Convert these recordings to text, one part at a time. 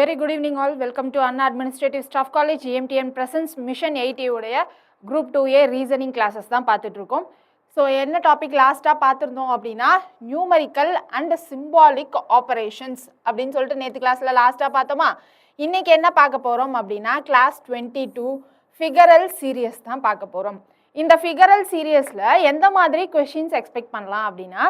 Very good evening all. Welcome to Anna Administrative Staff College EMTN presents Mission 80 உடைய Group 2A Reasoning classes தான் பார்த்துட்டு இருக்கோம். So என்ன topic லாஸ்ட்டாக பார்த்துருந்தோம் அப்படின்னா நியூமரிக்கல் அண்ட் சிம்பாலிக் ஆப்ரேஷன்ஸ் அப்படின்னு சொல்லிட்டு நேற்று கிளாஸில் லாஸ்ட்டாக பார்த்தோமா. இன்னைக்கு என்ன பார்க்க போகிறோம் அப்படின்னா கிளாஸ் 22 ஃபிகரல் சீரியஸ் தான் பார்க்க போகிறோம். இந்த ஃபிகரல் சீரியஸில் எந்த மாதிரி கொஷின்ஸ் எக்ஸ்பெக்ட் பண்ணலாம் அப்படின்னா,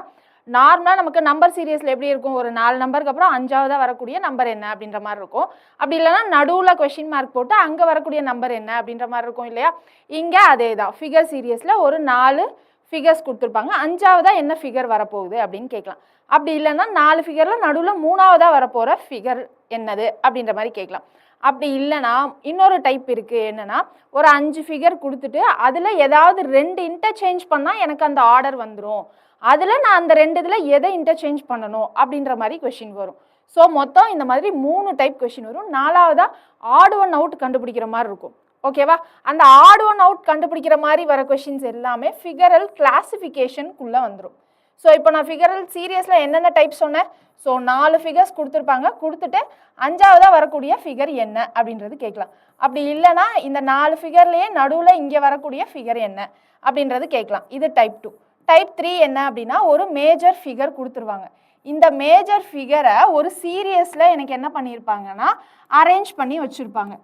நார்மலாக நமக்கு நம்பர் சீரியஸில் எப்படி இருக்கும், ஒரு 4 நம்பருக்கு அப்புறம் 5ஆவதாக வரக்கூடிய நம்பர் என்ன அப்படின்ற மாதிரி இருக்கும். அப்படி இல்லைனா நடுவில் கொஷின் மார்க் போட்டு அங்கே வரக்கூடிய நம்பர் என்ன அப்படின்ற மாதிரி இருக்கும் இல்லையா. இங்கே அதே தான் ஃபிகர் சீரியஸில் ஒரு 4 ஃபிகர்ஸ் கொடுத்துருப்பாங்க. 5ஆவதாக என்ன ஃபிகர் வரப்போகுது அப்படின்னு கேட்கலாம். அப்படி இல்லைன்னா 4 ஃபிகரில் நடுவில் 3ஆவதாக வரப்போகிற ஃபிகர் என்னது அப்படின்ற மாதிரி கேட்கலாம். அப்படி இல்லைனா இன்னொரு டைப் இருக்குது, என்னென்னா ஒரு 5 ஃபிகர் கொடுத்துட்டு அதில் ஏதாவது 2 இன்டர்சேஞ்ச் பண்ணால் எனக்கு அந்த ஆர்டர் வந்துடும், அதில் நான் அந்த 2 இதில் எதை இன்டர்சேஞ்ச் பண்ணணும் அப்படின்ற மாதிரி கொஷின் வரும். ஸோ மொத்தம் இந்த மாதிரி 3 டைப் கொஷின் வரும். 4ஆவதாக ஆட் ஒன் அவுட் கண்டுபிடிக்கிற மாதிரி இருக்கும். ஓகேவா. அந்த ஆட் ஒன் அவுட் கண்டுபிடிக்கிற மாதிரி வர கொஷின்ஸ் எல்லாமே ஃபிகரல் கிளாசிஃபிகேஷனுக்குள்ளே வந்துடும். ஸோ இப்போ நான் ஃபிகரல் சீரியஸில் என்னென்ன டைப் சொன்னேன். ஸோ 4 ஃபிகர்ஸ் கொடுத்துருப்பாங்க, கொடுத்துட்டு 5ஆவதாக வரக்கூடிய ஃபிகர் என்ன அப்படின்றது கேட்கலாம். அப்படி இல்லைனா இந்த 4 ஃபிகர்லேயே நடுவில் இங்கே வரக்கூடிய ஃபிகர் என்ன அப்படின்றது கேட்கலாம். இது டைப் 2. டைப் 3 என்ன அப்படின்னா ஒரு மேஜர் ஃபிகர் கொடுத்துருவாங்க. இந்த மேஜர் ஃபிகரை ஒரு சீரியஸில் எனக்கு என்ன பண்ணியிருப்பாங்கன்னா அரேஞ்ச் பண்ணி வச்சுருப்பாங்க.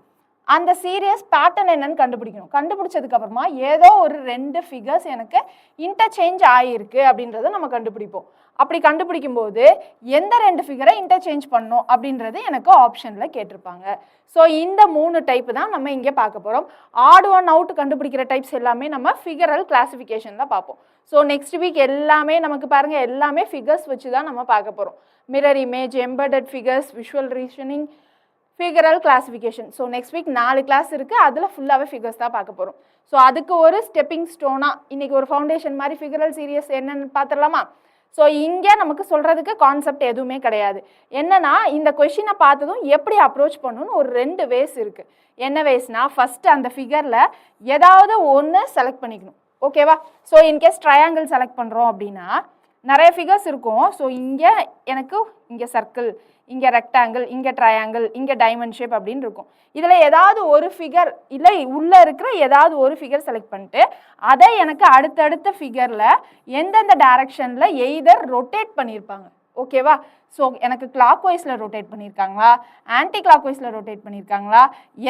அந்த சீரியஸ் பேட்டர்ன் என்னன்னு கண்டுபிடிக்கணும். கண்டுபிடிச்சதுக்கப்புறமா ஏதோ ஒரு 2 ஃபிகர்ஸ் எனக்கு இன்டர்சேஞ்ச் ஆகிருக்கு அப்படின்றத நம்ம கண்டுபிடிப்போம். அப்படி கண்டுபிடிக்கும் போது எந்த 2 ஃபிகரை இன்டர்சேஞ்ச் பண்ணணும் அப்படின்றது எனக்கு ஆப்ஷனில் கேட்டிருப்பாங்க. ஸோ இந்த 3 டைப்பு தான் நம்ம இங்கே பார்க்க போகிறோம். ஆட் ஒன் அவுட் கண்டுபிடிக்கிற டைப்ஸ் எல்லாமே நம்ம ஃபிகரல் கிளாசிஃபிகேஷனில் பார்ப்போம். ஸோ நெக்ஸ்ட் வீக் எல்லாமே நமக்கு பாருங்கள், எல்லாமே ஃபிகர்ஸ் வச்சு தான் நம்ம பார்க்க போகிறோம். Mirror image, embedded figures, visual reasoning, figural classification. So next week 4 class இருக்குது, அதில் ஃபுல்லாகவே ஃபிகர்ஸ் தான் பார்க்க போகிறோம். ஸோ அதுக்கு ஒரு ஸ்டெப்பிங் ஸ்டோனாக இன்றைக்கி ஒரு ஃபவுண்டேஷன் மாதிரி ஃபிகரல் சீரியஸ் என்னென்னு பார்த்துடலாமா. ஸோ இங்கே நமக்கு சொல்கிறதுக்கு கான்செப்ட் எதுவுமே கிடையாது. என்னென்னா இந்த கொஷினை பார்த்ததும் எப்படி அப்ரோச் பண்ணணும்னு ஒரு 2 வேஸ் இருக்குது. என்ன வேஸ்னால், ஃபஸ்ட்டு அந்த ஃபிகரில் ஏதாவது ஒன்று செலக்ட் பண்ணிக்கணும். ஓகேவா. ஸோ இன்கேஸ் ட்ரையாங்கிள் செலக்ட் பண்ணுறோம் அப்படின்னா நிறைய ஃபிகர்ஸ் இருக்கும். ஸோ இங்கே எனக்கு இங்கே சர்க்கிள், இங்கே ரெக்டாங்கிள், இங்கே ட்ரையாங்கிள், இங்கே டைமண்ட் ஷேப் அப்படின்னு இருக்கும். இதில் ஏதாவது ஒரு ஃபிகர் இல்லை உள்ளே இருக்கிற ஏதாவது ஒரு ஃபிகர் செலக்ட் பண்ணிட்டு அதை எனக்கு அடுத்தடுத்த ஃபிகரில் எந்தெந்த டைரக்ஷனில் எய்தர் ரொட்டேட் பண்ணியிருப்பாங்க. ஓகேவா. ஸோ எனக்கு கிளாக் வைஸில் ரொட்டேட் பண்ணியிருக்காங்களா, ஆன்டி கிளாக் வைஸில் ரொட்டேட் பண்ணியிருக்காங்களா,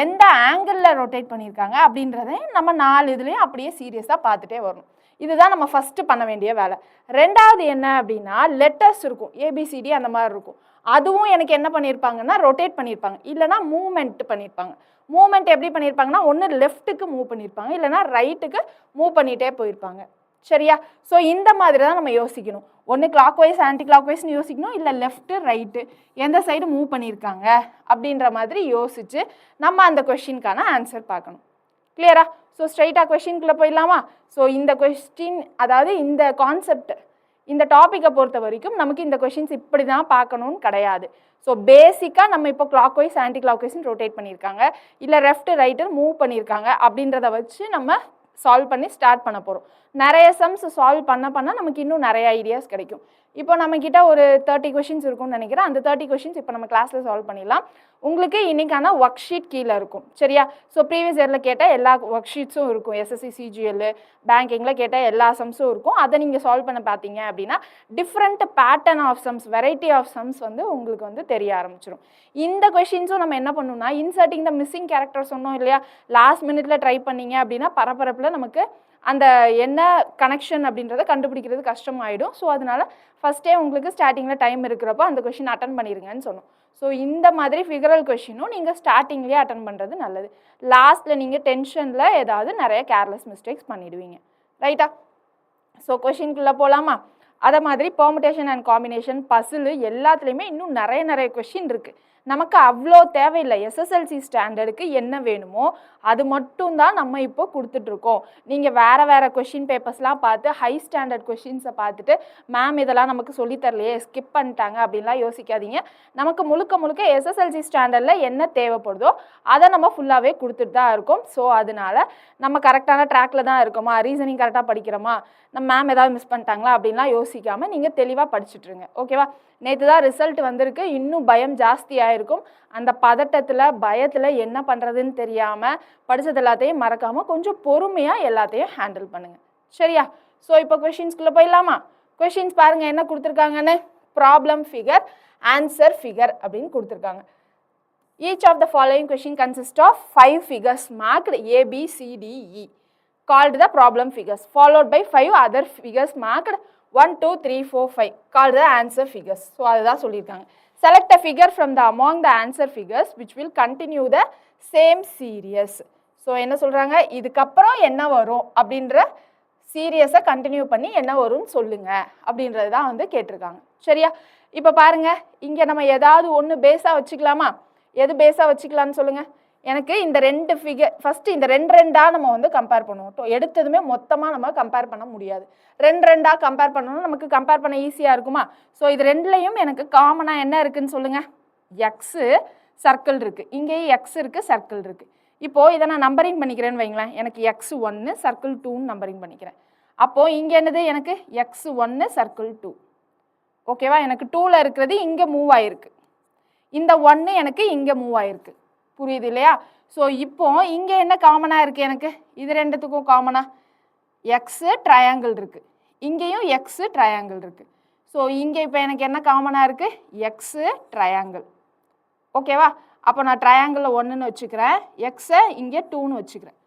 எந்த ஆங்கிளில் ரொட்டேட் பண்ணியிருக்காங்க அப்படின்றத நம்ம 4 இதுலேயும் அப்படியே சீரியஸாக பார்த்துட்டே வரணும். இதுதான் நம்ம ஃபஸ்ட்டு பண்ண வேண்டிய வேலை. 2வது என்ன அப்படின்னா லெட்டர்ஸ் இருக்கும், ஏபிசிடி அந்த மாதிரி இருக்கும். அதுவும் எனக்கு என்ன பண்ணியிருப்பாங்கன்னா ரொட்டேட் பண்ணியிருப்பாங்க, இல்லைனா மூவ்மெண்ட் பண்ணியிருப்பாங்க. மூவ்மெண்ட் எப்படி பண்ணியிருப்பாங்கன்னா ஒன்று லெஃப்ட்டுக்கு மூவ் பண்ணியிருப்பாங்க, இல்லைனா ரைட்டுக்கு மூவ் பண்ணிகிட்டே போயிருப்பாங்க. சரியா. ஸோ இந்த மாதிரி தான் நம்ம யோசிக்கணும். ஒன்று கிளாக் வைஸ் ஆன்டி கிளாக் வைஸ்னு யோசிக்கணும், இல்லை லெஃப்ட்டு ரைட்டு எந்த சைடு மூவ் பண்ணியிருக்காங்க அப்படின்ற மாதிரி யோசித்து நம்ம அந்த கொஷினுக்கான ஆன்சர் பார்க்கணும். கிளியரா. ஸோ ஸ்ட்ரைட்டாக கொஷின்குள்ளே போயிடலாமா. ஸோ இந்த கொஸ்டின், அதாவது இந்த கான்செப்ட், இந்த டாப்பிக்கை பொறுத்த வரைக்கும் நமக்கு இந்த கொஷின்ஸ் இப்படி தான் பார்க்கணும்னு கிடையாது. ஸோ பேசிக்காக நம்ம இப்போ கிளாக் வைஸ் ஆன்டி கிளாக் வைஸ்னு ரொட்டேட் பண்ணியிருக்காங்க, இல்லை லெஃப்ட் ரைட்டு மூவ் பண்ணியிருக்காங்க அப்படின்றத வச்சு நம்ம சால்வ் பண்ணி ஸ்டார்ட் பண்ண போகிறோம். நிறைய சம்ஸ் சால்வ் பண்ண நமக்கு இன்னும் நிறைய ஐடியாஸ் கிடைக்கும். இப்போ நம்மக்கிட்ட ஒரு 30 கொஷின்ஸ் இருக்கும்னு நினைக்கிறேன். அந்த 30 கொஷின்ஸ் இப்போ நம்ம கிளாஸில் சால்வ் பண்ணிடலாம். உங்களுக்கு இன்றைக்கான ஒர்க் ஷீட் கீழே இருக்கும். சரியா. ஸோ ப்ரீவியஸ் இயரில் கேட்ட எல்லா ஒர்க் ஷீட்ஸும் இருக்கும். எஸ்எஸ்சி, சிஜிஎல், பேங்கிங்கில் கேட்ட எல்லா சம்ஸும் இருக்கும். அதை நீங்கள் சால்வ் பண்ண பார்த்தீங்க அப்படின்னா different pattern of sums, variety of sums வந்து உங்களுக்கு வந்து தெரிய ஆரம்பிச்சிடும். இந்த கொஷின்ஸும் நம்ம என்ன பண்ணணும்னா இன்சர்ட்டிங் த மிஸ்ஸிங் கேரக்டர் சொன்னோம் இல்லையா, லாஸ்ட் மினிட்ல ட்ரை பண்ணீங்க அப்படின்னா பரபரப்பில் நமக்கு அந்த என்ன கனெக்ஷன் அப்படின்றத கண்டுபிடிக்கிறது கஷ்டமாயிடும். ஸோ அதனால ஃபஸ்ட்டே உங்களுக்கு ஸ்டார்டிங்கில் டைம் இருக்கிறப்போ அந்த கொஷின் அட்டன் பண்ணிடுங்கன்னு சொன்னோம். ஸோ இந்த மாதிரி ஃபிகரல் கொஷினும் நீங்கள் ஸ்டார்டிங்லேயே அட்டன் பண்ணுறது நல்லது. லாஸ்ட்டில் நீங்கள் டென்ஷனில் ஏதாவது நிறைய கேர்லெஸ் மிஸ்டேக்ஸ் பண்ணிடுவீங்க. ரைட்டா. ஸோ கொஷின்குள்ளே போகலாமா. அதை மாதிரி பெர்முடேஷன் அண்ட் காம்பினேஷன், பசில் எல்லாத்துலேயுமே இன்னும் நிறைய கொஷின் இருக்குது. நமக்கு அவ்வளோ தேவையில்லை. எஸ்எஸ்எல்சி ஸ்டாண்டர்டுக்கு என்ன வேணுமோ அது மட்டும் தான் நம்ம இப்போ கொடுத்துட்ருக்கோம். நீங்கள் வேறு கொஷின் பேப்பர்ஸ்லாம் பார்த்து ஹை ஸ்டாண்டர்ட் கொஷின்ஸை பார்த்துட்டு மேம் இதெல்லாம் நமக்கு சொல்லித்தரலையே, ஸ்கிப் பண்ணிட்டாங்க அப்படின்லாம் யோசிக்காதீங்க. நமக்கு முழுக்க எஸ்எஸ்எல்சி ஸ்டாண்டர்டில் என்ன தேவைப்படுதோ அதை நம்ம ஃபுல்லாகவே கொடுத்துட்டு தான் இருக்கோம். ஸோ அதனால் நம்ம கரெக்டான ட்ராக்கில் தான் இருக்கோமா, ரீசனிங் கரெக்டாக படிக்கிறோமா, நம்ம மேம் ஏதாவது மிஸ் பண்ணிட்டாங்களா அப்படின்லாம் யோசிக்காமல் நீங்கள் தெளிவாக படிச்சுட்ருங்க. ஓகேவா. நேற்று தான் ரிசல்ட் வந்திருக்கு, இன்னும் பயம் ஜாஸ்தி ஆயிருக்கு. இருக்கும். அந்த பதட்டத்தில் பயத்தில் என்ன பண்ணுறதுன்னு தெரியாமல் படித்தது எல்லாத்தையும் மறக்காமல் கொஞ்சம் பொறுமையாக எல்லாத்தையும் ஹேண்டில் பண்ணுங்கள். சரியா? ஸோ இப்போ கொஷின்ஸ்குள்ளே போயிடலாமா? கொஷின்ஸ் பாருங்கள் என்ன கொடுத்துருக்காங்கன்னு. ப்ராப்ளம் ஃபிகர், ஆன்சர் ஃபிகர் அப்படின்னு கொடுத்துருக்காங்க. Each of the following question consists of 5 figures marked A, B, C, D, E called the problem figures followed by 5 other figures marked 1, 2, 3, 4, 5 called the answer figures. So அதுதான் சொல்லியிருக்காங்க. Select a figure from the among the answer figures which will continue the same series. So என்ன சொல்கிறாங்க, இதுக்கப்புறம் என்ன வரும் அப்படின்ற சீரியஸை continue பண்ணி என்ன வரும்னு சொல்லுங்க அப்படின்றது தான் வந்து கேட்டிருக்காங்க. சரியா? இப்போ பாருங்கள், இங்கே நம்ம ஏதாவது ஒன்று பேஸாக வச்சுக்கலாமா? எது பேஸாக வச்சுக்கலான்னு சொல்லுங்கள். எனக்கு இந்த 2 ஃபிகர் ஃபஸ்ட்டு இந்த 2 நம்ம வந்து கம்பேர் பண்ணுவோம். எடுத்ததுமே மொத்தமாக நம்ம கம்பேர் பண்ண முடியாது. 2 கம்பேர் பண்ணணும், நமக்கு கம்பேர் பண்ண ஈஸியாக இருக்குமா? ஸோ இது ரெண்டுலேயும் எனக்கு காமனாக என்ன இருக்குதுன்னு சொல்லுங்கள். எக்ஸு சர்க்கிள் இருக்குது, இங்கேயும் எக்ஸ் இருக்குது, சர்க்கிள் இருக்குது. இப்போது இதை நான் நம்பரிங் பண்ணிக்கிறேன்னு வைங்களேன். எனக்கு x1 சர்க்கிள் 2ன்னு நம்பரிங் பண்ணிக்கிறேன். அப்போது இங்கே என்னது, எனக்கு x1 சர்க்கிள் 2. ஓகேவா? எனக்கு 2ல் இருக்கிறது இங்கே மூவ் ஆகிருக்கு, இந்த 1 எனக்கு இங்கே மூவ் ஆகிருக்கு. புரியுது இல்லையா? ஸோ இப்போ இங்கே என்ன காமனாக இருக்குது எனக்கு, இது ரெண்டுத்துக்கும் காமனாக எக்ஸு ட்ரையாங்கிள் இருக்குது, இங்கேயும் எக்ஸு ட்ரையாங்கிள் இருக்குது. ஸோ இங்கே இப்போ எனக்கு என்ன காமனாக இருக்குது, எக்ஸு ட்ரையாங்கிள். ஓகேவா? அப்போ நான் ட்ரையாங்கிளில் 1ன்னு வச்சுக்கிறேன், எக்ஸை இங்கே 2ன்னு வச்சுக்கிறேன்.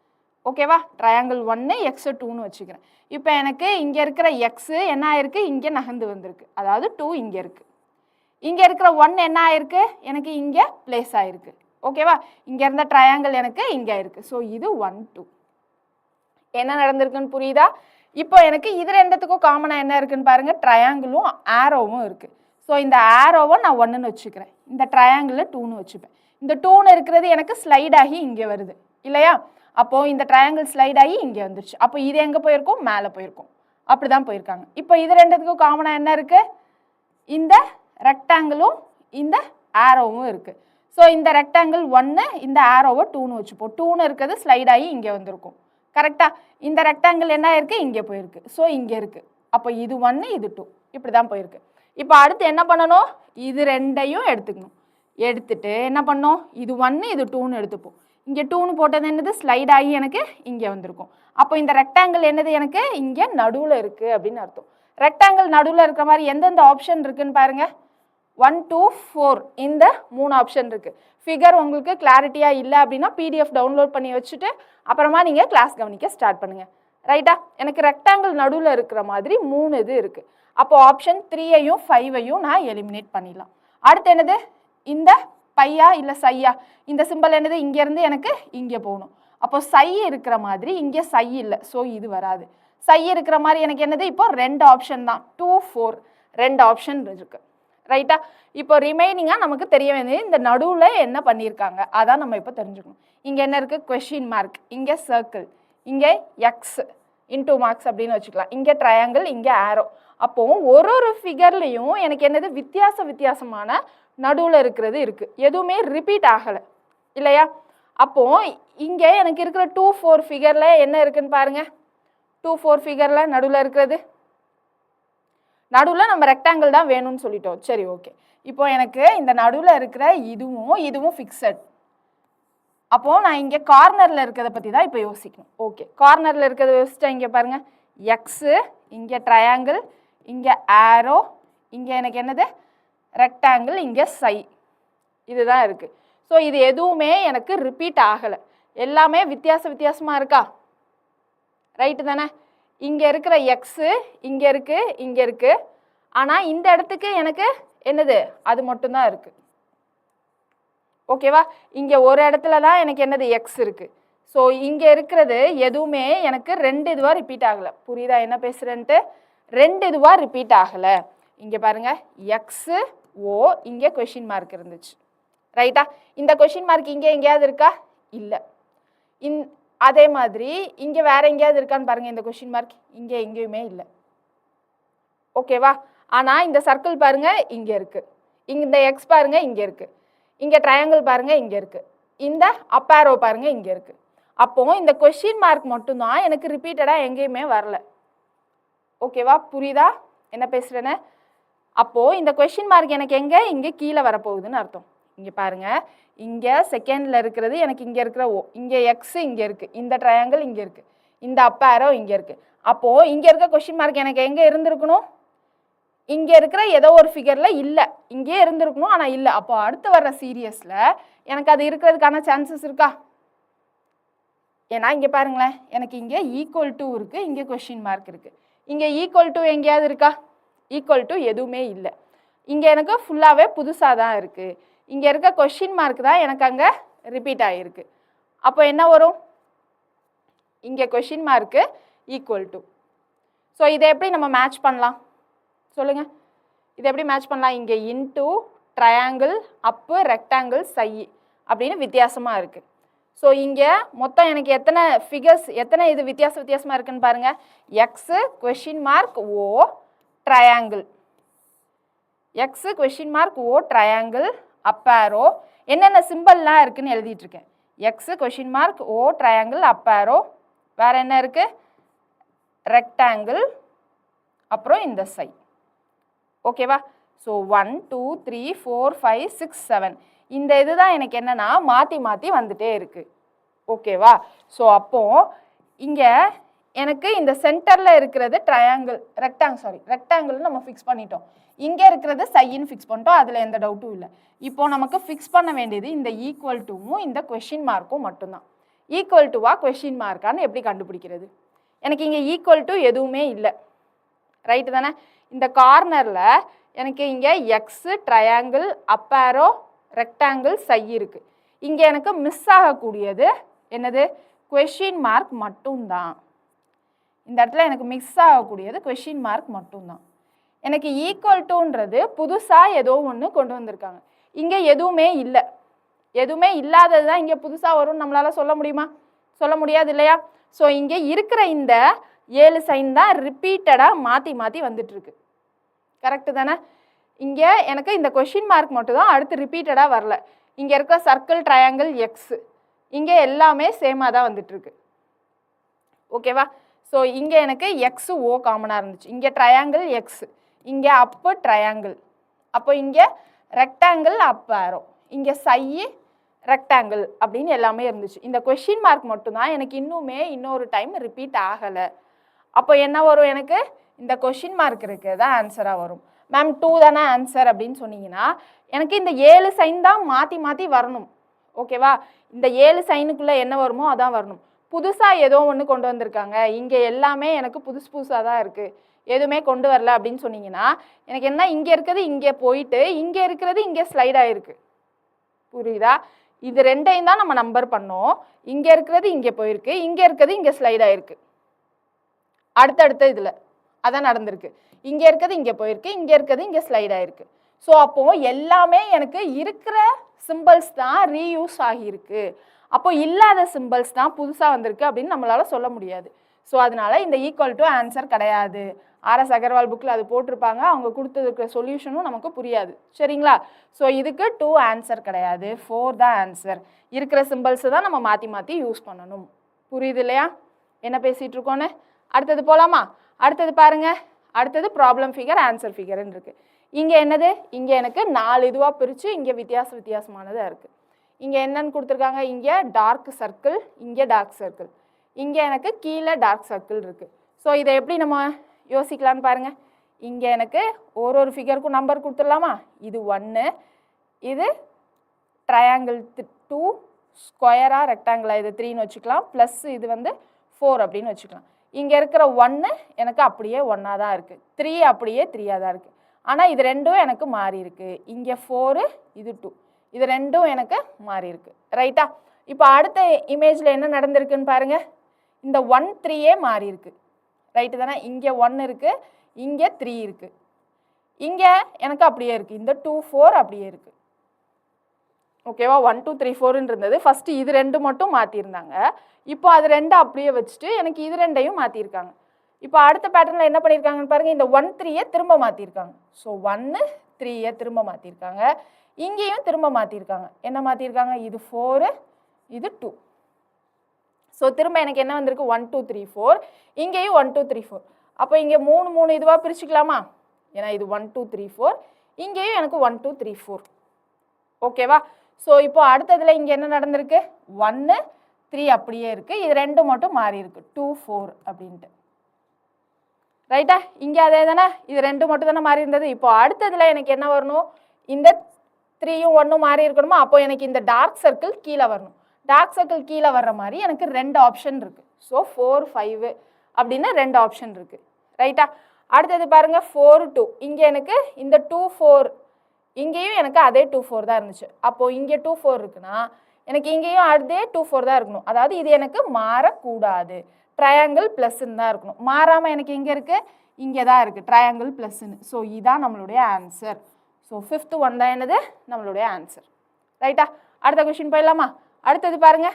ஓகேவா? ட்ரையாங்கிள் 1 எக்ஸு 2ன்னு வச்சுக்கிறேன். இப்போ எனக்கு இங்கே இருக்கிற எக்ஸு என்ன ஆயிருக்கு, இங்கே நகர்ந்து வந்திருக்கு, அதாவது 2 இங்கே இருக்குது. இங்கே இருக்கிற 1 என்ன ஆயிருக்கு, எனக்கு இங்கே பிளேஸ் ஆயிருக்கு. ஓகேவா? இங்கே இருந்த ட்ரையாங்கிள் எனக்கு இங்கே இருக்குது. ஸோ இது 1, 2 என்ன நடந்திருக்குன்னு புரியுதா? இப்போ எனக்கு இது ரெண்டுத்துக்கும் காமனாக என்ன இருக்குன்னு பாருங்கள், ட்ரையாங்கிளும் ஆரோவும் இருக்குது. ஸோ இந்த ஆரோவை நான் 1ன்னு வச்சுக்கிறேன், இந்த ட்ரையாங்கிளில் 2ன்னு வச்சுப்பேன். இந்த 2ன்னு இருக்கிறது எனக்கு ஸ்லைட் ஆகி இங்கே வருது இல்லையா? அப்போது இந்த ட்ரையாங்கிள் ஸ்லைட் ஆகி இங்கே வந்துருச்சு. அப்போ இது எங்கே போயிருக்கும், மேலே போயிருக்கும். அப்படி தான் போயிருக்காங்க. இப்போ இது ரெண்டுத்துக்கும் காமனாக என்ன இருக்குது, இந்த ரெக்டாங்கிளும் இந்த ஆரோவும் இருக்குது. ஸோ இந்த ரெக்டாங்கிள் 1, இந்த ஆரோவை 2ன்னு வச்சுப்போம். 2ன்னு இருக்கிறது ஸ்லைட் ஆகி இங்கே வந்திருக்கும். கரெக்டாக? இந்த ரெக்டாங்கிள் என்ன ஆயிருக்கு, இங்கே போயிருக்கு. ஸோ இங்கே இருக்குது. அப்போ இது 1 இது 2 இப்படி தான் போயிருக்கு. இப்போ அடுத்து என்ன பண்ணணும், இது ரெண்டையும் எடுத்துக்கணும். எடுத்துட்டு என்ன பண்ணோம், இது 1 இது 2ன்னு எடுத்துப்போம். இங்கே 2ன்னு போட்டது என்னது, ஸ்லைட் ஆகி எனக்கு இங்கே வந்திருக்கும். அப்போ இந்த ரெக்டாங்கிள் என்னது, எனக்கு இங்கே நடுவில் இருக்குது அப்படின்னு அர்த்தம். ரெக்டாங்கிள் நடுவில் இருக்கிற மாதிரி எந்தெந்த ஆப்ஷன் இருக்குன்னு பாருங்கள். 1, 2, 4 இந்த 3 ஆப்ஷன் இருக்குது. ஃபிகர் உங்களுக்கு கிளாரிட்டியாக இல்லை அப்படின்னா பிடிஎஃப் டவுன்லோட் பண்ணி வச்சுட்டு அப்புறமா நீங்கள் கிளாஸ் கவனிக்க ஸ்டார்ட் பண்ணுங்கள். ரைட்டா? எனக்கு ரெக்டாங்கிள் நடுவில் இருக்கிற மாதிரி 3 இது இருக்குது. அப்போ ஆப்ஷன் 3ஐயும் 5ஐயும் நான் எலிமினேட் பண்ணிடலாம். அடுத்து என்னது, இந்த பையா இல்லை சையா, இந்த சிம்பிள் என்னது, இங்கேருந்து எனக்கு இங்கே போகணும். அப்போ சை இருக்கிற மாதிரி இங்கே சை இல்லை, ஸோ இது வராது. சை இருக்கிற மாதிரி எனக்கு என்னது, இப்போ 2 ஆப்ஷன் தான், 2, 4 2 ஆப்ஷன் இருக்குது. ரைட்டா? இப்போ ரிமைனிங்காக நமக்கு தெரிய வேண்டியது இந்த நடுவில் என்ன பண்ணியிருக்காங்க அதான் நம்ம இப்போ தெரிஞ்சுக்கணும். இங்கே என்ன இருக்குது, கொஷின் மார்க், இங்கே சர்க்கிள், இங்கே எக்ஸ் இன்டூ மார்க்ஸ் அப்படின்னு வச்சுக்கலாம், இங்கே ட்ரையாங்கிள், இங்கே ஆரோ. அப்போது ஒரு ஃபிகர்லேயும் எனக்கு என்னது, வித்தியாசமான நடுவில் இருக்கிறது இருக்குது, எதுவுமே ரிப்பீட் ஆகலை இல்லையா? அப்போது இங்கே எனக்கு இருக்கிற 2, 4 ஃபிகரில் என்ன இருக்குதுன்னு பாருங்கள். 2, 4 ஃபிகரில் நடுவில் இருக்கிறது, நடுவில் நம்ம ரெக்டாங்கிள் தான் வேணும்னு சொல்லிட்டோம். சரி, ஓகே. இப்போ எனக்கு இந்த நடுவில் இருக்கிற இதுவும் ஃபிக்ஸட். அப்போது நான் இங்கே கார்னரில் இருக்கிறத பற்றி தான் இப்போ யோசிக்கணும். ஓகே, கார்னரில் இருக்கிறத யோசிச்சா இங்கே பாருங்கள், எக்ஸு, இங்கே ட்ரையாங்கிள், இங்கே ஆரோ, இங்கே எனக்கு என்னது ரெக்டாங்கிள், இங்கே சை, இதுதான் இருக்குது. ஸோ இது எதுவுமே எனக்கு ரிப்பீட் ஆகலை, எல்லாமே வித்தியாசமாக இருக்கா? ரைட்டு தானே? இங்கே இருக்கிற எக்ஸு இங்கே இருக்குது, ஆனால் இந்த இடத்துக்கு எனக்கு என்னது, அது மட்டும்தான் இருக்குது. ஓகேவா? இங்கே ஒரு இடத்துல தான் எனக்கு என்னது, எக்ஸ் இருக்குது. ஸோ இங்கே இருக்கிறது எதுவுமே எனக்கு 2 இதுவாக ரிப்பீட் ஆகலை. புரியுதா என்ன பேசுகிறேன்ட்டு? 2 இதுவாக ரிப்பீட் ஆகலை. இங்கே பாருங்கள், எக்ஸு ஓ, இங்கே கொஷின் மார்க் இருந்துச்சு. ரைட்டா? இந்த கொஷின் மார்க் இங்கே எங்கேயாவது இருக்கா? இல்லை. அதே மாதிரி இங்கே வேறு எங்கேயாவது இருக்கான்னு பாருங்கள், இந்த கொஷின் மார்க் இங்கே எங்கேயுமே இல்லை. ஓகேவா? ஆனால் இந்த சர்க்கிள் பாருங்கள் இங்கே இருக்குது, இந்த எக்ஸ் பாருங்கள் இங்கே இருக்குது, இங்கே ட்ரையாங்கிள் பாருங்கள் இங்கே இருக்குது, இந்த அப்பேரோ பாருங்கள் இங்கே இருக்குது. அப்போது இந்த கொஷின் மார்க் மட்டும்தான் எனக்கு ரிப்பீட்டடாக எங்கேயுமே வரல. ஓகேவா? புரியுதா என்ன பேசுகிறேன்னு? அப்போது இந்த கொஷின் மார்க் எனக்கு இங்கே கீழே வரப்போகுதுன்னு அர்த்தம். இங்கே பாருங்கள், இங்கே செகண்டில் இருக்கிறது எனக்கு இங்கே இருக்கிற ஓ, இங்கே எக்ஸு இங்கே இருக்குது, இந்த ட்ரையாங்கிள் இங்கே இருக்குது, இந்த அப் ஆரோ இங்கே இருக்குது. அப்போது இங்கே இருக்க கொஷின் மார்க் எனக்கு எங்கே இருந்திருக்கணும்? இங்கே இருக்கிற ஏதோ ஒரு ஃபிகரில் இல்லை, இங்கே இருந்திருக்கணும், ஆனால் இல்லை. அப்போ அடுத்து வர்ற சீரியஸில் எனக்கு அது இருக்கிறதுக்கான சான்சஸ் இருக்கா? ஏன்னா இங்கே பாருங்களேன், எனக்கு இங்கே ஈக்குவல் டு இருக்குது, இங்கே கொஷின் மார்க் இருக்குது. இங்கே ஈக்குவல் டு எங்கேயாவது இருக்கா? ஈக்குவல் டு எதுவுமே இல்லை. இங்கே எனக்கு ஃபுல்லாகவே புதுசாக தான் இருக்குது. இங்கே இருக்க கொஷின் மார்க் தான் எனக்கு அங்கே ரிப்பீட் ஆகிருக்கு. அப்போ என்ன வரும்? இங்கே question mark equal to. So இதை எப்படி நம்ம மேட்ச் பண்ணலாம் சொல்லுங்கள்? இதை எப்படி மேட்ச் பண்ணலாம்? இங்கே இன்டூ ட்ரையாங்கிள் அப்பு ரெக்டாங்கிள் சை அப்படின்னு வித்தியாசமாக இருக்குது. ஸோ இங்கே மொத்தம் எனக்கு எத்தனை ஃபிகர்ஸ், எத்தனை இது வித்தியாசமாக இருக்குன்னு பாருங்கள். எக்ஸு கொஷின் மார்க் ஓ ட்ரையாங்கிள், எக்ஸு கொஷின் மார்க் ஓ ட்ரையாங்கிள் அப் ஆரோ, என்னென்ன சிம்பிள்லாம் இருக்குதுன்னு எழுதிட்டுருக்கேன். எக்ஸு கொஷின் மார்க் ஓ ட்ரையாங்கிள் அப் ஆரோ, வேறு என்ன இருக்குது? ரெக்டாங்கிள், அப்புறம் இந்த சை. ஓகேவா? ஸோ 1 2 3 4 5 6 7 இந்த இது தான் எனக்கு என்னென்னா மாற்றி மாற்றி வந்துட்டே இருக்குது. ஓகேவா? ஸோ அப்போது இங்கே எனக்கு இந்த சென்டரில் இருக்கிறது ட்ரையாங்கிள், ரெக்டாங்கிள்னு நம்ம ஃபிக்ஸ் பண்ணிட்டோம். இங்கே இருக்கிறது சைன்னு ஃபிக்ஸ் பண்ணிட்டோம், அதில் எந்த டவுட்டும் இல்லை. இப்போ நமக்கு ஃபிக்ஸ் பண்ண வேண்டியது இந்த ஈக்குவல் டுவும் இந்த கொஷின் மார்க்கும் மட்டும்தான். ஈக்குவல் டுவா கொஷின் மார்க்கான்னு எப்படி கண்டுபிடிக்கிறது? எனக்கு இங்கே ஈக்குவல் டு எதுவுமே இல்லை, ரைட்டு தானே? இந்த கார்னரில் எனக்கு இங்கே எக்ஸு ட்ரையாங்கிள் அப் ஆரோ ரெக்டாங்கிள் சை இருக்குது. இங்கே எனக்கு மிஸ் ஆகக்கூடியது என்னது? கொஷின் மார்க் மட்டும்தான். இந்த இடத்துல எனக்கு மிஸ் ஆகக்கூடியது கொஷின் மார்க் மட்டும்தான். எனக்கு ஈக்குவல் டுன்றது புதுசாக ஏதோ ஒன்று கொண்டு வந்திருக்காங்க. இங்கே எதுவுமே இல்லை, எதுவுமே இல்லாதது தான் இங்கே புதுசாக வரும்னு நம்மளால் சொல்ல முடியுமா? சொல்ல முடியாது இல்லையா? ஸோ இங்கே இருக்கிற இந்த 7 சைன் தான் ரிப்பீட்டடாக மாற்றி மாற்றி வந்துட்டுருக்கு. கரெக்டு தானே? இங்கே எனக்கு இந்த கொஷின் மார்க் மட்டும் தான் அடுத்து ரிப்பீட்டடாக வரல. இங்கே இருக்க சர்க்கிள் ட்ரையாங்கிள் எக்ஸு இங்கே எல்லாமே சேமாக தான் வந்துட்டுருக்கு. ஓகேவா? ஸோ இங்கே எனக்கு எக்ஸு ஓ காமனாக இருந்துச்சு. இங்கே ட்ரையாங்கிள் எக்ஸு, இங்கே அப்பு ட்ரையாங்கிள், அப்போ இங்கே ரெக்டாங்கிள் அப் ஆரோ, இங்கே சை ரெக்டாங்கிள் அப்படின்னு எல்லாமே இருந்துச்சு. இந்த கொஷின் மார்க் மட்டும்தான் எனக்கு இன்னுமே இன்னொரு டைம் ரிப்பீட் ஆகலை. அப்போ என்ன வரும்? எனக்கு இந்த கொஷின் மார்க் இருக்குது தான் ஆன்சராக வரும். மேம் 2 தானே ஆன்சர் அப்படின்னு சொன்னீங்கன்னா எனக்கு இந்த 7 சைன் தான் மாற்றி மாற்றி வரணும். ஓகேவா? இந்த 7 சைனுக்குள்ளே என்ன வருமோ அதான் வரணும். புதுசாக ஏதோ ஒன்று கொண்டு வந்திருக்காங்க, இங்கே எல்லாமே எனக்கு புதுசாக தான் இருக்குது, எதுவுமே கொண்டு வரல அப்படின்னு சொன்னீங்கன்னா எனக்கு என்ன, இங்கே இருக்கிறது இங்கே போயிட்டு இங்கே இருக்கிறது இங்கே ஸ்லைட் ஆகிருக்கு. புரியுதா? இது ரெண்டையும் தான் நம்ம நம்பர் பண்ணோம். இங்கே இருக்கிறது இங்கே போயிருக்கு, இங்கே இருக்கிறது இங்கே ஸ்லைட் ஆகிருக்கு. அடுத்தடுத்த இதில் அதான் நடந்திருக்கு. இங்கே இருக்கிறது இங்கே போயிருக்கு, இங்கே இருக்கிறது இங்கே ஸ்லைட் ஆகிருக்கு. ஸோ அப்போது எல்லாமே எனக்கு இருக்கிற சிம்பிள்ஸ் தான் ரீயூஸ் ஆகியிருக்கு. அப்போது இல்லாத சிம்பிள்ஸ் தான் புதுசாக வந்திருக்கு அப்படின்னு நம்மளால் சொல்ல முடியாது. ஸோ அதனால இந்த ஈக்குவல் டு ஆன்சர் கிடையாது. RS அகர்வால் புக்கில் அது போட்டிருப்பாங்க, அவங்க கொடுத்துருக்க சொல்யூஷனும் நமக்கு புரியாது. சரிங்களா? ஸோ இதுக்கு 2 ஆன்சர் கிடையாது, 4 தான் ஆன்சர். இருக்கிற சிம்பிள்ஸை தான் நம்ம மாற்றி மாற்றி யூஸ் பண்ணணும். புரியுது இல்லையா என்ன பேசிகிட்டு இருக்கோன்னு? அடுத்தது போகலாமா? அடுத்தது பாருங்கள். அடுத்தது ப்ராப்ளம் ஃபிகர் ஆன்சர் ஃபிகர்னு இருக்குது. இங்கே என்னது? இங்கே எனக்கு 4 இதுவாக பிரித்து இங்கே வித்தியாசமானதாக இருக்குது. இங்கே என்னன்னு கொடுத்துருக்காங்க? இங்கே டார்க் சர்க்கிள், இங்கே டார்க் சர்க்கிள், இங்கே எனக்கு கீழே டார்க் சர்க்கிள் இருக்குது. ஸோ இதை எப்படி நம்ம யோசிக்கலான்னு பாருங்கள். இங்கே எனக்கு ஒரு ஃபிகருக்கும் நம்பர் கொடுத்துடலாமா? இது 1, இது ட்ரையாங்கிள் 2, ஸ்கொயராக ரெக்டாங்கிளாக இது 3ன்னு வச்சுக்கலாம், ப்ளஸ் இது வந்து 4 அப்படின்னு வச்சுக்கலாம். இங்கே இருக்கிற 1 எனக்கு அப்படியே 1ஆக தான் இருக்குது, 3 அப்படியே 3ஆக தான் இருக்குது. ஆனால் இது ரெண்டும் எனக்கு மாறி இருக்குது. இங்கே 4, இது 2, இது ரெண்டும் எனக்கு மாறி இருக்குது. ரைட்டா? இப்போ அடுத்த இமேஜில் என்ன நடந்திருக்குன்னு பாருங்கள். இந்த 1 3 மாறி இருக்குது. ரைட்டு தானே? இங்கே 1 இருக்குது, இங்கே 3 இருக்குது, இங்கே எனக்கு அப்படியே இருக்குது, இந்த 2 4 அப்படியே இருக்குது. ஓகேவா? 1 2 3 4ன்னு இருந்தது. ஃபஸ்ட்டு இது 2 மட்டும் மாற்றிருந்தாங்க, இப்போ அது 2 அப்படியே வச்சுட்டு எனக்கு இது 2ஐயும் மாற்றிருக்காங்க. இப்போ அடுத்த பேட்டர்னில் என்ன பண்ணியிருக்காங்கன்னு பாருங்கள். இந்த 1 3 திரும்ப மாற்றிருக்காங்க. ஸோ 1 3 திரும்ப மாற்றிருக்காங்க, இங்கேயும் திரும்ப மாற்றிருக்காங்க. என்ன மாற்றிருக்காங்க? இது 4, இது 2. ஸோ திரும்ப எனக்கு என்ன வந்திருக்கு? 1 2 3 4, இங்கேயும் 1 2 3 4. அப்போ இங்கே 3 இதுவாக பிரிச்சுக்கலாமா? ஏன்னா இது 1 2 3 4, இங்கேயும் எனக்கு 1 2 3 4. ஓகேவா? ஸோ இப்போ அடுத்ததில் இங்கே என்ன நடந்திருக்கு? 1 3 அப்படியே இருக்குது. இது 2 மட்டும் மாறி இருக்கு 2 4 அப்படின்ட்டு. ரைட்டா? இங்கே அதே தானே, இது 2 மட்டும் தானே மாறி இருந்தது. இப்போ அடுத்ததில் எனக்கு என்ன வரணும்? இந்த 3யும் 1ம் மாறி இருக்கணுமா? அப்போ எனக்கு இந்த டார்க் சர்க்கிள் கீழே வரணும். டார்க் சர்க்கிள் கீழே வர்ற மாதிரி எனக்கு 2 ஆப்ஷன் இருக்குது. ஸோ 4 5 அப்படின்னு 2 ஆப்ஷன் இருக்குது. ரைட்டா? அடுத்தது பாருங்க 4 2. இங்கே எனக்கு இந்த 2 4, இங்கேயும் எனக்கு அதே 2 4 தான் இருந்துச்சு. அப்போது இங்கே 2 4 இருக்குன்னா எனக்கு இங்கேயும் அதே 2 4 தான் இருக்கணும். அதாவது இது எனக்கு மாறக்கூடாது. ட்ரையாங்கிள் ப்ளஸ்ன்னு தான் இருக்கணும். மாறாமல் எனக்கு எங்கே இருக்குது? இங்கே தான் இருக்குது ட்ரையாங்கிள் ப்ளஸ்ன்னு. ஸோ இதுதான் நம்மளுடைய ஆன்சர். ஸோ 5th ஒன் தான் என்னது நம்மளுடைய ஆன்சர். ரைட்டா? அடுத்த கொஷின் போயிடலாமா? அடுத்தது பாருங்க,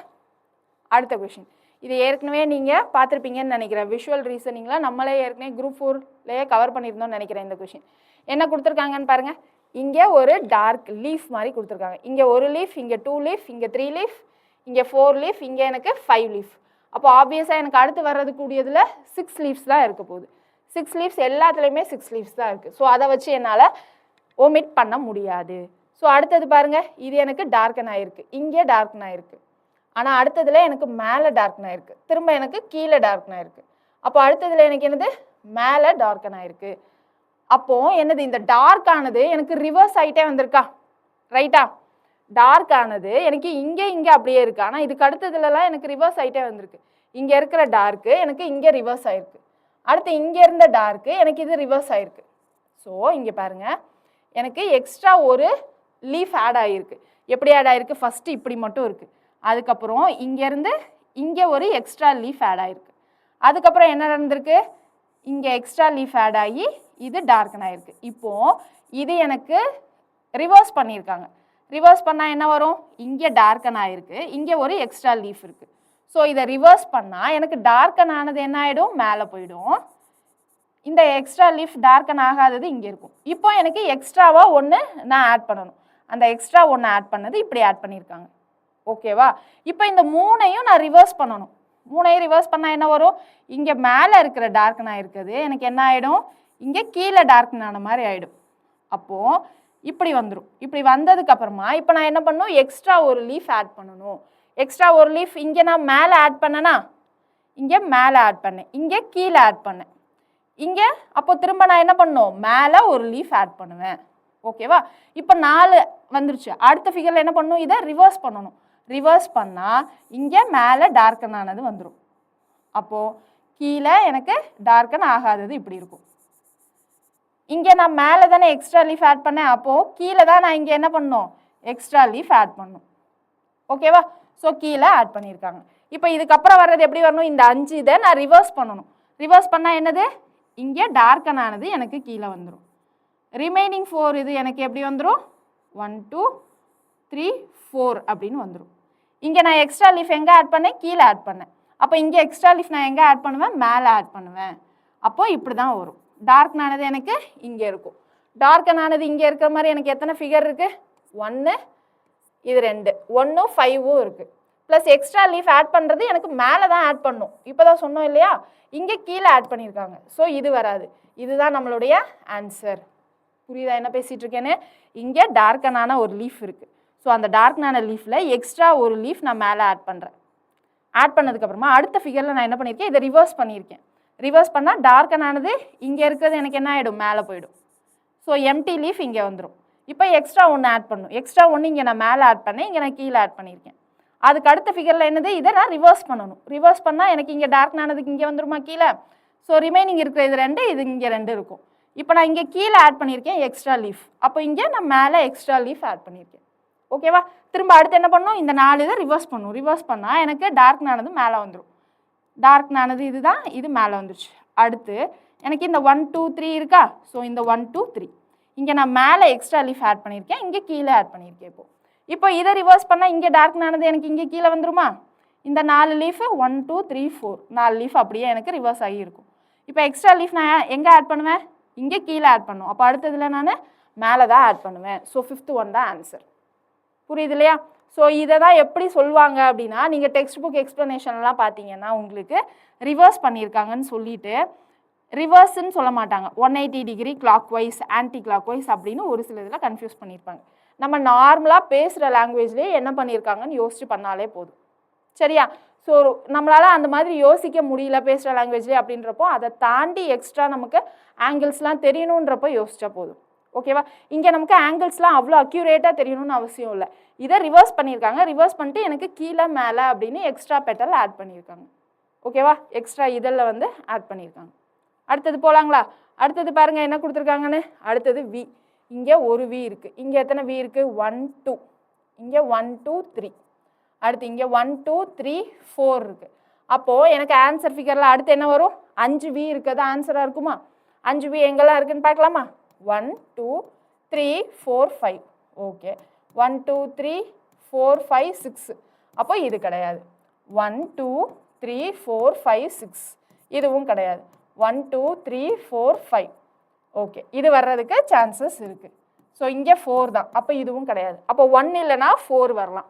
அடுத்த கொஷின். இது ஏற்கனவே நீங்கள் பார்த்துருப்பீங்கன்னு நினைக்கிறேன். விஷுவல் ரீசனிங்கில் நம்மளே ஏற்கனவே குரூப் 4லேயே கவர் பண்ணியிருந்தோம்னு நினைக்கிறேன். இந்த கொஷின் என்ன கொடுத்துருக்காங்கன்னு பாருங்கள். இங்கே ஒரு டார்க் லீஃப் மாதிரி கொடுத்துருக்காங்க. இங்கே ஒரு லீஃப், இங்கே 2 லீஃப், இங்கே 3 லீஃப், இங்கே 4 லீஃப், இங்கே எனக்கு 5 லீஃப். அப்போ ஆப்வியஸாக எனக்கு அடுத்து வர்றது கூடியதில் 6 லீவ்ஸ் தான் இருக்க போகுது. 6 லீவ்ஸ் எல்லாத்துலேயுமே 6 லீவ்ஸ் தான் இருக்குது. ஸோ அதை வச்சு என்னால் ஒமிட் பண்ண முடியாது. ஸோ அடுத்தது பாருங்கள், இது எனக்கு டார்க்கன் ஆகிருக்கு, இங்கே டார்க்கன் ஆகிருக்கு. ஆனால் அடுத்ததில் எனக்கு மேலே டார்க்கன் ஆகிருக்கு, திரும்ப எனக்கு கீழே டார்க்கன் ஆகிருக்கு. அப்போ அடுத்ததில் எனக்கு என்னது? மேலே டார்க்கன் ஆகிருக்கு. அப்போது என்னது? இந்த டார்க் ஆனது எனக்கு ரிவர்ஸ் ஆகிட்டே வந்திருக்கா? ரைட்டா? டார்க் ஆனது எனக்கு இங்கே அப்படியே இருக்குது. ஆனால் இதுக்கு அடுத்ததுலலாம் எனக்கு ரிவர்ஸ் ஆகிட்டே வந்திருக்கு. இங்கே இருக்கிற டார்க்கு எனக்கு இங்கே ரிவர்ஸ் ஆகிருக்கு. அடுத்து இங்கே இருந்த டார்க்கு எனக்கு இது ரிவர்ஸ் ஆகிருக்கு. ஸோ இங்கே பாருங்கள், எனக்கு எக்ஸ்ட்ரா ஒரு லீஃப் ஆட் ஆகிருக்கு. எப்படி ஆட் ஆகிருக்கு? ஃபஸ்ட்டு இப்படி மட்டும் இருக்குது. அதுக்கப்புறம் இங்கேருந்து இங்கே ஒரு எக்ஸ்ட்ரா லீஃப் ஆட் ஆகிருக்கு. அதுக்கப்புறம் என்ன நடந்திருக்கு? இங்கே எக்ஸ்ட்ரா லீஃப் ஆட் ஆகி இது டார்க்கன் ஆகிருக்கு. இப்போது இது எனக்கு ரிவர்ஸ் பண்ணியிருக்காங்க. ரிவர்ஸ் பண்ணால் என்ன வரும்? இங்கே டார்க்கன் ஆகிருக்கு, இங்கே ஒரு எக்ஸ்ட்ரா லீஃப் இருக்குது. ஸோ இதை ரிவர்ஸ் பண்ணால் எனக்கு டார்க்கன் ஆனது என்ன ஆகிடும்? மேலே போயிடும். இந்த எக்ஸ்ட்ரா லீஃப் டார்க்கன் ஆகாதது இங்கே இருக்கும். இப்போ எனக்கு எக்ஸ்ட்ராவாக ஒன்று நான் ஆட் பண்ணணும். அந்த எக்ஸ்ட்ரா ஒன்று ஆட் பண்ணது இப்படி ஆட் பண்ணியிருக்காங்க. ஓகேவா? இப்போ இந்த 3ஐயும் நான் ரிவர்ஸ் பண்ணணும். 3ஐயும் ரிவர்ஸ் பண்ணால் என்ன வரும்? இங்கே மேலே இருக்கிற டார்க்கன் ஆகிருக்குது எனக்கு என்ன ஆகிடும்? இங்கே கீழே டார்க்கன் ஆன மாதிரி ஆகிடும். அப்போது இப்படி வந்துடும். இப்படி வந்ததுக்கப்புறமா இப்போ நான் என்ன பண்ணணும்? எக்ஸ்ட்ரா ஒரு லீஃப் ஆட் பண்ணணும். எக்ஸ்ட்ரா ஒரு லீஃப் இங்கே நான் மேலே ஆட் பண்ணேன்னா, இங்கே மேலே ஆட் பண்ணேன், இங்கே கீழே ஆட் பண்ணேன், இங்கே அப்போ திரும்ப நான் என்ன பண்ணணும்? மேலே ஒரு லீஃப் ஆட் பண்ணுவேன். ஓகேவா? இப்போ 4 வந்துருச்சு. அடுத்த ஃபிகரில் என்ன பண்ணணும்? இதை ரிவர்ஸ் பண்ணணும். ரிவர்ஸ் பண்ணால் இங்கே மேலே டார்க்கன் ஆனது வந்துடும். அப்போது கீழே எனக்கு டார்க்கன் ஆகாதது இப்படி இருக்கும். இங்கே நான் மேலே தானே எக்ஸ்ட்ரா லீஃப் ஆட் பண்ணேன். அப்போது கீழே தான் நான் இங்கே என்ன பண்ணணும்? எக்ஸ்ட்ரா லீஃப் ஆட் பண்ணணும். ஓகேவா? ஸோ கீழே ஆட் பண்ணியிருக்காங்க. இப்போ இதுக்கப்புறம் வர்றது எப்படி வரணும்? இந்த 5 இதை நான் ரிவர்ஸ் பண்ணணும். ரிவர்ஸ் பண்ணால் என்னது? இங்கே டார்க்கன் ஆனது எனக்கு கீழே வந்துடும். ரிமைனிங் 4 இது எனக்கு எப்படி வந்துடும்? 1 2 3 4 அப்படின்னு வந்துடும். இங்கே நான் எக்ஸ்ட்ரா லீஃப் எங்கே ஆட் பண்ணேன்? கீழே ஆட் பண்ணேன். அப்போ இங்கே எக்ஸ்ட்ரா லீஃப் நான் எங்கே ஆட் பண்ணுவேன்? மேலே ஆட் பண்ணுவேன். அப்போது இப்படி தான் வரும். டார்க்கன் ஆனது எனக்கு இங்கே இருக்கும். டார்க்கன் ஆனது இங்கே இருக்கிற மாதிரி எனக்கு எத்தனை ஃபிகர் இருக்குது? 1 இது 2 1ம் 5ம் இருக்குது. ப்ளஸ் எக்ஸ்ட்ரா லீஃப் ஆட் பண்ணுறது எனக்கு மேலே தான் ஆட் பண்ணணும். இப்போ தான் சொன்னோம் இல்லையா? இங்கே கீழே ஆட் பண்ணியிருக்காங்க. ஸோ இது வராது. இதுதான் நம்மளுடைய ஆன்சர். புரியுதா என்ன பேசிகிட்டு இருக்கேன்னு? இங்கே டார்க்கனான ஒரு லீஃப் இருக்குது. ஸோ அந்த டார்க்கனான லீஃபில் எக்ஸ்ட்ரா ஒரு லீஃப் நான் மேலே ஆட் பண்ணுறேன். ஆட் பண்ணதுக்கப்புறமா அடுத்த ஃபிகரில் நான் என்ன பண்ணியிருக்கேன்? இதை ரிவர்ஸ் பண்ணியிருக்கேன். ரிவர்ஸ் பண்ணால் டார்க்கனானது இங்கே இருக்கிறது எனக்கு என்ன ஆகிடும்? மேலே போயிடும். ஸோ எம்டி லீஃப் இங்கே வந்துடும். இப்போ எக்ஸ்ட்ரா ஒன்று ஆட் பண்ணணும். எக்ஸ்ட்ரா ஒன்று இங்கே நான் மேலே ஆட் பண்ணேன், இங்கே நான் கீழே ஆட் பண்ணியிருக்கேன். அதுக்கு அடுத்த ஃபிகரில் என்னது? இதை நான் ரிவர்ஸ் பண்ணணும். ரிவர்ஸ் பண்ணால் எனக்கு இங்கே டார்க்னானதுக்கு இங்கே வந்துருமா கீழே? ஸோ ரிமைனிங் இருக்கிற இது 2, இது இங்கே 2 இருக்கும். இப்போ நான் இங்கே கீழே ஆட் பண்ணியிருக்கேன் எக்ஸ்ட்ரா லீஃப். அப்போ இங்கே நான் மேலே எக்ஸ்ட்ரா லீஃப் ஆட் பண்ணியிருக்கேன். ஓகேவா? திரும்ப அடுத்து என்ன பண்ணணும்? இந்த 4 இதை ரிவர்ஸ் பண்ணணும். ரிவர்ஸ் பண்ணால் எனக்கு டார்க்னானது மேலே வந்துடும். டார்க்னானது இதுதான், இது மேலே வந்துருச்சு. அடுத்து எனக்கு இந்த 1 2 3 இருக்கா? ஸோ இந்த 1 2 3 இங்கே நான் மேலே எக்ஸ்ட்ரா லீஃப் ஆட் பண்ணியிருக்கேன், இங்கே கீழே ஆட் பண்ணியிருக்கேன். இப்போ இதை ரிவர்ஸ் பண்ணால் இங்கே டார்க்னானது எனக்கு இங்கே கீழே வந்துருமா? இந்த 4 லீஃபு 1 2 3 4 4 லீஃப் அப்படியே எனக்கு ரிவர்ஸ் ஆகி இருக்கும். இப்போ எக்ஸ்ட்ரா லீஃப் நான் எங்கே ஆட் பண்ணுவேன்? இங்கே கீழே ஆட் பண்ணும். அப்போ அடுத்ததில் நான் மேலே தான் ஆட் பண்ணுவேன். ஸோ 5th ஒன் தான் ஆன்சர். புரியுது இல்லையா? ஸோ இதை தான் எப்படி சொல்லுவாங்க அப்படின்னா, நீங்கள் டெக்ஸ்ட் புக் எக்ஸ்ப்ளனேஷன்லாம் பார்த்தீங்கன்னா உங்களுக்கு ரிவர்ஸ் பண்ணியிருக்காங்கன்னு சொல்லிட்டு ரிவர்ஸ்ன்னு சொல்ல மாட்டாங்க. 180 degree clockwise anti clock wise அப்படின்னு ஒரு சில இதில் கன்ஃபியூஸ் பண்ணியிருப்பாங்க. நம்ம நார்மலாக பேசுகிற லாங்குவேஜ்லேயே என்ன பண்ணியிருக்காங்கன்னு யோசிச்சு பண்ணாலே போதும். சரியா? ஸோ நம்மளால் அந்த மாதிரி யோசிக்க முடியல பேசுகிற லாங்குவேஜ்லேயே அப்படின்றப்போ அதை தாண்டி எக்ஸ்ட்ரா நமக்கு ஆங்கிள்ஸ்லாம் தெரியணுன்றப்போ யோசிச்சா போதும். ஓகேவா? இங்கே நமக்கு ஆங்கிள்ஸ்லாம் அவ்வளோ அக்யூரேட்டாக தெரியணும்னு அவசியம் இல்லை. இதை ரிவர்ஸ் பண்ணியிருக்காங்க. ரிவர்ஸ் பண்ணிட்டு எனக்கு கீழே மேலே அப்படின்னு எக்ஸ்ட்ரா பெட்டல் ஆட் பண்ணியிருக்காங்க. ஓகேவா? எக்ஸ்ட்ரா இதில் வந்து ஆட் பண்ணியிருக்காங்க. அடுத்தது போகலாங்களா? அடுத்தது பாருங்கள் என்ன கொடுத்துருக்காங்கன்னு. அடுத்தது வி. இங்கே ஒரு வி இருக்குது. இங்கே எத்தனை வி இருக்குது? 1 2. இங்கே 1 2 3. அடுத்து இங்கே 1 2 3 4 இருக்குது. அப்போது எனக்கு ஆன்சர் ஃபிகரில் அடுத்து என்ன வரும்? 5 வி இருக்குது. ஆன்சராக இருக்குமா? 5 வி எங்கெல்லாம் இருக்குதுன்னு பார்க்கலாமா? 1 2 3 4 5. ஓகே. 1 2 3 4 5 6. அப்போ இது கிடையாது. 1 2 3 4 5 6. இதுவும் கிடையாது. 1 2 3 4 5. ஓகே. இது வர்றதுக்கு சான்சஸ் இருக்குது. ஸோ இங்கே 4 தான். அப்போ இதுவும் கிடையாது. அப்போ 1 இல்லைனா 4 வரலாம்.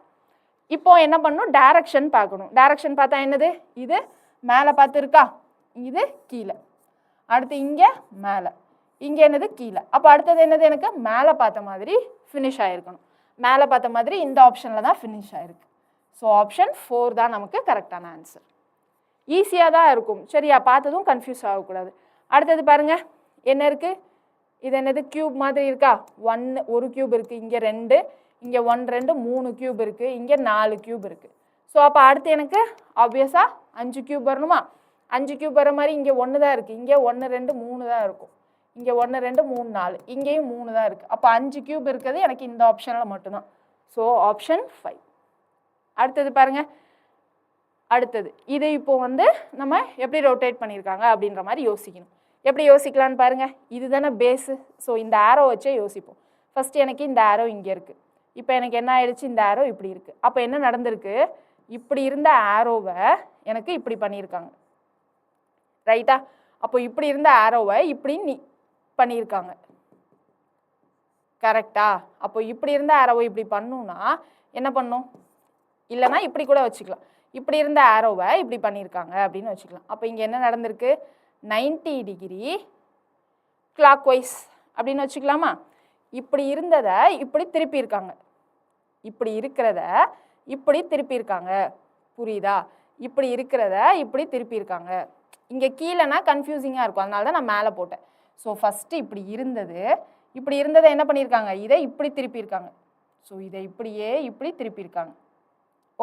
இப்போ என்ன பண்ணணும்? டைரக்ஷன் பார்க்கணும். டைரக்ஷன் பார்த்தா என்னது? இது மேலே பார்த்து இருக்கா? இது கீழே. அடுத்து இங்கே மேலே. இங்கே என்னது? கீழே. அப்போ அடுத்தது என்னது? எனக்கு மேலே பார்த்த மாதிரி ஃபினிஷ் ஆகிருக்கணும். மேலே பார்த்த மாதிரி இந்த ஆப்ஷனில் தான் ஃபினிஷ் ஆகிருக்கு. ஸோ ஆப்ஷன் 4 தான் நமக்கு கரெக்டான ஆன்சர். ஈஸியாக தான் இருக்கும். சரியா? பார்த்ததும் கன்ஃபியூஸ் ஆகக்கூடாது. அடுத்தது பாருங்கள் என்ன இருக்குது? இது என்னது? க்யூப் மாதிரி இருக்கா? 1 ஒரு க்யூப் இருக்குது. இங்கே 2, இங்கே 1 2 3 க்யூப் இருக்குது. இங்கே 4 க்யூப் இருக்குது. ஸோ அப்போ அடுத்து எனக்கு ஆப்வியஸாக 5 க்யூப் வரணுமா? 5 க்யூப் வர மாதிரி இங்கே 1 தான் இருக்குது. இங்கே 1 2 3 தான் இருக்கும். இங்கே 1 2 3 4. இங்கேயும் 3 தான் இருக்குது. அப்போ 5 க்யூப் இருக்கிறது எனக்கு இந்த ஆப்ஷனில் மட்டும்தான். So option 5. அடுத்தது பாருங்கள். அடுத்தது இது இப்போ வந்து நம்ம எப்படி ரொட்டேட் பண்ணியிருக்காங்க அப்படின்ற மாதிரி யோசிக்கணும். எப்படி யோசிக்கலான்னு பாருங்கள். இது தானே பேஸு. ஸோ இந்த ஆரோ வச்சே யோசிப்போம். ஃபஸ்ட்டு எனக்கு இந்த ஆரோ இங்கே இருக்குது. இப்போ எனக்கு என்ன ஆயிடுச்சு? இந்த ஆரோ இப்படி இருக்குது. அப்போ என்ன நடந்திருக்கு? இப்படி இருந்த ஆரோவை எனக்கு இப்படி பண்ணியிருக்காங்க. ரைட்டா? அப்போ இப்படி இருந்த ஆரோவை இப்படி பண்ணியிருக்காங்க. கரெக்டா? அப்போ இப்படி இருந்த ஆரோவை இப்படி பண்ணணும்னா என்ன பண்ணும்? இல்லைனா இப்படி கூட வச்சுக்கலாம். இப்படி இருந்த ஆரோவை இப்படி பண்ணியிருக்காங்க அப்படின்னு வச்சுக்கலாம். அப்போ இங்கே என்ன நடந்திருக்கு? 90 டிகிரி கிளாக் வைஸ் அப்படின்னு வச்சுக்கலாமா? இப்படி இருந்ததை இப்படி திருப்பியிருக்காங்க. இப்படி இருக்கிறத இப்படி திருப்பியிருக்காங்க. புரியுதா? இப்படி இருக்கிறத இப்படி திருப்பியிருக்காங்க. இங்கே கீழேனா கன்ஃபியூசிங்காக இருக்கும். அதனால தான் நான் மேலே போட்டேன். ஸோ ஃபஸ்ட்டு இப்படி இருந்ததை என்ன பண்ணியிருக்காங்க? இதை இப்படி திருப்பியிருக்காங்க. ஸோ இதை இப்படியே இப்படி திருப்பியிருக்காங்க.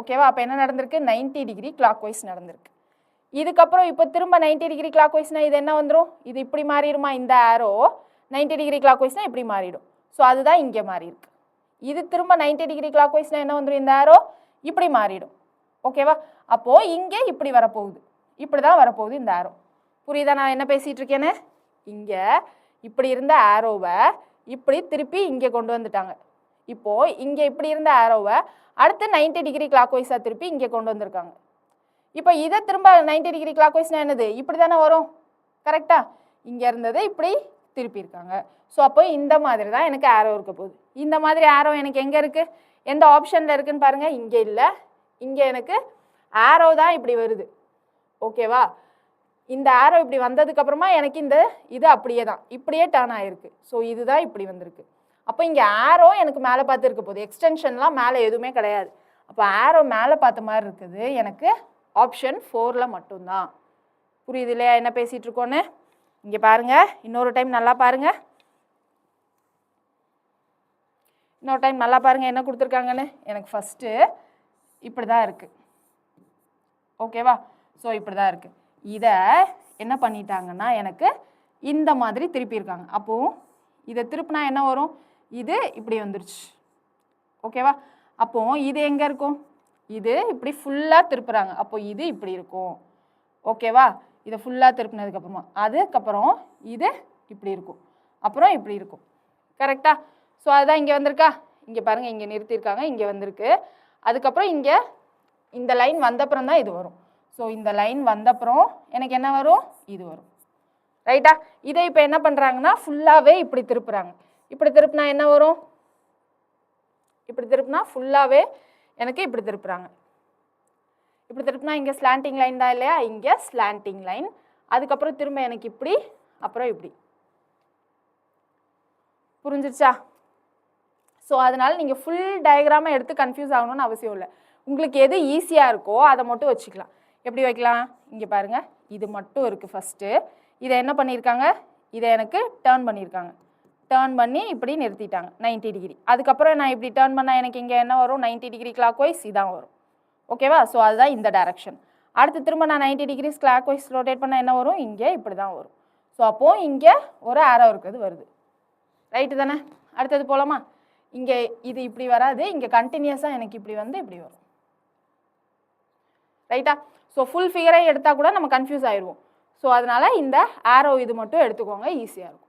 ஓகேவா? அப்போ என்ன நடந்திருக்கு? 90 டிகிரி கிளாக் வைஸ் நடந்திருக்கு. இதுக்கப்புறம் இப்போ திரும்ப 90 டிகிரி கிளாக் வைஸ்னால் இது என்ன வந்துடும்? இது இப்படி மாறிடுமா? இந்த ஆரோ 90 டிகிரி கிளாக் வைஸ்னால் இப்படி மாறிடும். ஸோ அதுதான் இங்கே மாறி இருக்கு. இது திரும்ப 90 டிகிரி கிளாக் வைஸ்னால் என்ன வந்துடும்? இந்த ஆரோ இப்படி மாறிடும். ஓகேவா? அப்போது இங்கே இப்படி வரப்போகுது. இப்படி தான் வரப்போகுது இந்த ஆரோ. புரியுதா நான் என்ன பேசிகிட்டு இருக்கேன்னு? இங்கே இப்படி இருந்த ஆரோவை இப்படி திருப்பி இங்கே கொண்டு வந்துட்டாங்க. இப்போது இங்கே இப்படி இருந்த ஆரோவை அடுத்து 90 டிகிரி கிளாக் வைஸாக திருப்பி இங்கே கொண்டு வந்திருக்காங்க. இப்போ இதை திரும்ப 90 டிகிரி கிளாக் வைஸ்னால் என்னது? இப்படி தானே வரும். கரெக்டாக? இங்கே இருந்தது இப்படி திருப்பியிருக்காங்க. ஸோ அப்போ இந்த மாதிரி தான் எனக்கு ஆரோ இருக்க போகுது. இந்த மாதிரி ஆரோ எனக்கு எங்கே இருக்குது? எந்த ஆப்ஷனில் இருக்குதுன்னு பாருங்கள். இங்கே இல்லை. இங்கே எனக்கு ஆரோ தான் இப்படி வருது. ஓகேவா? இந்த ஆரோ இப்படி வந்ததுக்கப்புறமா எனக்கு இந்த இது அப்படியே தான் இப்படியே டர்ன் ஆகிருக்கு. ஸோ இதுதான் இப்படி வந்திருக்கு. அப்போ இங்கே ஆரோ எனக்கு மேலே பார்த்து இருக்க போகுது. எக்ஸ்டென்ஷன்லாம் மேலே எதுவுமே கிடையாது. அப்போ ஆரோ மேலே பார்த்த மாதிரி இருக்குது எனக்கு ஆப்ஷன் 4ல் மட்டும்தான். புரியுது இல்லையா என்ன பேசிகிட்டு இருக்கோன்னு? இங்கே பாருங்கள். இன்னொரு டைம் நல்லா பாருங்கள். என்ன கொடுத்துருக்காங்கன்னு. எனக்கு ஃபஸ்ட்டு இப்படி தான் இருக்குது. ஓகேவா? ஸோ இப்படி தான் இருக்குது. இதை என்ன பண்ணிட்டாங்கன்னா எனக்கு இந்த மாதிரி திருப்பியிருக்காங்க. அப்போது இதை திருப்பினா என்ன வரும்? இது இப்படி வந்துருச்சு. ஓகேவா? அப்போது இது எங்கே இருக்கும்? இது இப்படி ஃபுல்லாக திருப்புறாங்க. அப்போ இது இப்படி இருக்கும். ஓகேவா? இதை ஃபுல்லாக திருப்பினதுக்கப்புறமா அதுக்கப்புறம் இது இப்படி இருக்கும். அப்புறம் இப்படி இருக்கும். கரெக்டாக? ஸோ அதுதான் இங்கே வந்திருக்கா? இங்கே பாருங்கள். இங்கே நிறுத்தியிருக்காங்க. இங்கே வந்திருக்கு. அதுக்கப்புறம் இங்கே இந்த லைன் வந்தப்புறம் தான் இது வரும். ஸோ இந்த லைன் வந்தப்புறம் எனக்கு என்ன வரும்? இது வரும். ரைட்டா? இதை இப்போ என்ன பண்ணுறாங்கன்னா ஃபுல்லாகவே இப்படி திருப்புறாங்க. இப்படி திருப்பினா என்ன வரும்? இப்படி திருப்பினா ஃபுல்லாகவே எனக்கு இப்படி திருப்புறாங்க. இப்படி திருப்பினா இங்கே ஸ்லாண்டிங் லைன் தான் இல்லையா? இங்கே ஸ்லாண்டிங் லைன். அதுக்கப்புறம் திரும்ப எனக்கு இப்படி, அப்புறம் இப்படி. புரிஞ்சிருச்சா? ஸோ அதனால் நீங்கள் ஃபுல் டயக்ராமை எடுத்து கன்ஃபியூஸ் ஆகணும்னு அவசியம் இல்லை. உங்களுக்கு எது ஈஸியாக இருக்கோ அதை மட்டும் வச்சுக்கலாம். எப்படி வைக்கலாம்? இங்கே பாருங்கள், இது மட்டும் இருக்குது ஃபஸ்ட்டு. இதை என்ன பண்ணியிருக்காங்க? இதை எனக்கு டேர்ன் பண்ணியிருக்காங்க. டேர்ன் பண்ணி இப்படி நிறுத்திட்டாங்க 90 டிகிரி. அதுக்கப்புறம் நான் இப்படி டேர்ன் பண்ணால் எனக்கு இங்கே என்ன வரும்? 90 டிகிரி கிளாக் வைஸ் இதான் வரும். ஓகேவா? ஸோ அதுதான் இந்த டைரக்ஷன். அடுத்து திரும்ப நான் 90 டிகிரிஸ் கிளாக் வைஸ் ரொட்டேட் பண்ணால் என்ன வரும்? இங்கே இப்படி தான் வரும். ஸோ அப்போது இங்கே ஒரு ஆரோ இருக்கிறது வருது. ரைட்டு தானே? அடுத்தது போகலாமா? இங்கே இது இப்படி வராது, இங்கே கண்டினியூஸாக எனக்கு இப்படி வந்து இப்படி வரும். ரைட்டா? ஸோ ஃபுல் ஃபிகரை எடுத்தால் கூட நம்ம கன்ஃபியூஸ் ஆயிடுவோம். ஸோ அதனால் இந்த ஆரோ இது மட்டும் எடுத்துக்கோங்க, ஈஸியாக இருக்கும்.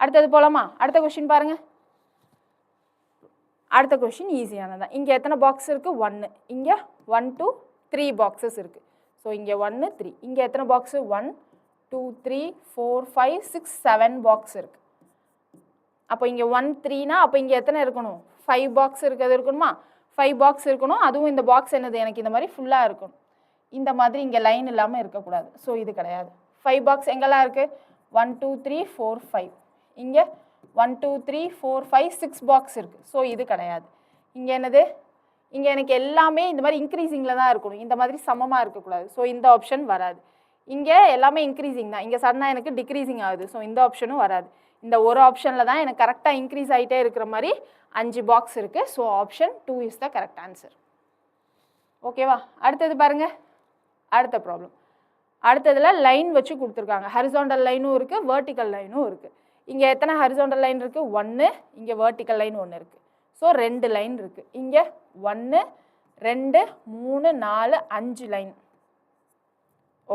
அடுத்தது போகலாமா? அடுத்த கொஸ்டின் பாருங்கள். அடுத்த கொஸ்டின் ஈஸியானதான். இங்கே எத்தனை பாக்ஸ் இருக்குது? 1. இங்கே 1 2 3 பாக்ஸஸ் இருக்குது. ஸோ இங்கே 1 3. இங்கே எத்தனை பாக்ஸு? 1 2 3 4 5 6 7 பாக்ஸ் இருக்குது. அப்போ இங்கே 1 3னா அப்போ இங்கே எத்தனை இருக்கணும்? 5 பாக்ஸ் இருக்கிறது இருக்கணுமா? 5 பாக்ஸ் இருக்கணும். அதுவும் இந்த பாக்ஸ் என்னது? எனக்கு இந்த மாதிரி ஃபுல்லாக இருக்கணும். இந்த மாதிரி இங்கே லைன் இல்லாமல் இருக்கக்கூடாது. ஸோ இது கிடையாது. 5 பாக்ஸ் எங்கெல்லாம் இருக்குது? 1 2 3 4 5. இங்கே 1 2 3 4 5 6 பாக்ஸ் இருக்குது. ஸோ இது கிடையாது. இங்கே என்னது? இங்கே எனக்கு எல்லாமே இந்த மாதிரி இன்க்ரீஸிங்கில் தான் இருக்கணும். இந்த மாதிரி சமமாக இருக்கக்கூடாது. ஸோ இந்த ஆப்ஷன் வராது. இங்கே எல்லாமே இன்க்ரீஸிங் தான். இங்கே சடனாக எனக்கு டிக்ரீஸிங் ஆகுது. ஸோ இந்த ஆப்ஷனும் வராது. இந்த ஒரு ஆப்ஷனில் தான் எனக்கு கரெக்டாக இன்க்ரீஸ் ஆகிட்டே இருக்கிற மாதிரி 5 பாக்ஸ் இருக்குது. So option 2 is the correct answer. ஓகேவா? அடுத்தது பாருங்கள். அடுத்த ப்ராப்ளம். அடுத்ததில் லைன் வச்சு கொடுத்துருக்காங்க. ஹரிசாண்டல் லைனும் இருக்குது, வெர்டிக்கல் லைனும் இருக்குது. இங்கே எத்தனை ஹரிசாண்டல் லைன் இருக்குது? 1. இங்கே வெர்டிக்கல் லைன் 1 இருக்குது. ஸோ 2 லைன் இருக்குது. இங்கே 1 2 3 4 5 லைன்.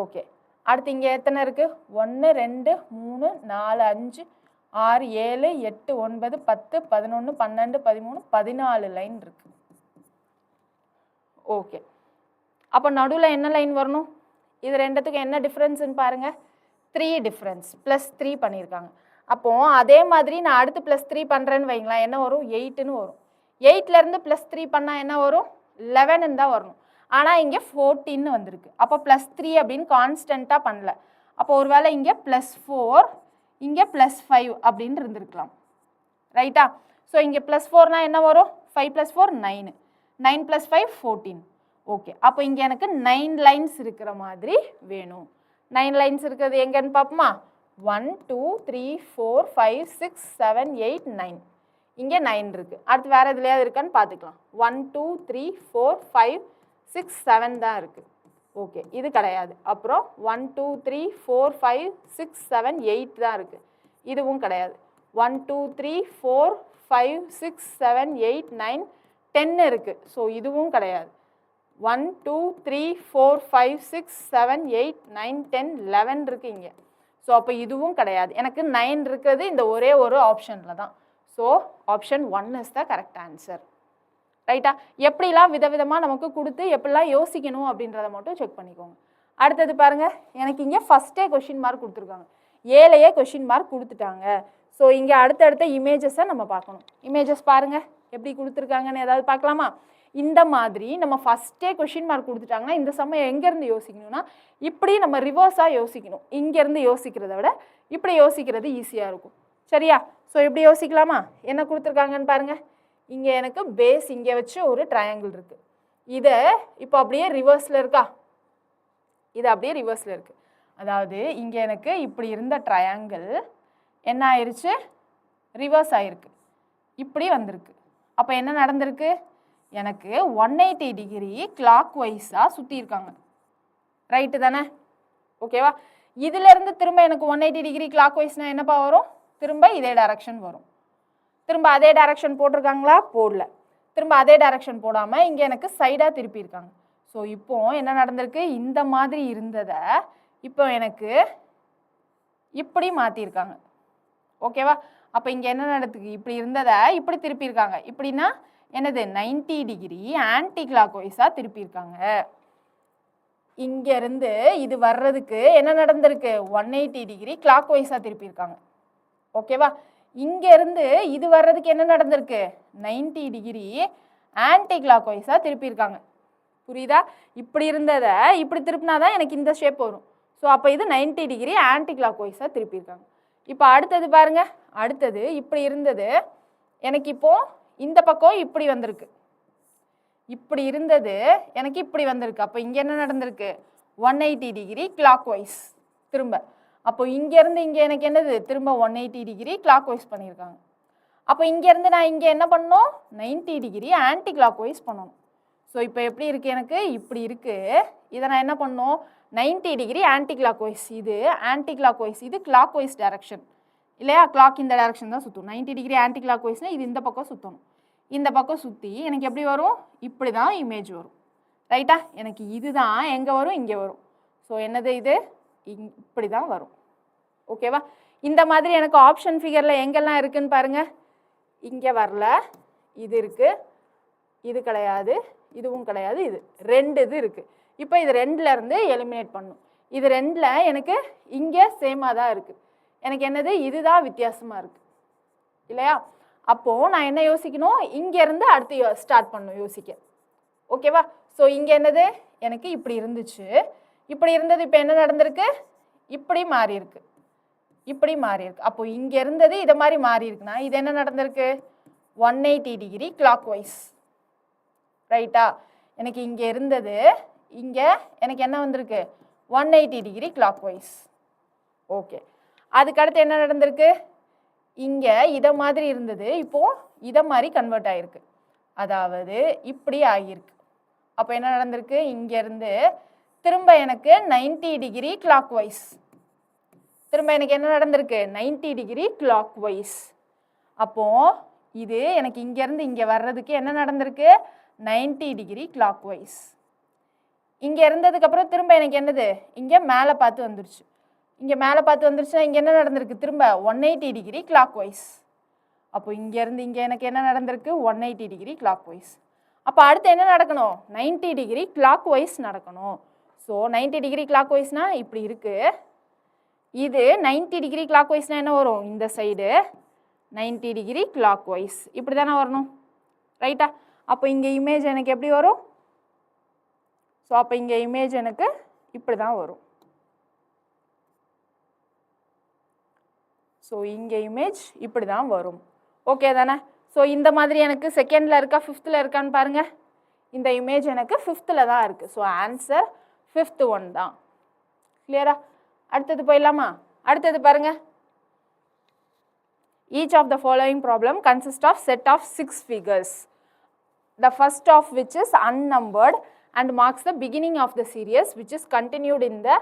ஓகே. அடுத்து இங்கே எத்தனை இருக்குது? 1 2 3 4 5 6 7 8 9 10 11 12 13 14 லைன் இருக்குது. ஓகே. அப்போ நடுவில் என்ன லைன் வரணும்? இது ரெண்டுத்துக்கு என்ன டிஃப்ரென்ஸ்ன்னு பாருங்கள். 3 டிஃப்ரென்ஸ். +3 பண்ணியிருக்காங்க. அப்போது அதே மாதிரி நான் அடுத்து +3 பண்ணுறேன்னு வைங்களேன். என்ன வரும்? 8ன்னு வரும். 8லேருந்து +3 பண்ணால் என்ன வரும்? 11ன்னு தான் வரணும். ஆனால் இங்கே 14ன்னு வந்திருக்கு. அப்போ +3 அப்படின்னு கான்ஸ்டண்ட்டாக பண்ணல. அப்போ ஒரு வேளை இங்கே +4 இங்கே +5 அப்படின்னு இருந்திருக்கலாம். ரைட்டா? ஸோ இங்கே +4னா என்ன வரும்? 5 + 4 9. 9 + 5 14. ஓகே. அப்போ இங்கே எனக்கு 9 லைன்ஸ் இருக்கிற மாதிரி வேணும். 9 லைன்ஸ் இருக்கிறது எங்கன்னு பார்ப்போமா? 1 2 3 4 5 6 7 8 9. இங்கே 9 இருக்குது. அடுத்து வேறு எதுலையாவது இருக்கான்னு பார்த்துக்கலாம். 1 2 3 4 5 6 7 தான் இருக்குது. ஓகே. இது கிடையாது. அப்புறம் 1 2 3 4 5 6 7 8 தான் இருக்குது. இதுவும் கிடையாது. 1 2 3 4 5 6 7 8 9 10 இருக்குது. ஸோ இதுவும் கிடையாது. 1 2 3 4 5 6 7 8 9 10 11 இருக்குது இங்கே. ஸோ அப்போ இதுவும் கிடையாது. எனக்கு 9 இருக்கிறது இந்த ஒரே ஒரு ஆப்ஷனில் தான். So option 1 is the correct answer. ரைட்டா? எப்படிலாம் விதவிதமாக நமக்கு கொடுத்து எப்படிலாம் யோசிக்கணும் அப்படின்றத மட்டும் செக் பண்ணிக்கோங்க. அடுத்தது பாருங்கள். எனக்கு இங்கே ஃபஸ்ட்டே கொஷின் மார்க் கொடுத்துருக்காங்க. ஏழையே கொஷின் மார்க் கொடுத்துட்டாங்க. ஸோ இங்கே அடுத்தடுத்த இமேஜஸை நம்ம பார்க்கணும். இமேஜஸ் பாருங்கள் எப்படி கொடுத்துருக்காங்கன்னு ஏதாவது பார்க்கலாமா? இந்த மாதிரி நம்ம ஃபஸ்ட்டே கொஷின் மார்க் கொடுத்துட்டாங்கன்னா இந்த சமயம் எங்கேருந்து யோசிக்கணும்னா இப்படி நம்ம ரிவர்ஸாக யோசிக்கணும். இங்கேருந்து யோசிக்கிறத விட இப்படி யோசிக்கிறது ஈஸியாக இருக்கும். சரியா? ஸோ இப்படி யோசிக்கலாமா? என்ன கொடுத்துருக்காங்கன்னு பாருங்கள். இங்கே எனக்கு பேஸ் இங்கே வச்சு ஒரு ட்ரையாங்கிள் இருக்குது. இதை இப்போ அப்படியே ரிவர்ஸில் இருக்கா? இது அப்படியே ரிவர்ஸில் இருக்குது. அதாவது இங்கே எனக்கு இப்படி இருந்த ட்ரையாங்கிள் என்ன ஆயிடுச்சு? ரிவர்ஸ் ஆகிருக்கு. இப்படி வந்திருக்கு. அப்போ என்ன நடந்திருக்கு? எனக்கு 180 டிகிரி கிளாக் வைஸாக சுற்றியிருக்காங்க. ரைட்டு தானே? ஓகேவா? இதிலேருந்து திரும்ப எனக்கு 180 டிகிரி கிளாக் வைஸ்னால் என்னப்பா வரும்? திரும்ப இதே டைரக்ஷன் வரும். திரும்ப அதே டைரக்ஷன் போட்டிருக்காங்களா? போடல. திரும்ப அதே டைரக்ஷன் போடாமல் இங்கே எனக்கு சைடாக திருப்பியிருக்காங்க. ஸோ இப்போ என்ன நடந்திருக்கு? இந்த மாதிரி இருந்ததை இப்போ எனக்கு இப்படி மாற்றிருக்காங்க. ஓகேவா? அப்போ இங்கே என்ன நடந்துருக்கு? இப்படி இருந்ததை இப்படி திருப்பியிருக்காங்க. இப்படின்னா என்னது? 90 டிகிரி ஆன்டி கிளாக் வைஸாக திருப்பியிருக்காங்க. இங்கேருந்து இது வர்றதுக்கு என்ன நடந்திருக்கு? 180 டிகிரி கிளாக் வைஸாக திருப்பியிருக்காங்க. ஓகேவா? இங்கேருந்து இது வர்றதுக்கு என்ன நடந்திருக்கு? 90 டிகிரி ஆன்டி கிளாக் வைஸாக திருப்பியிருக்காங்க. புரியுதா? இப்படி இருந்ததை இப்படி திருப்பினா தான் எனக்கு இந்த ஷேப் வரும். ஸோ அப்போ இது 90 டிகிரி ஆன்டி கிளாக் வைஸாக திருப்பியிருக்காங்க. இப்போ அடுத்தது பாருங்க, அடுத்தது இப்படி இருந்தது, எனக்கு இப்போ இந்த பக்கம் இப்படி வந்திருக்கு, இப்படி இருந்தது எனக்கு இப்படி வந்திருக்கு. அப்போ இங்கே என்ன நடந்திருக்கு, 180 டிகிரி கிளாக் வைஸ் திரும்ப. அப்போ இங்கேருந்து இங்கே எனக்கு என்னது, திரும்ப 180 டிகிரி கிளாக் வைஸ் பண்ணியிருக்காங்க. அப்போ இங்கேருந்து நான் இங்கே என்ன பண்ணணும், 90 டிகிரி ஆன்டி கிளாக் வைஸ் பண்ணணும். ஸோ இப்போ எப்படி இருக்குது, எனக்கு இப்படி இருக்குது, இதை நான் என்ன பண்ணணும், 90 டிகிரி ஆன்டி கிளாக் வைஸ், இது ஆன்டி கிளாக் வைஸ், இது கிளாக் வைஸ் டைரக்ஷன் இல்லையா, கிளாக் இந்த டைரக்ஷன் தான் சுற்றும். 90 டிகிரி ஆன்டி கிளாக் வைஸ்னால் இது இந்த பக்கம் சுற்றணும். இந்த பக்கம் சுற்றி எனக்கு எப்படி வரும், இப்படி தான் இமேஜ் வரும். ரைட்டா, எனக்கு இதுதான் எங்கே வரும், இங்கே வரும். ஸோ என்னது இது, இப்படி தான் வரும். ஓகேவா, இந்த மாதிரி எனக்கு ஆப்ஷன் ஃபிகரில் எங்கெல்லாம் இருக்குதுன்னு பாருங்கள். இங்கே வரல, இது இருக்குது, இது கிடையாது, இதுவும் கிடையாது, இது ரெண்டு இது இருக்குது. இப்போ இது ரெண்டுலேருந்து எலிமினேட் பண்ணும். இது ரெண்டில் எனக்கு இங்கே சேமாக தான் இருக்குது, எனக்கு என்னது இதுதான் வித்தியாசமாக இருக்குது இல்லையா. அப்போது நான் என்ன யோசிக்கணும், இங்கேருந்து அடுத்து ஸ்டார்ட் பண்ணணும் யோசிக்க. ஓகேவா, ஸோ இங்கே என்னது எனக்கு இப்படி இருந்துச்சு, இப்படி இருந்தது, இப்போ என்ன நடந்திருக்கு, இப்படி மாறி இருக்கு, இப்படி மாறி இருக்கு. அப்போ இங்கே இருந்தது இதை மாதிரி மாறி இருக்குன்னா இது என்ன நடந்திருக்கு, 180 டிகிரி கிளாக் வைஸ். ரைட்டா, எனக்கு இங்கே இருந்தது, இங்கே எனக்கு என்ன வந்திருக்கு, 180 டிகிரி கிளாக் வைஸ். ஓகே, அதுக்கடுத்து என்ன நடந்திருக்கு, இங்கே இதை மாதிரி இருந்தது, இப்போது இதை மாதிரி கன்வெர்ட் ஆகிருக்கு, அதாவது இப்படி ஆகியிருக்கு. அப்போ என்ன நடந்திருக்கு, இங்கேருந்து திரும்ப எனக்கு 90 டிகிரி கிளாக் வைஸ், திரும்ப எனக்கு என்ன நடந்திருக்கு, 90 டிகிரி கிளாக் வைஸ். அப்போது இது எனக்கு இங்கேருந்து இங்கே வர்றதுக்கு என்ன நடந்திருக்கு, 90 டிகிரி கிளாக் வைஸ். இங்கே இருந்ததுக்கப்புறம் திரும்ப எனக்கு என்னது, இங்கே மேலே பார்த்து வந்துருச்சு, இங்கே மேலே பார்த்து வந்துருச்சுன்னா இங்கே என்ன நடந்திருக்கு, திரும்ப 180 டிகிரி கிளாக் வைஸ். அப்போ இங்கேருந்து இங்கே எனக்கு என்ன நடந்திருக்கு, 180 டிகிரி கிளாக் வைஸ். அப்போ அடுத்து என்ன நடக்கணும், 90 டிகிரி கிளாக் வைஸ் நடக்கணும். ஸோ 90 டிகிரி கிளாக் வைஸ்னால் இப்படி இருக்குது, இது 90 டிகிரி கிளாக் வைஸ்னால் என்ன வரும், இந்த சைடு 90 டிகிரி கிளாக் வைஸ் இப்படி தானே வரணும். ரைட்டா, அப்போ இங்கே இமேஜ் எனக்கு எப்படி வரும், ஸோ அப்போ இங்கே இமேஜ் எனக்கு இப்படி தான் வரும். ஸோ இங்கே இமேஜ் இப்படி தான் வரும். ஓகே தானே. ஸோ இந்த மாதிரி எனக்கு செகண்டில் இருக்கா ஃபிஃப்த்தில் இருக்கான்னு பாருங்கள். இந்த இமேஜ் எனக்கு ஃபிஃப்த்தில் தான் இருக்குது. ஸோ ஆன்சர் 5th ஒன் தான். கிளியரா, அடுத்தது போயிடலாமா. அடுத்தது பாருங்கள், each of the following problem consists of set of 6 figures, the first of which is unnumbered and marks the beginning of the series which is continued in the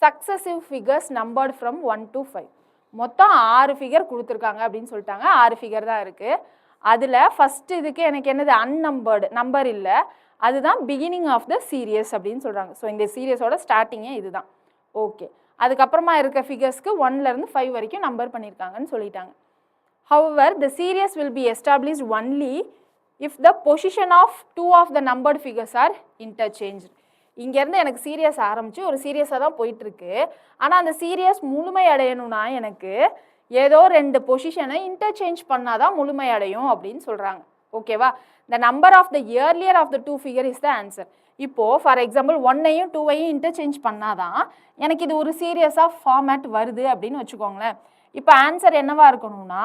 successive figures numbered from 1 to 5. மொத்தம் 6 figure கொடுத்துருக்காங்க அப்படின்னு சொல்லிட்டாங்க. 6 figure தான் இருக்குது. அதில் first இதுக்கு எனக்கு என்னது, அன்னம்பர்டு, நம்பர் இல்லை, அதுதான் பிகினிங் ஆஃப் த சீரியஸ் அப்படின்னு சொல்கிறாங்க. ஸோ இந்த சீரியஸோட ஸ்டார்டிங்கே இதுதான். ஓகே, அதுக்கப்புறமா இருக்க ஃபிகர்ஸ்க்கு 1லேருந்து 5 வரைக்கும் நம்பர் பண்ணியிருக்காங்கன்னு சொல்லிட்டாங்க. However, the series will be established only if the position of 2 of the numbered figures are interchanged. இங்கேருந்து எனக்கு சீரியஸ் ஆரம்பித்து ஒரு சீரியஸாக தான் போயிட்டுருக்கு. ஆனால் அந்த சீரியஸ் முழுமை அடையணும்னா எனக்கு ஏதோ 2 பொசிஷனை இன்டர்சேஞ்ச் பண்ணால் தான் முழுமை அடையும் அப்படின்னு சொல்கிறாங்க. ஓகேவா, the number of the earlier of the 2 figure is the answer. இப்போது ஃபார் எக்ஸாம்பிள் 1ஐயும் 2ஐயும் இன்டர்சேஞ்ச் பண்ணால் தான் எனக்கு இது ஒரு சீரியஸாக ஃபார்மேட் வருது அப்படின்னு வச்சுக்கோங்களேன். இப்போ ஆன்சர் என்னவா இருக்கணும்னா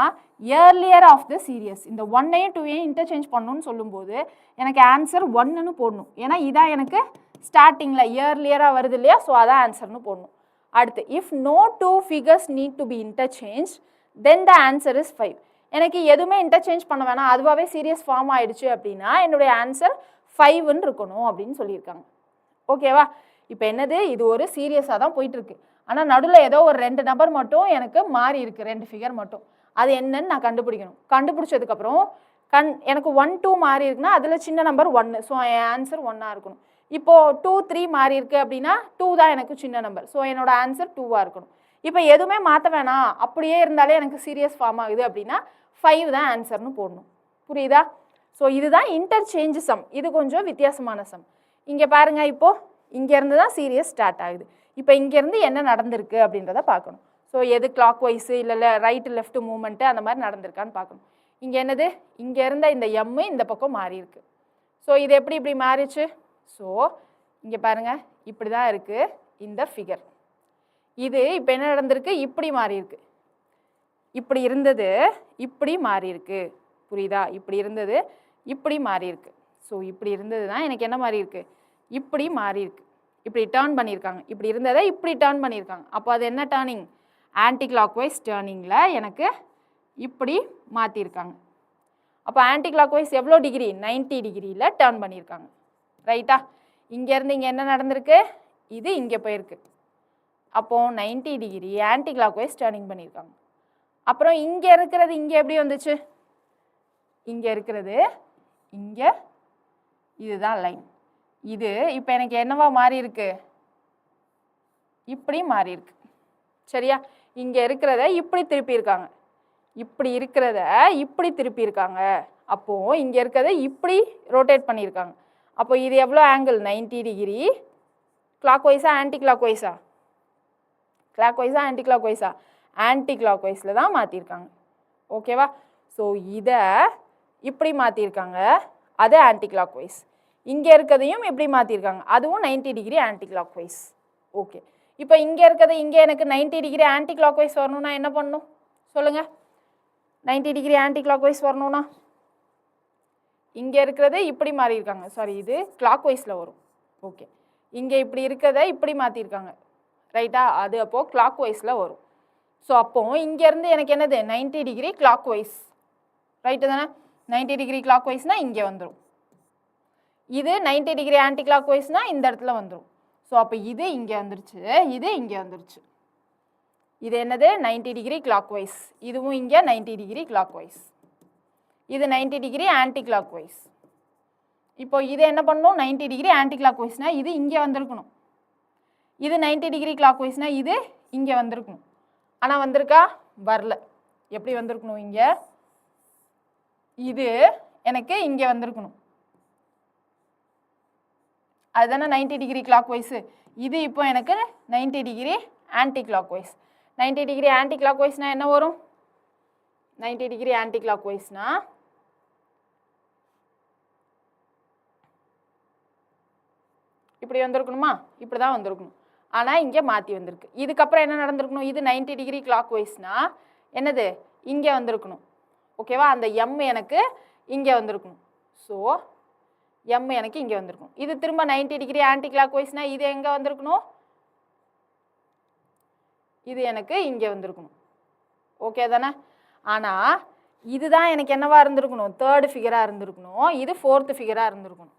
இயர்லியர் ஆஃப் த சீரியஸ். இந்த 1ஐயும் 2ஐயும் இன்டர்சேஞ்ச் பண்ணணும்னு சொல்லும்போது எனக்கு ஆன்சர் 1ன்னு போடணும். ஏன்னா இதான் எனக்கு ஸ்டார்டிங்கில் இயர்லியராக வருது இல்லையா, ஸோ அதான் ஆன்சர்னு போடணும். அடுத்து if no 2 figures need to be interchanged then the answer is 5. எனக்கு எதுவுமே இன்டர்சேஞ்ச் பண்ண வேணாம், அதுவாகவே சீரியஸ் ஃபார்ம் ஆகிடுச்சு அப்படின்னா என்னுடைய ஆன்சர் 5ன்னு இருக்கணும் அப்படின்னு சொல்லியிருக்காங்க. ஓகேவா, இப்போ என்னது, இது ஒரு சீரியஸாக தான் போயிட்டுருக்கு. ஆனால் நடுவில் ஏதோ ஒரு 2 நம்பர் மட்டும் எனக்கு மாறி இருக்குது, 2 ஃபிகர் மட்டும். அது என்னன்னு நான் கண்டுபிடிக்கணும். கண்டுபிடிச்சதுக்கப்புறம் எனக்கு 1 2 மாறி இருக்குன்னா அதில் சின்ன நம்பர் 1, ஸோ என் ஆன்சர் 1ஆக இருக்கணும். இப்போது 2 3 மாறி இருக்குது அப்படின்னா 2 தான் எனக்கு சின்ன நம்பர், ஸோ என்னோட ஆன்சர் 2ஆக இருக்கணும். இப்போ எதுவுமே மாற்ற வேணாம், அப்படியே இருந்தாலே எனக்கு சீரியஸ் ஃபார்ம் ஆகுது அப்படின்னா 5 தான் ஆன்சர்னு போடணும். புரியுதா? ஸோ இதுதான் இன்டர்சேஞ்ச் சம். இது கொஞ்சம் வித்தியாசமான சம். இங்கே பாருங்கள், இப்போது இங்கேருந்து தான் சீரியஸ் ஸ்டார்ட் ஆகுது. இப்போ இங்கேருந்து என்ன நடந்திருக்கு அப்படின்றத பார்க்கணும். ஸோ எது கிளாக் வைஸு இல்லை ரைட்டு லெஃப்ட் மூமெண்ட்டு அந்த மாதிரி நடந்திருக்கான்னு பார்க்கணும். இங்கே என்னது, இங்கே இருந்த இந்த எம்மு இந்த பக்கம் மாறி இருக்கு. ஸோ இது எப்படி இப்படி மாறிச்சு? ஸோ இங்கே பாருங்கள், இப்படி தான் இருக்குது இந்த ஃபிகர். இது இப்போ என்ன நடந்திருக்கு, இப்படி மாறி இருக்கு. இப்படி இருந்தது இப்படி மாறி இருக்கு. புரியுதா? இப்படி இருந்தது இப்படி மாறி இருக்கு. ஸோ இப்படி இருந்தது தான் எனக்கு என்ன மாறி இருக்கு, இப்படி மாறி இருக்கு. இப்படி டேர்ன் பண்ணியிருக்காங்க. இப்படி இருந்ததை இப்படி டேர்ன் பண்ணியிருக்காங்க. அப்போ அது என்ன டேர்னிங், ஆன்டி கிளாக்வைஸ் டேர்னிங்கில் எனக்கு இப்படி மாற்றிருக்காங்க. அப்போ ஆன்டி கிளாக்வைஸ் எவ்வளோ டிகிரி, 90 டிகிரியில் டேர்ன் பண்ணியிருக்காங்க. ரைட்டா? இங்கேருந்து இங்கே என்ன நடந்திருக்கு, இது இங்கே போயிருக்கு. அப்போது 90 டிகிரி ஆன்டி கிளாக்வைஸ் டேர்னிங் பண்ணியிருக்காங்க. அப்புறம் இங்கே இருக்கிறது இங்கே எப்படி வந்துச்சு, இங்கே இருக்கிறது இங்கே, இதுதான் லைன். இது இப்போ எனக்கு என்னவா மாறி இருக்கு, இப்படி மாறி இருக்கு. சரியா? இங்கே இருக்கிறத இப்படி திருப்பியிருக்காங்க, இப்படி இருக்கிறத இப்படி திருப்பியிருக்காங்க. அப்போது இங்கே இருக்கிறத இப்படி ரொட்டேட் பண்ணியிருக்காங்க. அப்போ இது எவ்வளோ ஆங்கிள், 90 டிகிரி. கிளாக் வைஸா ஆன்டி கிளாக் வைஸா, கிளாக் வைஸா ஆன்டி கிளாக் வைஸா, ஆன்டி கிளாக் வைஸில் தான் மாற்றிருக்காங்க. ஓகேவா? ஸோ இதை இப்படி மாற்றிருக்காங்க, அது ஆன்டி கிளாக் வைஸ். இங்கே இருக்கிறதையும் எப்படி மாற்றிருக்காங்க, அதுவும் 90 degree anti clock wise. Okay, இப்போ இங்கே இருக்கிறது இங்கே எனக்கு 90 டிகிரி ஆன்டி கிளாக் வைஸ் வரணும்னா என்ன பண்ணணும் சொல்லுங்கள்? 90 டிகிரி ஆன்டி கிளாக் வைஸ் வரணும்னா இங்கே இருக்கிறது இப்படி மாறியிருக்காங்க. சாரி, இது கிளாக் வைஸில் வரும். ஓகே, இங்கே இப்படி இருக்கிறத இப்படி மாற்றிருக்காங்க. ரைட்டா? அது அப்போது கிளாக் வைஸில் வரும். ஸோ அப்போது இங்கேருந்து எனக்கு என்னது, 90 டிகிரி கிளாக் வைஸ். ரைட்டு தானே? 90 டிகிரி கிளாக் வைஸ்னால் இங்கே வந்துடும். இது 90 டிகிரி ஆன்டி கிளாக் வைஸ்னால் இந்த இடத்துல வந்துடும். ஸோ அப்போ இது இங்கே வந்துருச்சு, இது இங்கே வந்துருச்சு. இது என்னது, 90 டிகிரி கிளாக் வைஸ். இதுவும் இங்கே 90 டிகிரி கிளாக் வைஸ். இது 90 டிகிரி ஆன்டி கிளாக் வைஸ். இப்போ இது என்ன பண்ணணும், 90 டிகிரி ஆன்டி கிளாக் வைஸ்னால் இது இங்கே வந்திருக்கணும். இது 90 டிகிரி கிளாக் வைஸ்னால் இது இங்கே வந்திருக்கணும். ஆனால் வந்திருக்கா, வரல. எப்படி வந்திருக்கணும், இங்கே, இது எனக்கு இங்கே வந்திருக்கணும். அதுதானே 90 டிகிரி கிளாக் வைஸு. இது இப்போ எனக்கு 90 degree anti clock wise. 90 degree anti clock வைஸ்னால் என்ன வரும், 90 டிகிரி ஆன்டி கிளாக் வைஸ்னால் இப்படி வந்திருக்கணுமா, இப்படி தான் வந்திருக்கணும். ஆனால் இங்கே மாற்றி வந்திருக்கு. இதுக்கப்புறம் என்ன நடந்திருக்கணும், இது 90 டிகிரி கிளாக் வைஸ்னால் என்னது, இங்கே வந்திருக்கணும். ஓகேவா? அந்த எம் எனக்கு இங்கே வந்திருக்கணும். ஸோ எம் எனக்கு இங்கே வந்திருக்கும். இது திரும்ப 90 டிகிரி ஆன்டி கிளாக் வைஸ்னால் இது எங்கே வந்திருக்கணும், இது எனக்கு இங்கே வந்திருக்கணும். ஓகே தானே? ஆனால் இதுதான் எனக்கு என்னவா இருந்திருக்கணும், தேர்டு ஃபிகராக இருந்திருக்கணும். இது ஃபோர்த்து ஃபிகராக இருந்திருக்கணும்.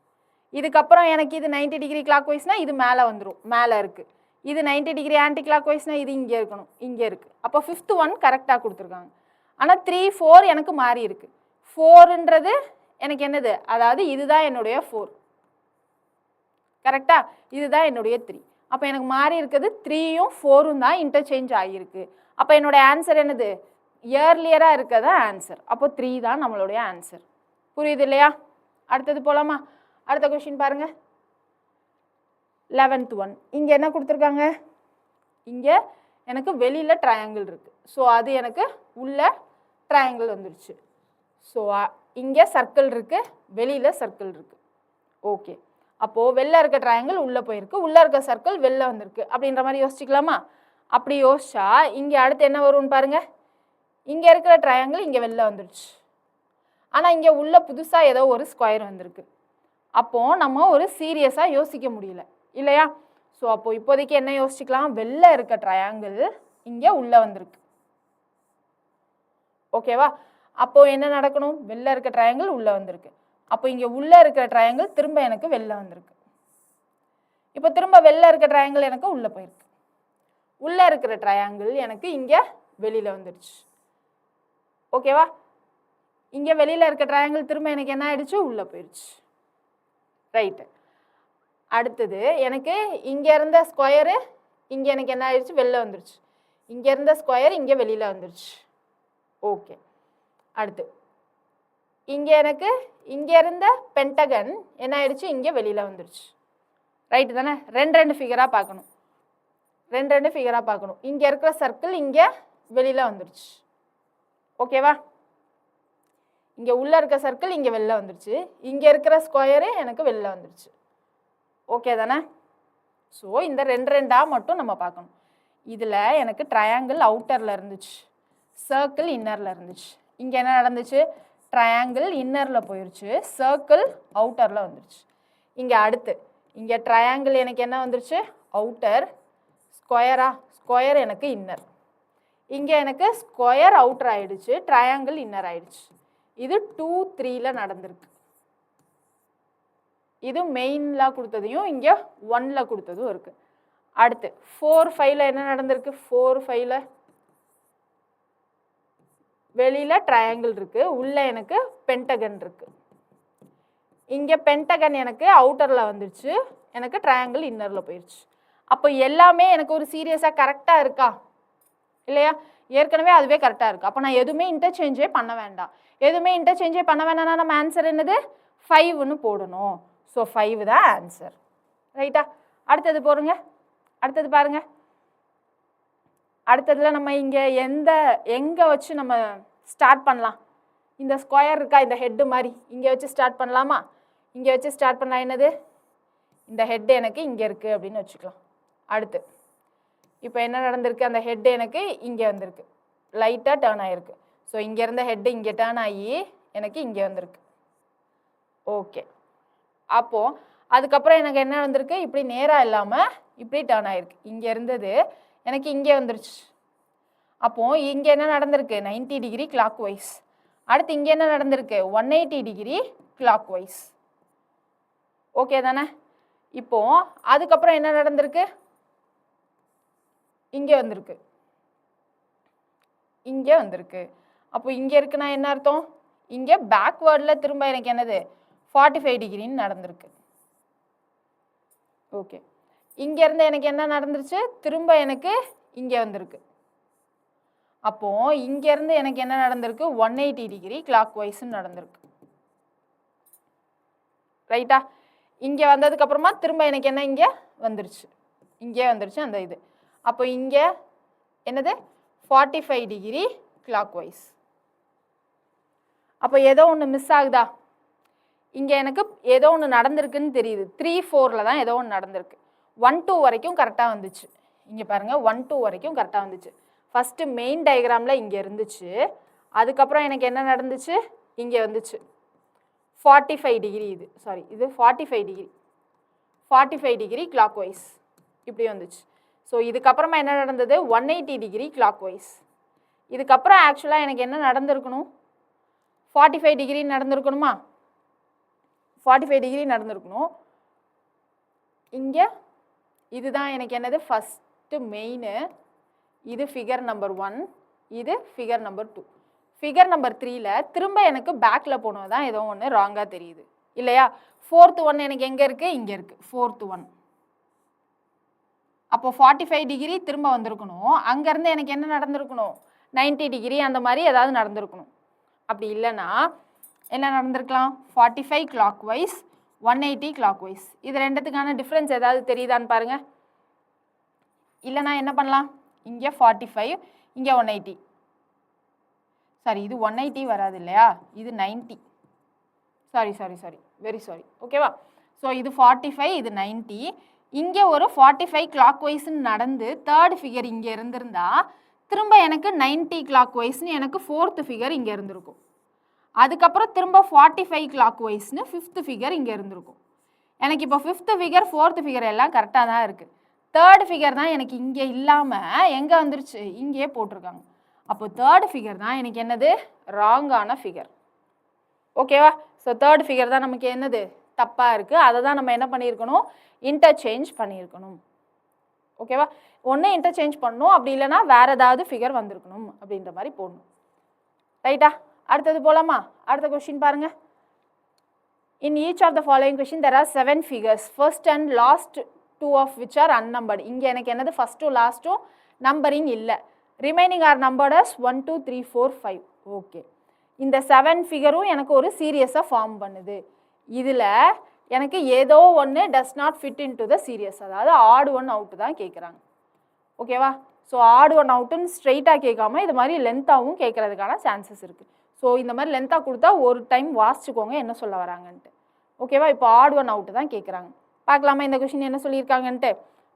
இதுக்கப்புறம் எனக்கு இது 90 டிகிரி கிளாக் வைஸ்னால் இது மேலே வந்துடும், மேலே இருக்குது. இது 90 டிகிரி ஆன்டி கிளாக் வைஸ்னால் இது இங்கே இருக்கணும், இங்கே இருக்குது. அப்போ ஃபிஃப்த்து ஒன் கரெக்டாக கொடுத்துருக்காங்க. ஆனால் 3, 4 எனக்கு மாறி இருக்குது. 4ன்றது எனக்கு என்னது, அதாவது இதுதான் என்னுடைய 4. கரெக்டாக? இதுதான் என்னுடைய 3. அப்போ எனக்கு மாறி இருக்குது 3யும் 4ம் தான் இன்டர்சேஞ்ச் ஆகியிருக்கு. அப்போ என்னுடைய ஆன்சர் என்னது, இயர்லியராக இருக்கிறதா ஆன்சர். அப்போ 3 தான் நம்மளுடைய ஆன்சர். புரியுது இல்லையா? அடுத்தது போகலாமா? அடுத்த கொஸ்டின் பாருங்கள். 11th one. இங்கே என்ன கொடுத்துருக்காங்க, இங்கே எனக்கு வெளியில் ட்ரையாங்கிள் இருக்குது. ஸோ அது எனக்கு உள்ள ட்ரையாங்கிள் வந்துடுச்சு. ஸோ இங்கே சர்க்கிள் இருக்குது, வெளியில் சர்க்கிள் இருக்குது. ஓகே, அப்போது வெளில இருக்க ட்ரையாங்கிள் உள்ளே போயிருக்கு, உள்ளே இருக்க சர்க்கிள் வெளில வந்திருக்கு அப்படின்ற மாதிரி யோசிச்சுக்கலாமா? அப்படி யோசிச்சா இங்கே அடுத்து என்ன வரும்னு பாருங்கள். இங்கே இருக்கிற ட்ரையாங்கிள் இங்கே வெளில வந்துடுச்சு. ஆனால் இங்கே உள்ள புதுசாக ஏதோ ஒரு ஸ்கொயர் வந்திருக்கு. அப்போது நம்ம ஒரு சீரியஸாக யோசிக்க முடியல இல்லையா? ஸோ அப்போது இப்போதைக்கு என்ன யோசிச்சுக்கலாம், வெளில இருக்க ட்ரையாங்கிள் இங்கே உள்ளே வந்திருக்கு. ஓகேவா? அப்போது என்ன நடக்கணும், வெளில இருக்க ட்ரையாங்கிள் உள்ளே வந்திருக்கு. அப்போ இங்கே உள்ளே இருக்கிற ட்ரையாங்கிள் திரும்ப எனக்கு வெளில வந்திருக்கு. இப்போ திரும்ப வெளில இருக்க ட்ரையாங்கிள் எனக்கு உள்ளே போயிருக்கு. உள்ளே இருக்கிற ட்ரையாங்கிள் எனக்கு இங்கே வெளியில் வந்துடுச்சு. ஓகேவா? இங்கே வெளியில் இருக்க ட்ரையாங்கிள் திரும்ப எனக்கு என்ன ஆயிடுச்சு, உள்ளே போயிடுச்சு. ரைட்டு. அடுத்தது எனக்கு இங்கே இருந்த ஸ்கொயரு இங்கே எனக்கு என்ன ஆயிடுச்சு, வெளில வந்துடுச்சு. இங்கே இருந்த ஸ்கொயர் இங்கே வெளியில் வந்துடுச்சு. ஓகே, அடுத்து இங்கே எனக்கு இங்கே இருந்த பென்டகன் என்ன ஆயிடுச்சு, இங்கே வெளியில் வந்துடுச்சு. ரைட்டு தானே? ரெண்டு ஃபிகராக பார்க்கணும், ரெண்டு ஃபிகராக பார்க்கணும். இங்கே இருக்கிற சர்க்கிள் இங்கே வெளியில் வந்துடுச்சு. ஓகேவா? இங்கே உள்ளே இருக்க சர்க்கிள் இங்கே வெளில வந்துடுச்சு, இங்கே இருக்கிற ஸ்கொயரு எனக்கு வெளில வந்துடுச்சு. ஓகே தானே? ஸோ இந்த ரெண்டாக மட்டும் நம்ம பார்க்கணும். இதில் எனக்கு ட்ரையாங்கிள் அவுட்டரில் இருந்துச்சு, சர்க்கிள் இன்னரில் இருந்துச்சு. இங்கே என்ன நடந்துச்சு? ட்ரையாங்கிள் இன்னரில் போயிடுச்சு, சர்க்கிள் அவுட்டரில் வந்துடுச்சு. இங்கே அடுத்து இங்கே ட்ரையாங்கிள் எனக்கு என்ன வந்துருச்சு? அவுட்டர். ஸ்கொயரா? ஸ்கொயர் எனக்கு இன்னர். இங்கே எனக்கு ஸ்கொயர் அவுட்டர் ஆயிடுச்சு, ட்ரையாங்கிள் இன்னர் ஆயிடுச்சு. இது 2, 3ல் நடந்திருக்கு. இது மெயினில் கொடுத்ததையும் இங்கே 1ல் கொடுத்ததும் இருக்குது. அடுத்து 4, 5ல் என்ன நடந்திருக்கு? 4, 5ல் வெளியில் ட்ரையாங்கிள் இருக்குது, உள்ளே எனக்கு பென்டகன் இருக்குது. இங்கே பென்டகன் எனக்கு அவுட்டரில் வந்துடுச்சு, எனக்கு ட்ரையாங்கிள் இன்னரில் போயிடுச்சு. அப்போ எல்லாமே எனக்கு ஒரு சீரியஸாக கரெக்டாக இருக்கா இல்லையா? ஏற்கனவே அதுவே கரெக்டாக இருக்குது. அப்போ நான் எதுவுமே இன்டர்சேஞ்சே பண்ண வேண்டாம். எதுவுமே இன்டர்சேஞ்சே பண்ண வேண்டாம்னா நம்ம ஆன்சர் என்னது? 5ன்னு போடணும். ஸோ 5 தான் ஆன்சர். ரைட்டா? அடுத்தது போடுங்க. அடுத்தது பாருங்க. அடுத்ததுல நம்ம இங்கே எங்கே வச்சு நம்ம ஸ்டார்ட் பண்ணலாம்? இந்த ஸ்கொயர் இருக்கா, இந்த ஹெட்டு மாதிரி இங்கே வச்சு ஸ்டார்ட் பண்ணலாமா? இங்கே வச்சு ஸ்டார்ட் பண்ணலாம். என்னது? இந்த ஹெட் எனக்கு இங்கே இருக்குது அப்படின்னு வச்சுக்கலாம். அடுத்து இப்போ என்ன நடந்திருக்கு? அந்த ஹெட் எனக்கு இங்கே வந்திருக்கு, லைட்டாக டேர்ன் ஆகிருக்கு. ஸோ இங்கே இருந்த ஹெட்டு இங்கே டேர்ன் ஆகி எனக்கு இங்கே வந்திருக்கு. ஓகே, அப்போது அதுக்கப்புறம் எனக்கு என்ன வந்திருக்கு? இப்படி நேராக இல்லாமல் இப்படி டேர்ன் ஆகிருக்கு. இங்கே இருந்தது எனக்கு இங்கே வந்துருச்சு. அப்போது இங்கே என்ன நடந்திருக்கு? 90 டிகிரி கிளாக் வைஸ். அடுத்து இங்கே என்ன நடந்திருக்கு? 180 டிகிரி கிளாக் வைஸ். ஓகே தானே? இப்போது அதுக்கப்புறம் என்ன நடந்திருக்கு? இங்கே வந்திருக்கு, இங்கே வந்திருக்கு. அப்போ இங்கே இருக்குன்னா என்ன அர்த்தம்? இங்கே பேக்வேர்டில் திரும்ப எனக்கு என்னது? 45 டிகிரின்னு நடந்திருக்கு. ஓகே, இங்கேருந்து எனக்கு என்ன நடந்துருச்சு? திரும்ப எனக்கு இங்கே வந்திருக்கு. அப்போது இங்கேருந்து எனக்கு என்ன நடந்திருக்கு? 180 டிகிரி கிளாக் வைஸ்ன்னு நடந்திருக்கு. ரைட்டா? இங்கே வந்ததுக்கப்புறமா திரும்ப எனக்கு என்ன இங்கே வந்துருச்சு, இங்கே வந்துருச்சு அந்த இது. அப்போ இங்கே என்னது? 45 டிகிரி கிளாக் வைஸ். அப்போ ஏதோ ஒன்று மிஸ் ஆகுதா? இங்கே எனக்கு ஏதோ ஒன்று நடந்திருக்குன்னு தெரியுது. 3, 4ல் தான் ஏதோ ஒன்று நடந்திருக்கு. 1, 2 வரைக்கும் கரெக்டாக வந்துச்சு. இங்கே பாருங்கள், 1, 2 வரைக்கும் கரெக்டாக வந்துச்சு. ஃபஸ்ட்டு மெயின் டயக்ராமில் இங்கே இருந்துச்சு, அதுக்கப்புறம் எனக்கு என்ன நடந்துச்சு? இங்கே வந்துச்சு 45 டிகிரி. இது சாரி, இது 45 டிகிரி கிளாக் வைஸ் இப்படி வந்துச்சு. ஸோ இதுக்கப்புறமா என்ன நடந்தது? 180 டிகிரி கிளாக் வைஸ். இதுக்கப்புறம் ஆக்சுவலாக எனக்கு என்ன நடந்திருக்கணும்? 45 டிகிரி நடந்திருக்கணுமா? 45 டிகிரி நடந்திருக்கணும். இங்கே இதுதான் எனக்கு என்னது? First main. இது ஃபிகர் நம்பர் 1, இது ஃபிகர் நம்பர் 2. ஃபிகர் நம்பர் 3ல் திரும்ப எனக்கு பேக்கில் போனது தான் ஏதோ ஒன்று ராங்காக தெரியுது இல்லையா? 4th 1 எனக்கு எங்கே இருக்குது? இங்கே இருக்குது 4th 1. அப்போ 45 டிகிரி திரும்ப வந்திருக்கணும். அங்கேருந்து எனக்கு என்ன நடந்திருக்கணும்? 90 டிகிரி அந்த மாதிரி ஏதாவது நடந்திருக்கணும். அப்படி இல்லைன்னா என்ன நடந்திருக்கலாம்? 45 கிளாக் வைஸ், 180 கிளாக் வைஸ். இது ரெண்டுத்துக்கான டிஃப்ரென்ஸ் ஏதாவது தெரியுதான்னு பாருங்கள். இல்லைனா என்ன பண்ணலாம்? இங்கே 45, இங்கே 180. சாரி, இது 180 வராது இல்லையா? இது 90. Sorry, very sorry. ஓகேவா? ஸோ இது 45, இது 90. இங்கே ஒரு 45 கிளாக் வைஸ்ன்னு நடந்து 3rd ஃபிகர் இங்கே இருந்திருந்தா திரும்ப எனக்கு 90 கிளாக் வைஸ்ன்னு எனக்கு 4th ஃபிகர் இங்கே இருந்திருக்கும். அதுக்கப்புறம் திரும்ப 45 கிளாக் வைஸ்ன்னு 5th ஃபிகர் இங்கே இருந்திருக்கும். எனக்கு இப்போ 5th ஃபிகர் 4th ஃபிகர் எல்லாம் கரெக்டாக தான் இருக்குது. 3rd ஃபிகர் தான் எனக்கு இங்கே இல்லாமல் எங்கே வந்துருச்சு? இங்கே போட்டிருக்காங்க. அப்போ 3rd ஃபிகர் தான் எனக்கு என்னது? ராங்கான ஃபிகர். ஓகேவா? ஸோ 3rd ஃபிகர் தான் நமக்கு என்னது? தப்பாக இருக்குது. அதை தான் நம்ம என்ன பண்ணியிருக்கணும்? இன்டர்சேஞ்ச் பண்ணியிருக்கணும். ஓகேவா? ஒன்று இன்டர்சேஞ்ச் பண்ணணும், அப்படி இல்லைனா வேறு ஏதாவது ஃபிகர் வந்திருக்கணும் அப்படின்ற மாதிரி போடணும். ரைட்டா? அடுத்தது போகலாமா? அடுத்த கொஸ்டின் பாருங்கள். In each of the following question there are 7 figures. First and last 2 of which are unnumbered. இங்கே எனக்கு என்னது? ஃபஸ்ட்டும் லாஸ்ட்டும் நம்பரிங் இல்லை. Remaining R numbered as 1, 2, 3, 4, 5. Okay, இந்த 7 ஃபிகரும் எனக்கு ஒரு சீரியஸாக ஃபார்ம் பண்ணுது. இதில் எனக்கு ஏதோ ஒன்று does not fit into the series, அதாவது ஆட் ஒன் அவுட்டு தான் கேட்குறாங்க. ஓகேவா? ஸோ ஆட் ஒன் அவுட்டுன்னு ஸ்ட்ரெயிட்டாக கேட்காம இது மாதிரி லென்த்தாகவும் கேட்குறதுக்கான சான்சஸ் இருக்குது. ஸோ இந்த மாதிரி லென்த்தாக கொடுத்தா ஒரு டைம் வாசிச்சுக்கோங்க என்ன சொல்ல வராங்கன்ட்டு. ஓகேவா? இப்போ ஆட் ஒன் அவுட்டு தான் கேட்குறாங்க. பார்க்கலாமா இந்த கொஷின் என்ன சொல்லியிருக்காங்கன்ட்டு?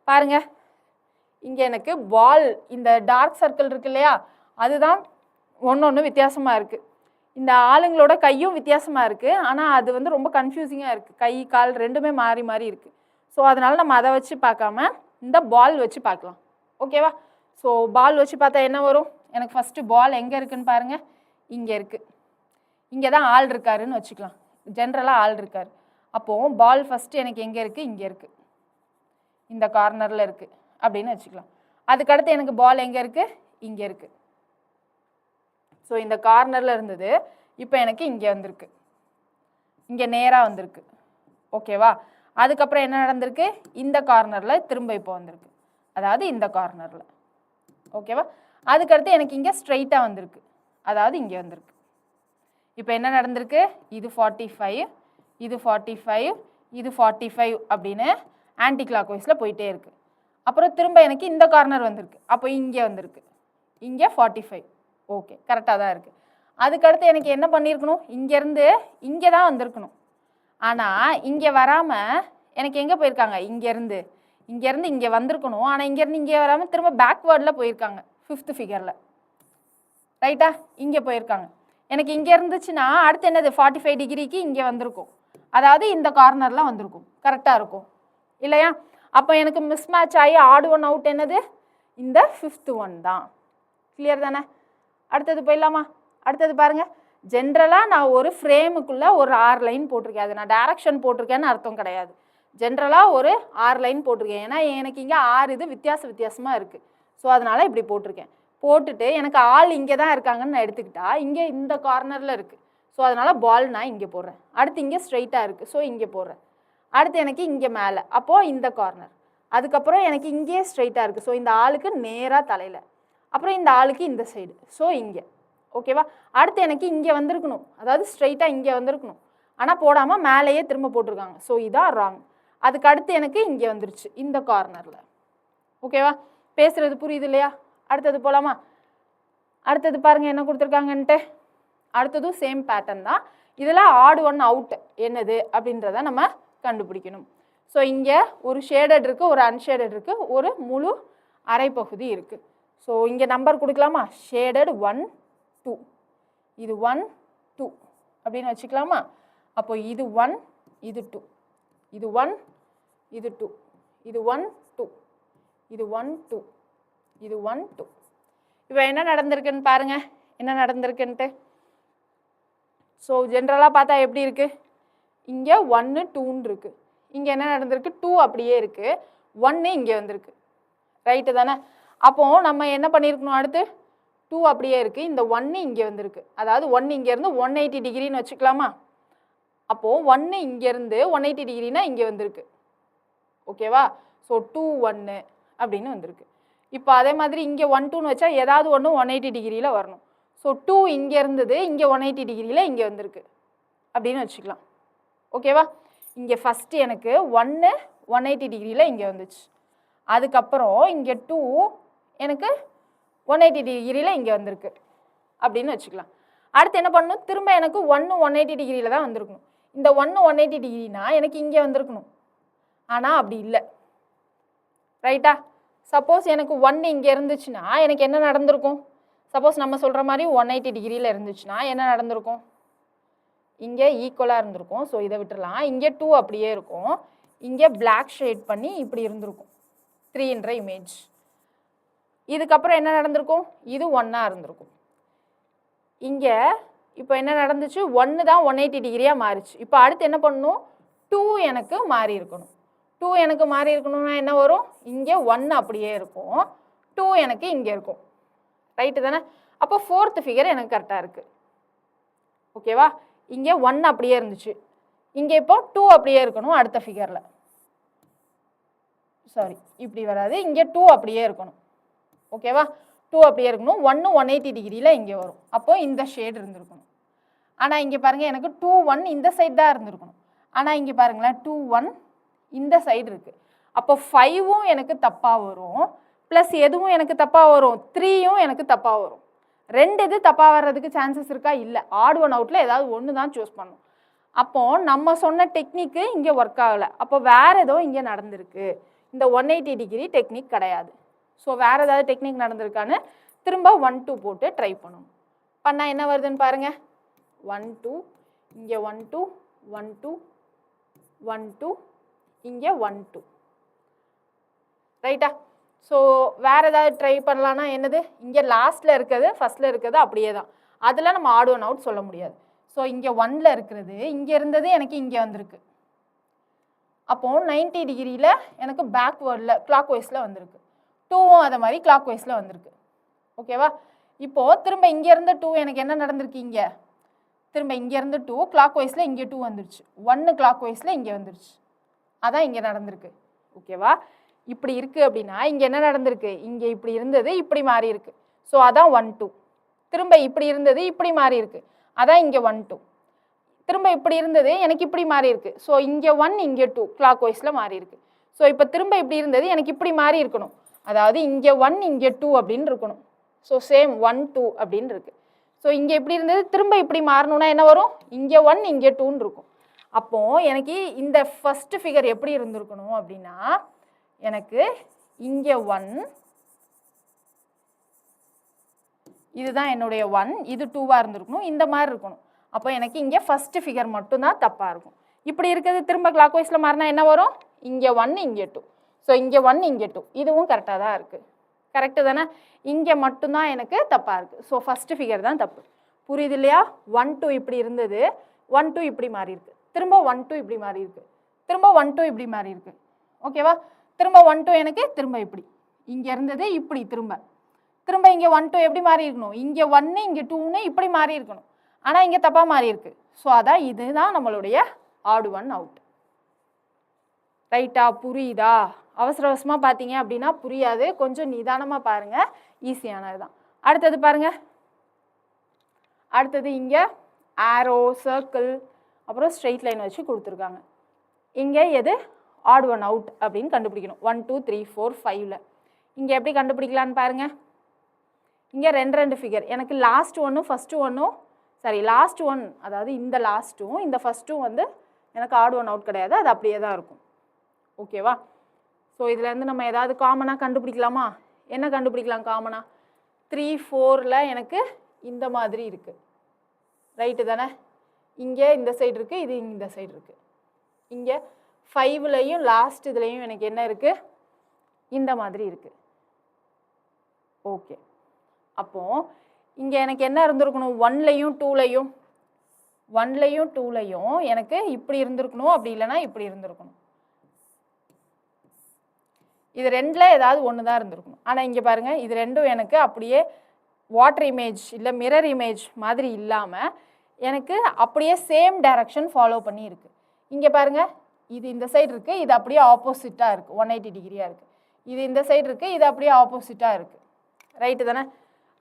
பாருங்கள், இங்கே எனக்கு பால் இந்த டார்க் சர்க்கிள் இருக்கு இல்லையா, அதுதான் ஒன்று வித்தியாசமாக இருக்குது. இந்த ஆளுங்களோட கையும் வித்தியாசமாக இருக்குது, ஆனால் அது வந்து ரொம்ப கன்ஃபியூசிங்காக இருக்குது. கை கால் ரெண்டுமே மாறி மாறி இருக்குது. ஸோ அதனால் நம்ம அதை வச்சு பார்க்காம இந்த பால் வச்சு பார்க்கலாம். ஓகேவா? ஸோ பால் வச்சு பார்த்தா என்ன வரும்? எனக்கு ஃபஸ்ட்டு பால் எங்கே இருக்குதுன்னு பாருங்கள். இங்கே இருக்குது. இங்கே தான் ஆள் இருக்காருன்னு வச்சுக்கலாம். ஜென்ரலாக ஆள் இருக்கார். அப்போது பால் ஃபஸ்ட்டு எனக்கு எங்கே இருக்குது? இங்கே இருக்குது, இந்த கார்னரில் இருக்குது அப்படின்னு வச்சுக்கலாம். அதுக்கடுத்து எனக்கு பால் எங்கே இருக்குது? இங்கே இருக்குது. ஸோ இந்த கார்னரில் இருந்தது, இப்போ எனக்கு இங்கே வந்திருக்கு, இங்கே நேராக வந்திருக்கு. ஓகேவா? அதுக்கப்புறம் என்ன நடந்திருக்கு? இந்த கார்னரில் திரும்ப இப்போ வந்திருக்கு, அதாவது இந்த கார்னரில். ஓகேவா? அதுக்கடுத்து எனக்கு இங்கே ஸ்ட்ரைட்டாக வந்திருக்கு, அதாவது இங்கே வந்திருக்கு. இப்போ என்ன நடந்திருக்கு? இது 45, இது 45, இது 45 அப்படின்னு ஆன்டி கிளாக் வைஸில் போயிட்டே இருக்குது. அப்புறம் திரும்ப எனக்கு இந்த கார்னர் வந்திருக்கு, அப்போ இங்கே வந்திருக்கு, இங்கே 45. ஓகே, கரெக்டாக தான் இருக்குது. அதுக்கடுத்து எனக்கு என்ன பண்ணியிருக்கணும்? இங்கேருந்து இங்கே தான் வந்திருக்கணும். ஆனால் இங்கே வராமல் எனக்கு எங்கே போயிருக்காங்க? இங்கேருந்து இங்கே வந்திருக்கணும். ஆனால் இங்கேருந்து இங்கே வராமல் திரும்ப பேக்வேர்டில் போயிருக்காங்க 5th ஃபிகரில். ரைட்டா? இங்கே போயிருக்காங்க. எனக்கு இங்கே இருந்துச்சுன்னா அடுத்து என்னது? 45 டிகிரிக்கு இங்கே வந்திருக்கும், அதாவது இந்த கார்னரில் வந்திருக்கும். கரெக்டாக இருக்கும் இல்லையா? அப்போ எனக்கு மிஸ் மேட்ச் ஆகி ஆட் ஒன் அவுட் என்னது? இந்த 5th ஒன் தான். கிளியர் தானே? அடுத்தது போயிடலாமா? அடுத்தது பாருங்கள். ஜென்ரலாக நான் ஒரு ஃப்ரேமுக்குள்ளே ஒரு 6 லைன் போட்டிருக்கேன். அது நான் டைரக்ஷன் போட்டிருக்கேன்னு அர்த்தம் கிடையாது. ஜென்ரலாக ஒரு 6 லைன் போட்டிருக்கேன். ஏன்னா எனக்கு இங்கே 6 இது வித்தியாசமாக இருக்குது. ஸோ அதனால் இப்படி போட்டிருக்கேன். போட்டுட்டு எனக்கு ஆள் இங்கே தான் இருக்காங்கன்னு நான் எடுத்துக்கிட்டா, இங்கே இந்த கார்னரில் இருக்குது. ஸோ அதனால் பால் நான் இங்கே போடுறேன். அடுத்து இங்கே ஸ்ட்ரைட்டாக இருக்குது, ஸோ இங்கே போடுறேன். அடுத்து எனக்கு இங்கே மேலே, அப்போது இந்த கார்னர். அதுக்கப்புறம் எனக்கு இங்கே ஸ்ட்ரைட்டாக இருக்குது, ஸோ இந்த ஆளுக்கு நேராக தலையில். அப்புறம் இந்த ஆளுக்கு இந்த சைடு, ஸோ இங்கே. ஓகேவா? அடுத்து எனக்கு இங்கே வந்திருக்கணும், அதாவது ஸ்ட்ரைட்டாக இங்கே வந்திருக்கணும். ஆனால் போடாமல் மேலேயே திரும்ப போட்டிருக்காங்க, ஸோ இதான் ராங். அதுக்கு அடுத்து எனக்கு இங்கே வந்துருச்சு, இந்த கார்னரில். ஓகேவா? பேசுகிறது புரியுது இல்லையா? அடுத்தது போகலாமா? அடுத்தது பாருங்கள் என்ன கொடுத்துருக்காங்கன்ட்டு. அடுத்ததும் சேம் பேட்டர்ன் தான். இதில் ஆட் ஒன் அவுட் என்னது அப்படின்றத நம்ம கண்டுபிடிக்கணும். ஸோ இங்கே ஒரு ஷேடட் இருக்குது, ஒரு அன்ஷேடட் இருக்குது, ஒரு முழு அரைப்பகுதி இருக்குது. ஸோ இங்கே நம்பர் கொடுக்கலாமா? ஷேடட் 1 2, இது 1 2 அப்படின்னு வச்சுக்கலாமா? அப்போ இது 1 இது 2, இது 1 இது 2, இது 1 2, இது 1 2, இது 1 2. இப்போ என்ன நடந்திருக்குன்னு பாருங்க, என்ன நடந்திருக்குன்ட்டு. ஸோ ஜென்ரலாக பார்த்தா எப்படி இருக்குது? இங்கே 1 2ன்னு இருக்குது. இங்கே என்ன நடந்திருக்கு? 2 அப்படியே இருக்குது, 1 இங்கே வந்திருக்கு. ரைட்டு தானே? அப்போது நம்ம என்ன பண்ணியிருக்கணும்? அடுத்து 2 அப்படியே இருக்குது, இந்த 1 இங்கே வந்திருக்கு. அதாவது 1 இங்கேருந்து 180 டிகிரின்னு வச்சுக்கலாமா? அப்போது 1 இங்கேருந்து 180 டிகிரினா இங்கே வந்திருக்கு. ஓகேவா? ஸோ 2 1 அப்படின்னு வந்திருக்கு. இப்போ அதே மாதிரி இங்கே 1 2ன்னு வச்சா ஏதாவது ஒன்று 180 டிகிரியில் வரணும். ஸோ 2 இங்கே இருந்தது, இங்கே 180 டிகிரியில் இங்கே வந்திருக்கு அப்படின்னு வச்சுக்கலாம். ஓகேவா? இங்கே ஃபஸ்ட்டு எனக்கு 1 180 டிகிரியில் இங்கே வந்துச்சு. அதுக்கப்புறம் இங்கே 2 எனக்கு 180 டிகிரியில் இங்கே வந்திருக்கு அப்படின்னு வச்சுக்கலாம். அடுத்து என்ன பண்ணணும்? திரும்ப எனக்கு 1 180 டிகிரியில் தான் வந்திருக்கணும். இந்த 1 180 டிகிரினா எனக்கு இங்கே வந்திருக்கணும், ஆனால் அப்படி இல்லை. ரைட்டா? சப்போஸ் எனக்கு 1 இங்கே இருந்துச்சுன்னா எனக்கு என்ன நடந்திருக்கும்? சப்போஸ் நம்ம சொல்கிற மாதிரி 180 டிகிரியில் இருந்துச்சுன்னா என்ன நடந்திருக்கும்? இங்கே ஈக்குவலாக இருந்திருக்கும். ஸோ இதை விட்டுடலாம். இங்கே 2 அப்படியே இருக்கும், இங்கே பிளாக் ஷேட் பண்ணி இப்படி இருந்திருக்கும் 3ன்ற இமேஜ். இதுக்கப்புறம் என்ன நடந்திருக்கும்? இது 1ஆக இருந்திருக்கும். இங்கே இப்போ என்ன நடந்துச்சு? 1 தான் 180 டிகிரியாக மாறிச்சு. இப்போ அடுத்து என்ன பண்ணணும்? 2 எனக்கு மாறி இருக்கணும். 2 எனக்கு மாறி இருக்கணும்னா என்ன வரும்? இங்கே 1 அப்படியே இருக்கும், 2 எனக்கு இங்கே இருக்கும். ரைட்டு தானே? அப்போ 4th ஃபிகர் எனக்கு கரெக்டாக இருக்குது. ஓகேவா? இங்கே 1 அப்படியே இருந்துச்சு, இங்கே இப்போ 2 அப்படியே இருக்கணும். அடுத்த ஃபிகரில் சாரி இப்படி வராது, இங்கே 2 அப்படியே இருக்கணும். ஓகேவா? 2 அப்படியே இருக்கணும். 1 180 டிகிரியில் இங்கே வரும், அப்போ இந்த ஷேட் இருந்திருக்கணும். ஆனால் இங்கே பாருங்கள், எனக்கு 2 1 இந்த சைடு தான் இருந்திருக்கணும். ஆனால் இங்கே பாருங்களேன், 2 1 இந்த சைடு இருக்குது. அப்போ 5ம் எனக்கு தப்பாக வரும், ப்ளஸ் எதுவும் எனக்கு தப்பாக வரும்? 3யும் எனக்கு தப்பாக வரும். 2 இது தப்பாக வர்றதுக்கு சான்சஸ் இருக்கா? இல்லை. ஆட் ஒன் அவுட்டில் ஏதாவது ஒன்று தான் சூஸ் பண்ணும். அப்போது நம்ம சொன்ன டெக்னிக்கு இங்கே ஒர்க் ஆகலை. அப்போ வேறு ஏதோ இங்கே நடந்திருக்கு. இந்த 180 டிகிரி டெக்னிக் கிடையாது. ஸோ வேறு ஏதாவது டெக்னிக் நடந்திருக்கான்னு திரும்ப 1 2 போட்டு ட்ரை பண்ணணும். பண்ணால் என்ன வருதுன்னு பாருங்கள். 1 2 இங்கே 1 2 1 2 1 2 இங்கே 1 2 ரைட்டா. ஸோ வேறு ஏதாவது ட்ரை பண்ணலான்னா என்னது, இங்கே லாஸ்ட்டில் இருக்கிறது ஃபஸ்ட்டில் இருக்கிறது அப்படியே தான், அதில் நம்ம ஆட் ஒன் அவுட் சொல்ல முடியாது. ஸோ இங்கே 1ல் இருக்கிறது இங்கே இருந்தது எனக்கு இங்கே வந்திருக்கு. அப்போது 90 டிகிரியில் எனக்கு பேக்வேர்டில் கிளாக் வைஸில் வந்திருக்கு. 2வும் அதை மாதிரி கிளாக் வைஸில் வந்திருக்கு. ஓகேவா. இப்போது திரும்ப இங்கேருந்து 2 எனக்கு என்ன நடந்திருக்கு, இங்கே திரும்ப இங்கேருந்து 2 கிளாக் வைஸில் இங்கே 2 வந்துருச்சு, 1 கிளாக் வைஸில் இங்கே வந்துருச்சு. அதான் இங்கே நடந்திருக்கு. ஓகேவா. இப்படி இருக்குது அப்படின்னா இங்கே என்ன நடந்திருக்கு, இங்கே இப்படி இருந்தது இப்படி மாறி இருக்குது. ஸோ அதான் 1 2. திரும்ப இப்படி இருந்தது இப்படி மாறி இருக்குது, அதான் இங்கே 1 2. திரும்ப இப்படி இருந்தது எனக்கு இப்படி மாறி இருக்குது. ஸோ இங்கே 1 இங்கே 2 கிளாக் வைஸில் மாறி இருக்குது. ஸோ இப்போ திரும்ப இப்படி இருந்தது எனக்கு இப்படி மாறி இருக்கணும், அதாவது இங்கே 1 இங்கே 2 அப்படின்னு இருக்கணும். ஸோ சேம் 1 2 அப்படின்னு இருக்குது. ஸோ இங்கே இப்படி இருந்தது திரும்ப இப்படி மாறணும்னா என்ன வரும், இங்கே 1 இங்கே 2ன்னு இருக்கும். அப்போது எனக்கு இந்த ஃபஸ்ட்டு ஃபிகர் எப்படி இருந்திருக்கணும் அப்படின்னா, எனக்கு இங்கே 1, இதுதான் என்னுடைய 1, இது 2வாக இருந்திருக்கணும், இந்த மாதிரி இருக்கணும். அப்போ எனக்கு இங்கே ஃபஸ்ட்டு ஃபிகர் மட்டும்தான் தப்பாக இருக்கும். இப்படி இருக்கிறது திரும்ப கிளாக் வைஸில் மாறினா என்ன வரும், இங்கே 1 இங்கே 2. ஸோ இங்கே 1 இங்கே 2, இதுவும் கரெக்டாக தான் இருக்குது. கரெக்டு தானே. இங்கே மட்டும்தான் எனக்கு தப்பாக இருக்குது. ஸோ ஃபஸ்ட்டு ஃபிகர் தான் தப்பு. புரியுது இல்லையா. 1 2 இப்படி இருந்தது, 1 2 இப்படி மாறி இருக்குது, திரும்ப 1 2 இப்படி மாறி இருக்குது, திரும்ப 1 2 இப்படி மாறி இருக்குது. ஓகேவா. திரும்ப 1 2 எனக்கு திரும்ப இப்படி இங்கே இருந்தது இப்படி திரும்ப திரும்ப இங்கே 1 2 எப்படி மாறி இருக்கணும், இங்கே 1 இங்கே 2ன்னு இப்படி மாறி இருக்கணும், ஆனால் இங்கே தப்பாக மாறி இருக்கு. ஸோ அதான் இதுதான் நம்மளுடைய ஆட் ஒன் அவுட். ரைட்டா. புரியுதா. அவசர அவசரமாக பார்த்தீங்க அப்படின்னா புரியாது, கொஞ்சம் நிதானமாக பாருங்கள், ஈஸியானது தான். அடுத்தது பாருங்கள். அடுத்தது இங்கே ஆரோ சர்க்கிள் அப்புறம் ஸ்ட்ரெயிட் லைன் வச்சு கொடுத்துருக்காங்க. இங்கே எது ஆட் ஒன் அவுட் அப்படின்னு கண்டுபிடிக்கணும். 1 2 3 4 5ல் இங்கே எப்படி கண்டுபிடிக்கலான்னு பாருங்கள். இங்கே 2 ஃபிகர், எனக்கு லாஸ்ட் ஒன்றும் ஃபஸ்ட்டு ஒன்றும் சரி லாஸ்ட் ஒன், அதாவது இந்த லாஸ்ட்டும் இந்த ஃபஸ்ட்டும் வந்து எனக்கு ஆட் ஒன் அவுட் கிடையாது, அது அப்படியே தான் இருக்கும். ஓகேவா. ஸோ இதுலேருந்து நம்ம ஏதாவது காமனாக கண்டுபிடிக்கலாமா. என்ன கண்டுபிடிக்கலாம் காமனாக, 3 4ல் எனக்கு இந்த மாதிரி இருக்குது. ரைட்டு தானே. இங்கே இந்த சைடு இருக்குது, இது இந்த சைடு இருக்குது. இங்கே 5லையும் லாஸ்ட் இதுலேயும் எனக்கு என்ன இருக்குது, இந்த மாதிரி இருக்குது. ஓகே. அப்போது இங்கே எனக்கு என்ன இருந்திருக்கணும், 1லையும் 2லையும் 1லையும் 2லையும் எனக்கு இப்படி இருந்திருக்கணும், அப்படி இல்லைன்னா இப்படி இருந்திருக்கணும். இது 2ல் ஏதாவது ஒன்று தான் இருந்திருக்கணும். ஆனால் இங்கே பாருங்கள், இது ரெண்டும் எனக்கு அப்படியே வாட்டர் இமேஜ் இல்லை மிரர் இமேஜ் மாதிரி இல்லாமல் எனக்கு அப்படியே சேம் டைரக்ஷன் ஃபாலோ பண்ணி இருக்குது. இங்கே பாருங்கள், இது இந்த சைடு இருக்குது, இது அப்படியே ஆப்போசிட்டாக இருக்குது, 180 டிகிரியாக இருக்குது. இது இந்த சைடு இருக்குது, இது அப்படியே ஆப்போசிட்டாக இருக்குது. ரைட்டு தானே.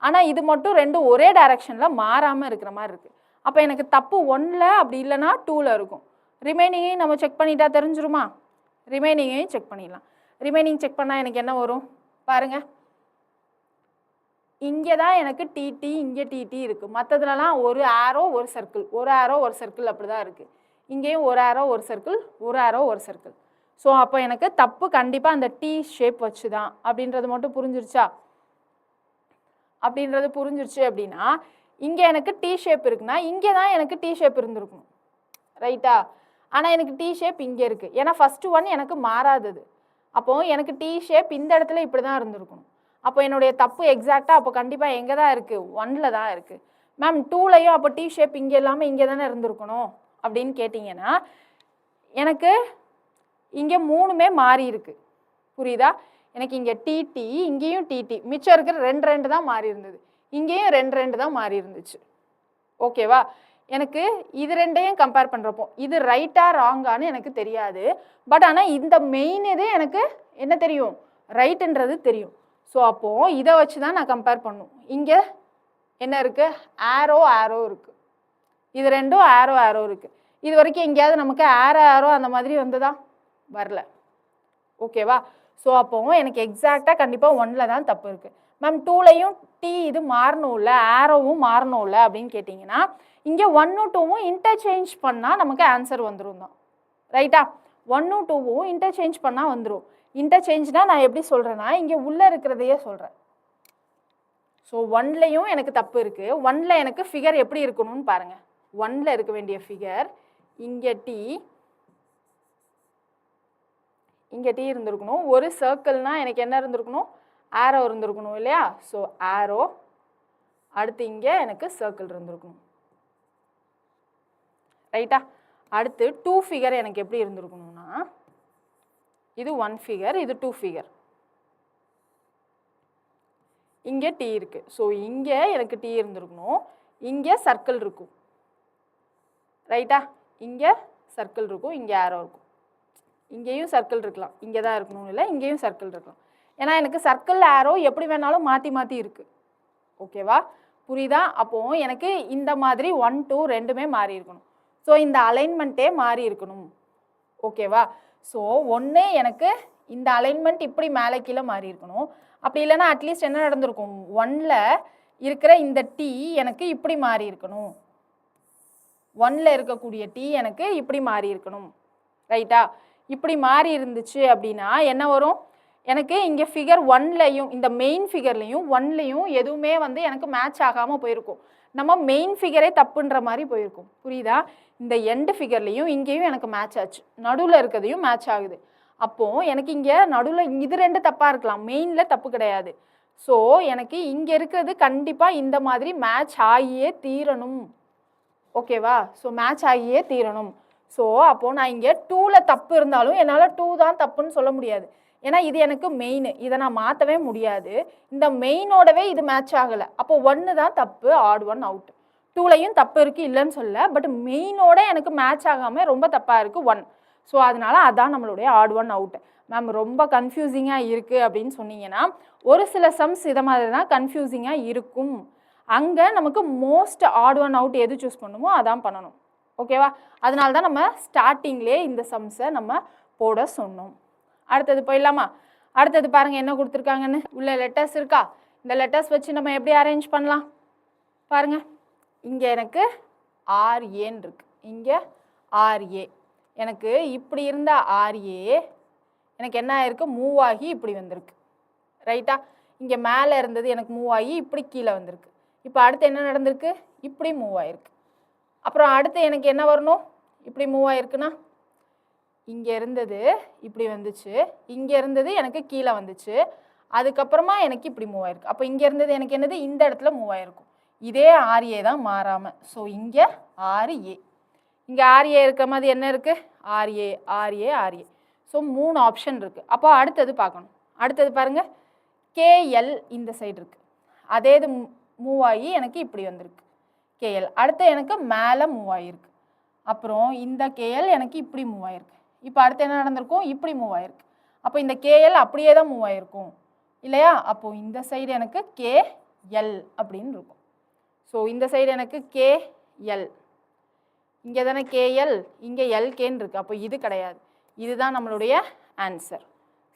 ஆனால் இது மட்டும் ரெண்டும் ஒரே டைரக்ஷனில் மாறாமல் இருக்கிற மாதிரி இருக்குது. அப்போ எனக்கு தப்பு 1ல் அப்படி இல்லைன்னா 2ல் இருக்கும். ரிமைனிங்கையும் நம்ம செக் பண்ணிட்டா தெரிஞ்சிருமா. ரிமைனிங்கையும் செக் பண்ணிடலாம். ரிமைனிங் செக் பண்ணால் எனக்கு என்ன வரும் பாருங்கள். இங்கே தான் எனக்கு டிடி இங்கே டிடி இருக்குது, மற்றதுலலாம் ஒரு ஆரோ ஒரு சர்க்கிள், ஒரு ஆரோ ஒரு சர்க்கிள் அப்படி தான் இருக்குது. இங்கேயும் ஒரு ஆரோ ஒரு சர்க்கிள், ஒரு ஆரோ ஒரு சர்க்கிள். ஸோ அப்போ எனக்கு தப்பு கண்டிப்பாக அந்த டி ஷேப் வச்சு தான் அப்படின்றது மட்டும் புரிஞ்சிருச்சா. அப்படின்றது புரிஞ்சிருச்சு அப்படின்னா இங்கே எனக்கு டி ஷேப் இருக்குன்னா இங்கே தான் எனக்கு டி ஷேப் இருந்திருக்கணும். ரைட்டா. ஆனால் எனக்கு டி ஷேப் இங்கே இருக்குது, ஏன்னா ஃபஸ்ட்டு ஒன் எனக்கு மாறாதது. அப்போது எனக்கு டி ஷேப் இந்த இடத்துல இப்படி தான் இருந்திருக்கணும். அப்போ என்னுடைய தப்பு எக்ஸாக்டாக அப்போ கண்டிப்பாக எங்கே தான் இருக்குது, 1ல் தான் இருக்குது. மேம் 2லையும் அப்போ டி ஷேப் இங்கே இல்லாமல் இங்கே தானே இருந்திருக்கணும் அப்படின்னு கேட்டிங்கன்னா எனக்கு இங்கே 3மே மாறி இருக்குது. புரியுதா. எனக்கு இங்கே டிடி இங்கேயும் டிடி, மிச்சம் இருக்கிற 2 தான் மாறி இருந்தது, இங்கேயும் 2 தான் மாறி இருந்துச்சு. ஓகேவா. எனக்கு இது ரெண்டையும் கம்பேர் பண்ணுறப்போ இது ரைட்டா ராங்கான்னு எனக்கு தெரியாது. பட் ஆனால் இந்த மெயின் இது எனக்கு என்ன தெரியும், ரைட்டுன்றது தெரியும். ஸோ அப்போது இதை வச்சு தான் நான் கம்பேர் பண்ணும். இங்கே என்ன இருக்குது, ஆரோ ஆரோ இருக்குது, இது ரெண்டும் ஆரோ ஆரோ இருக்குது. இது வரைக்கும் எங்கேயாவது நமக்கு ஆரோ அந்த மாதிரி வந்ததா, வரல. ஓகேவா. ஸோ அப்போது எனக்கு எக்ஸாக்டாக கண்டிப்பாக 1ல் தான் தப்பு இருக்குது. மேம் 2லையும் டி இது மாறணும்ல, ஆரோவும் மாறணும்ல அப்படின்னு கேட்டிங்கன்னா இங்கே 1ம் 2ம் இன்டர்சேஞ்ச் பண்ணால் நமக்கு ஆன்சர் வந்துடும் தான். ரைட்டா. 1ம் 2ம் இன்டர்சேஞ்ச் பண்ணால் வந்துடும். இன்டர்சேஞ்ச்னால் நான் எப்படி சொல்கிறேன்னா இங்கே உள்ளே இருக்கிறதையே சொல்கிறேன். ஸோ 1லையும் எனக்கு தப்பு இருக்குது. 1ல் எனக்கு ஃபிகர் எப்படி இருக்கணும்னு பாருங்கள். 1ல் இருக்க வேண்டிய ஃபிகர் இங்கே டி, இங்கே டி இருந்திருக்கணும். ஒரு சர்க்கிள்னால் எனக்கு என்ன இருந்திருக்கணும்? ஆரோ இருந்திருக்கணும் இல்லையா? ஸோ ஆரோ, அடுத்து இங்கே எனக்கு சர்க்கிள் இருந்திருக்கணும். ரைட்டா? அடுத்து 2 ஃபிகர் எனக்கு எப்படி இருந்திருக்கணும்னா இது 1 ஃபிகர், இது 2 ஃபிகர். இங்கே டி இருக்குது. ஸோ இங்கே எனக்கு டி இருந்திருக்கணும், இங்கே சர்க்கிள் இருக்கும். ரைட்டா? இங்கே சர்க்கிள் இருக்கும், இங்கே ஆரோ இருக்கும். இங்கேயும் சர்க்கிள் இருக்கலாம், இங்கே தான் இருக்கணும் இல்லை, இங்கேயும் சர்க்கிள் இருக்கலாம். ஏன்னா எனக்கு சர்க்கிள் ஆரோ எப்படி வேணாலும் மாற்றி மாற்றி இருக்குது. ஓகேவா? புரியுதா? அப்போது எனக்கு இந்த மாதிரி 1 2 ரெண்டுமே மாறி இருக்கணும். ஸோ இந்த அலைன்மெண்ட்டே மாறி இருக்கணும். ஓகேவா? ஸோ ஒன்று எனக்கு இந்த அலைன்மெண்ட் இப்படி மேலே கீழே மாறி இருக்கணும். அப்படி இல்லைன்னா அட்லீஸ்ட் என்ன நடந்திருக்கும்? 1ல் இருக்கிற இந்த டி எனக்கு இப்படி மாறி இருக்கணும். 1ல் இருக்கக்கூடிய டி எனக்கு இப்படி மாறி இருக்கணும். ரைட்டா? இப்படி மாறி இருந்துச்சு அப்படின்னா என்ன வரும்? எனக்கு இங்கே ஃபிகர் 1லையும் இந்த மெயின் ஃபிகர்லையும் 1லையும் எதுவுமே வந்து எனக்கு மேட்ச் ஆகாமல் போயிருக்கும். நம்ம மெயின் ஃபிகரே தப்புன்ற மாதிரி போயிருக்கும். புரியுதா? இந்த எண்டு ஃபிகர்லையும் இங்கேயும் எனக்கு மேட்ச் ஆச்சு, நடுவில் இருக்கிறதையும் மேட்ச் ஆகுது. அப்போது எனக்கு இங்கே நடுவில் இது 2 தப்பாக இருக்கலாம், மெயினில் தப்பு கிடையாது. ஸோ எனக்கு இங்கே இருக்கிறது கண்டிப்பாக இந்த மாதிரி மேட்ச் ஆகியே தீரணும். ஓகேவா? ஸோ மேட்ச் ஆகியே தீரணும். ஸோ அப்போது நான் இங்கே 2ல் தப்பு இருந்தாலும் என்னால் 2 தான் தப்புன்னு சொல்ல முடியாது. ஏன்னா இது எனக்கு மெயின், இதை நான் மாற்றவே முடியாது. இந்த மெயினோடவே இது மேட்ச் ஆகலை, அப்போ 1 தான் தப்பு, ஆட் 1 அவுட். 2லையும் தப்பு இருக்குது இல்லைன்னு சொல்ல, பட் மெயினோட எனக்கு மேட்ச் ஆகாமல் ரொம்ப தப்பாக இருக்குது 1. ஸோ அதனால் அதான் நம்மளுடைய ஆட் 1 அவுட். மேம் ரொம்ப கன்ஃபியூசிங்காக இருக்குது அப்படின்னு சொன்னீங்கன்னா ஒரு சில சம்ஸ் இதை மாதிரி தான் கன்ஃபியூசிங்காக இருக்கும். அங்கே நமக்கு மோஸ்ட் ஆட் 1 அவுட் எது சூஸ் பண்ணுமோ அதான் பண்ணணும். ஓகேவா? அதனால தான் நம்ம ஸ்டார்டிங்லேயே இந்த சம்ஸை நம்ம போட சொன்னோம். அடுத்தது போயிடலாமா? அடுத்தது பாருங்கள் என்ன கொடுத்துருக்காங்கன்னு. உள்ள லெட்டர்ஸ் இருக்கா? இந்த லெட்டர்ஸ் வச்சு நம்ம எப்படி அரேஞ்ச் பண்ணலாம் பாருங்கள். இங்கே எனக்கு ஆர்ஏன்னு இருக்குது, இங்கே ஆர்ஏ. எனக்கு இப்படி இருந்த ஆர்ஏ எனக்கு என்ன ஆயிருக்கு? மூவ் ஆகி இப்படி வந்திருக்கு. ரைட்டா? இங்கே மேலே இருந்தது எனக்கு மூவ் ஆகி இப்படி கீழே வந்திருக்கு. இப்போ அடுத்து என்ன நடந்திருக்கு? இப்படி மூவ் ஆகிருக்கு. அப்புறம் அடுத்து எனக்கு என்ன வரணும்? இப்படி மூவ் ஆகிருக்குன்னா இங்கே இருந்தது இப்படி வந்துச்சு, இங்கே இருந்தது எனக்கு கீழே வந்துச்சு, அதுக்கப்புறமா எனக்கு இப்படி மூவ் ஆகிருக்கு. அப்போ இங்கே இருந்தது எனக்கு என்னது? இந்த இடத்துல மூவ் ஆகிருக்கும். இதே ஆர்ஏ தான் மாறாமல். ஸோ இங்கே ஆர்ஏ, இங்கே ஆர்ஏ இருக்க மாதிரி என்ன இருக்குது? RA RA RA. So 3 option இருக்குது. அப்போ அடுத்தது பார்க்கணும். அடுத்தது பாருங்கள், கேஎல் இந்த சைடு இருக்குது, அதே இது மூவ் ஆகி எனக்கு இப்படி வந்திருக்கு கேஎல். அடுத்து எனக்கு மேலே மூவ் ஆகிருக்கு. அப்புறம் இந்த கேஎல் எனக்கு இப்படி மூவ் ஆகிருக்கு. இப்போ அடுத்து என்ன நடந்திருக்கும்? இப்படி மூவ் ஆகிருக்கு. அப்போ இந்த கேஎல் அப்படியே தான் மூவ் ஆகிருக்கும் இல்லையா? அப்போது இந்த சைடு எனக்கு கேஎல் அப்படின்னு இருக்கும். ஸோ இந்த சைடு எனக்கு கேஎல், இங்கே தானே கேஎல், இங்கே எல்கேன்னு இருக்குது. அப்போ இது கிடையாது, இதுதான் நம்மளுடைய ஆன்சர்,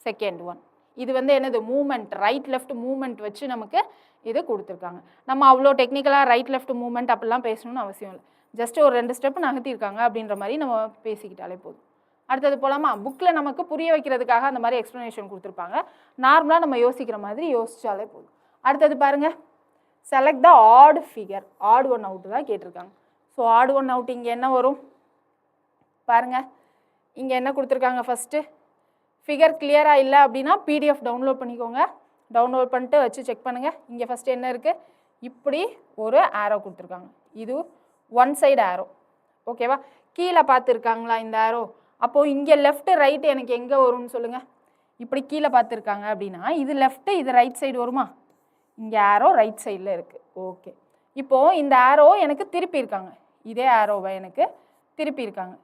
செகண்ட் ஒன். இது வந்து என்னது? மூமெண்ட், ரைட் லெஃப்ட் மூமெண்ட் வச்சு நமக்கு இது கொடுத்துருக்காங்க. நம்ம அவ்வளோ டெக்னிக்கலாக ரைட் லெஃப்ட் மூமெண்ட் அப்படிலாம் பேசணும்னு அவசியம் இல்லை. ஜஸ்ட் ஒரு 2 ஸ்டெப் நகர்த்திருக்காங்க அப்படின்ற மாதிரி நம்ம பேசிக்கிட்டாலே போதும். அடுத்தது போகலாமா? புக்கில் நமக்கு புரிய வைக்கிறதுக்காக அந்த மாதிரி எக்ஸ்ப்ளனேஷன் கொடுத்துருப்பாங்க. நார்மலாக நம்ம யோசிக்கிற மாதிரி யோசிச்சாலே போதும். அடுத்தது பாருங்கள், select the odd figure. Odd 1 out தான் கேட்டிருக்காங்க. ஸோ ஆட் 1 அவுட் இங்கே என்ன வரும் பாருங்கள். இங்கே என்ன கொடுத்துருக்காங்க? ஃபஸ்ட்டு ஃபிகர் கிளியராக இல்லை அப்படின்னா பிடிஎஃப் டவுன்லோட் பண்ணிக்கோங்க. டவுன்லோட் பண்ணிட்டு வச்சு செக் பண்ணுங்கள். இங்கே ஃபஸ்ட்டு என்ன இருக்குது? இப்படி ஒரு ஆரோ கொடுத்துருக்காங்க, இது 1 சைடு ஆரோ. ஓகேவா? கீழே பார்த்துருக்காங்களா இந்த ஆரோ? அப்போது இங்கே லெஃப்ட்டு ரைட்டு எனக்கு எங்கே வரும்னு சொல்லுங்கள். இப்படி கீழே பார்த்துருக்காங்க அப்படின்னா இது லெஃப்ட்டு, இது ரைட் சைடு வருமா? இங்கே ஆரோ ரைட் சைடில் இருக்குது. ஓகே, இப்போது இந்த ஆரோ எனக்கு திருப்பியிருக்காங்க, இதே ஆரோவை எனக்கு திருப்பியிருக்காங்க.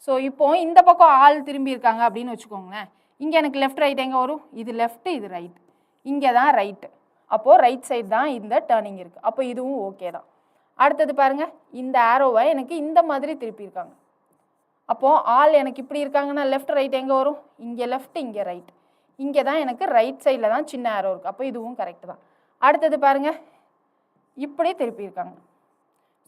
ஸோ இப்போது இந்த பக்கம் ஆள் திரும்பியிருக்காங்க அப்படின்னு வச்சுக்கோங்களேன். இங்கே எனக்கு லெஃப்ட் ரைட் எங்கே வரும்? இது லெஃப்ட்டு, இது ரைட், இங்கே தான் ரைட்டு. அப்போது ரைட் சைடு தான் இந்த டேர்னிங் இருக்குது. அப்போ இதுவும் ஓகே தான். அடுத்தது பாருங்கள், இந்த ஆரோவை எனக்கு இந்த மாதிரி திருப்பியிருக்காங்க. அப்போது ஆள் எனக்கு இப்படி இருக்காங்கன்னா லெஃப்ட் ரைட் எங்கே வரும்? இங்கே லெஃப்ட், இங்கே ரைட், இங்கே தான் எனக்கு ரைட் சைடில் தான் சின்ன ஆரோ இருக்குது. அப்போ இதுவும் கரெக்டு தான். அடுத்தது பாருங்கள், இப்படி திருப்பியிருக்காங்க.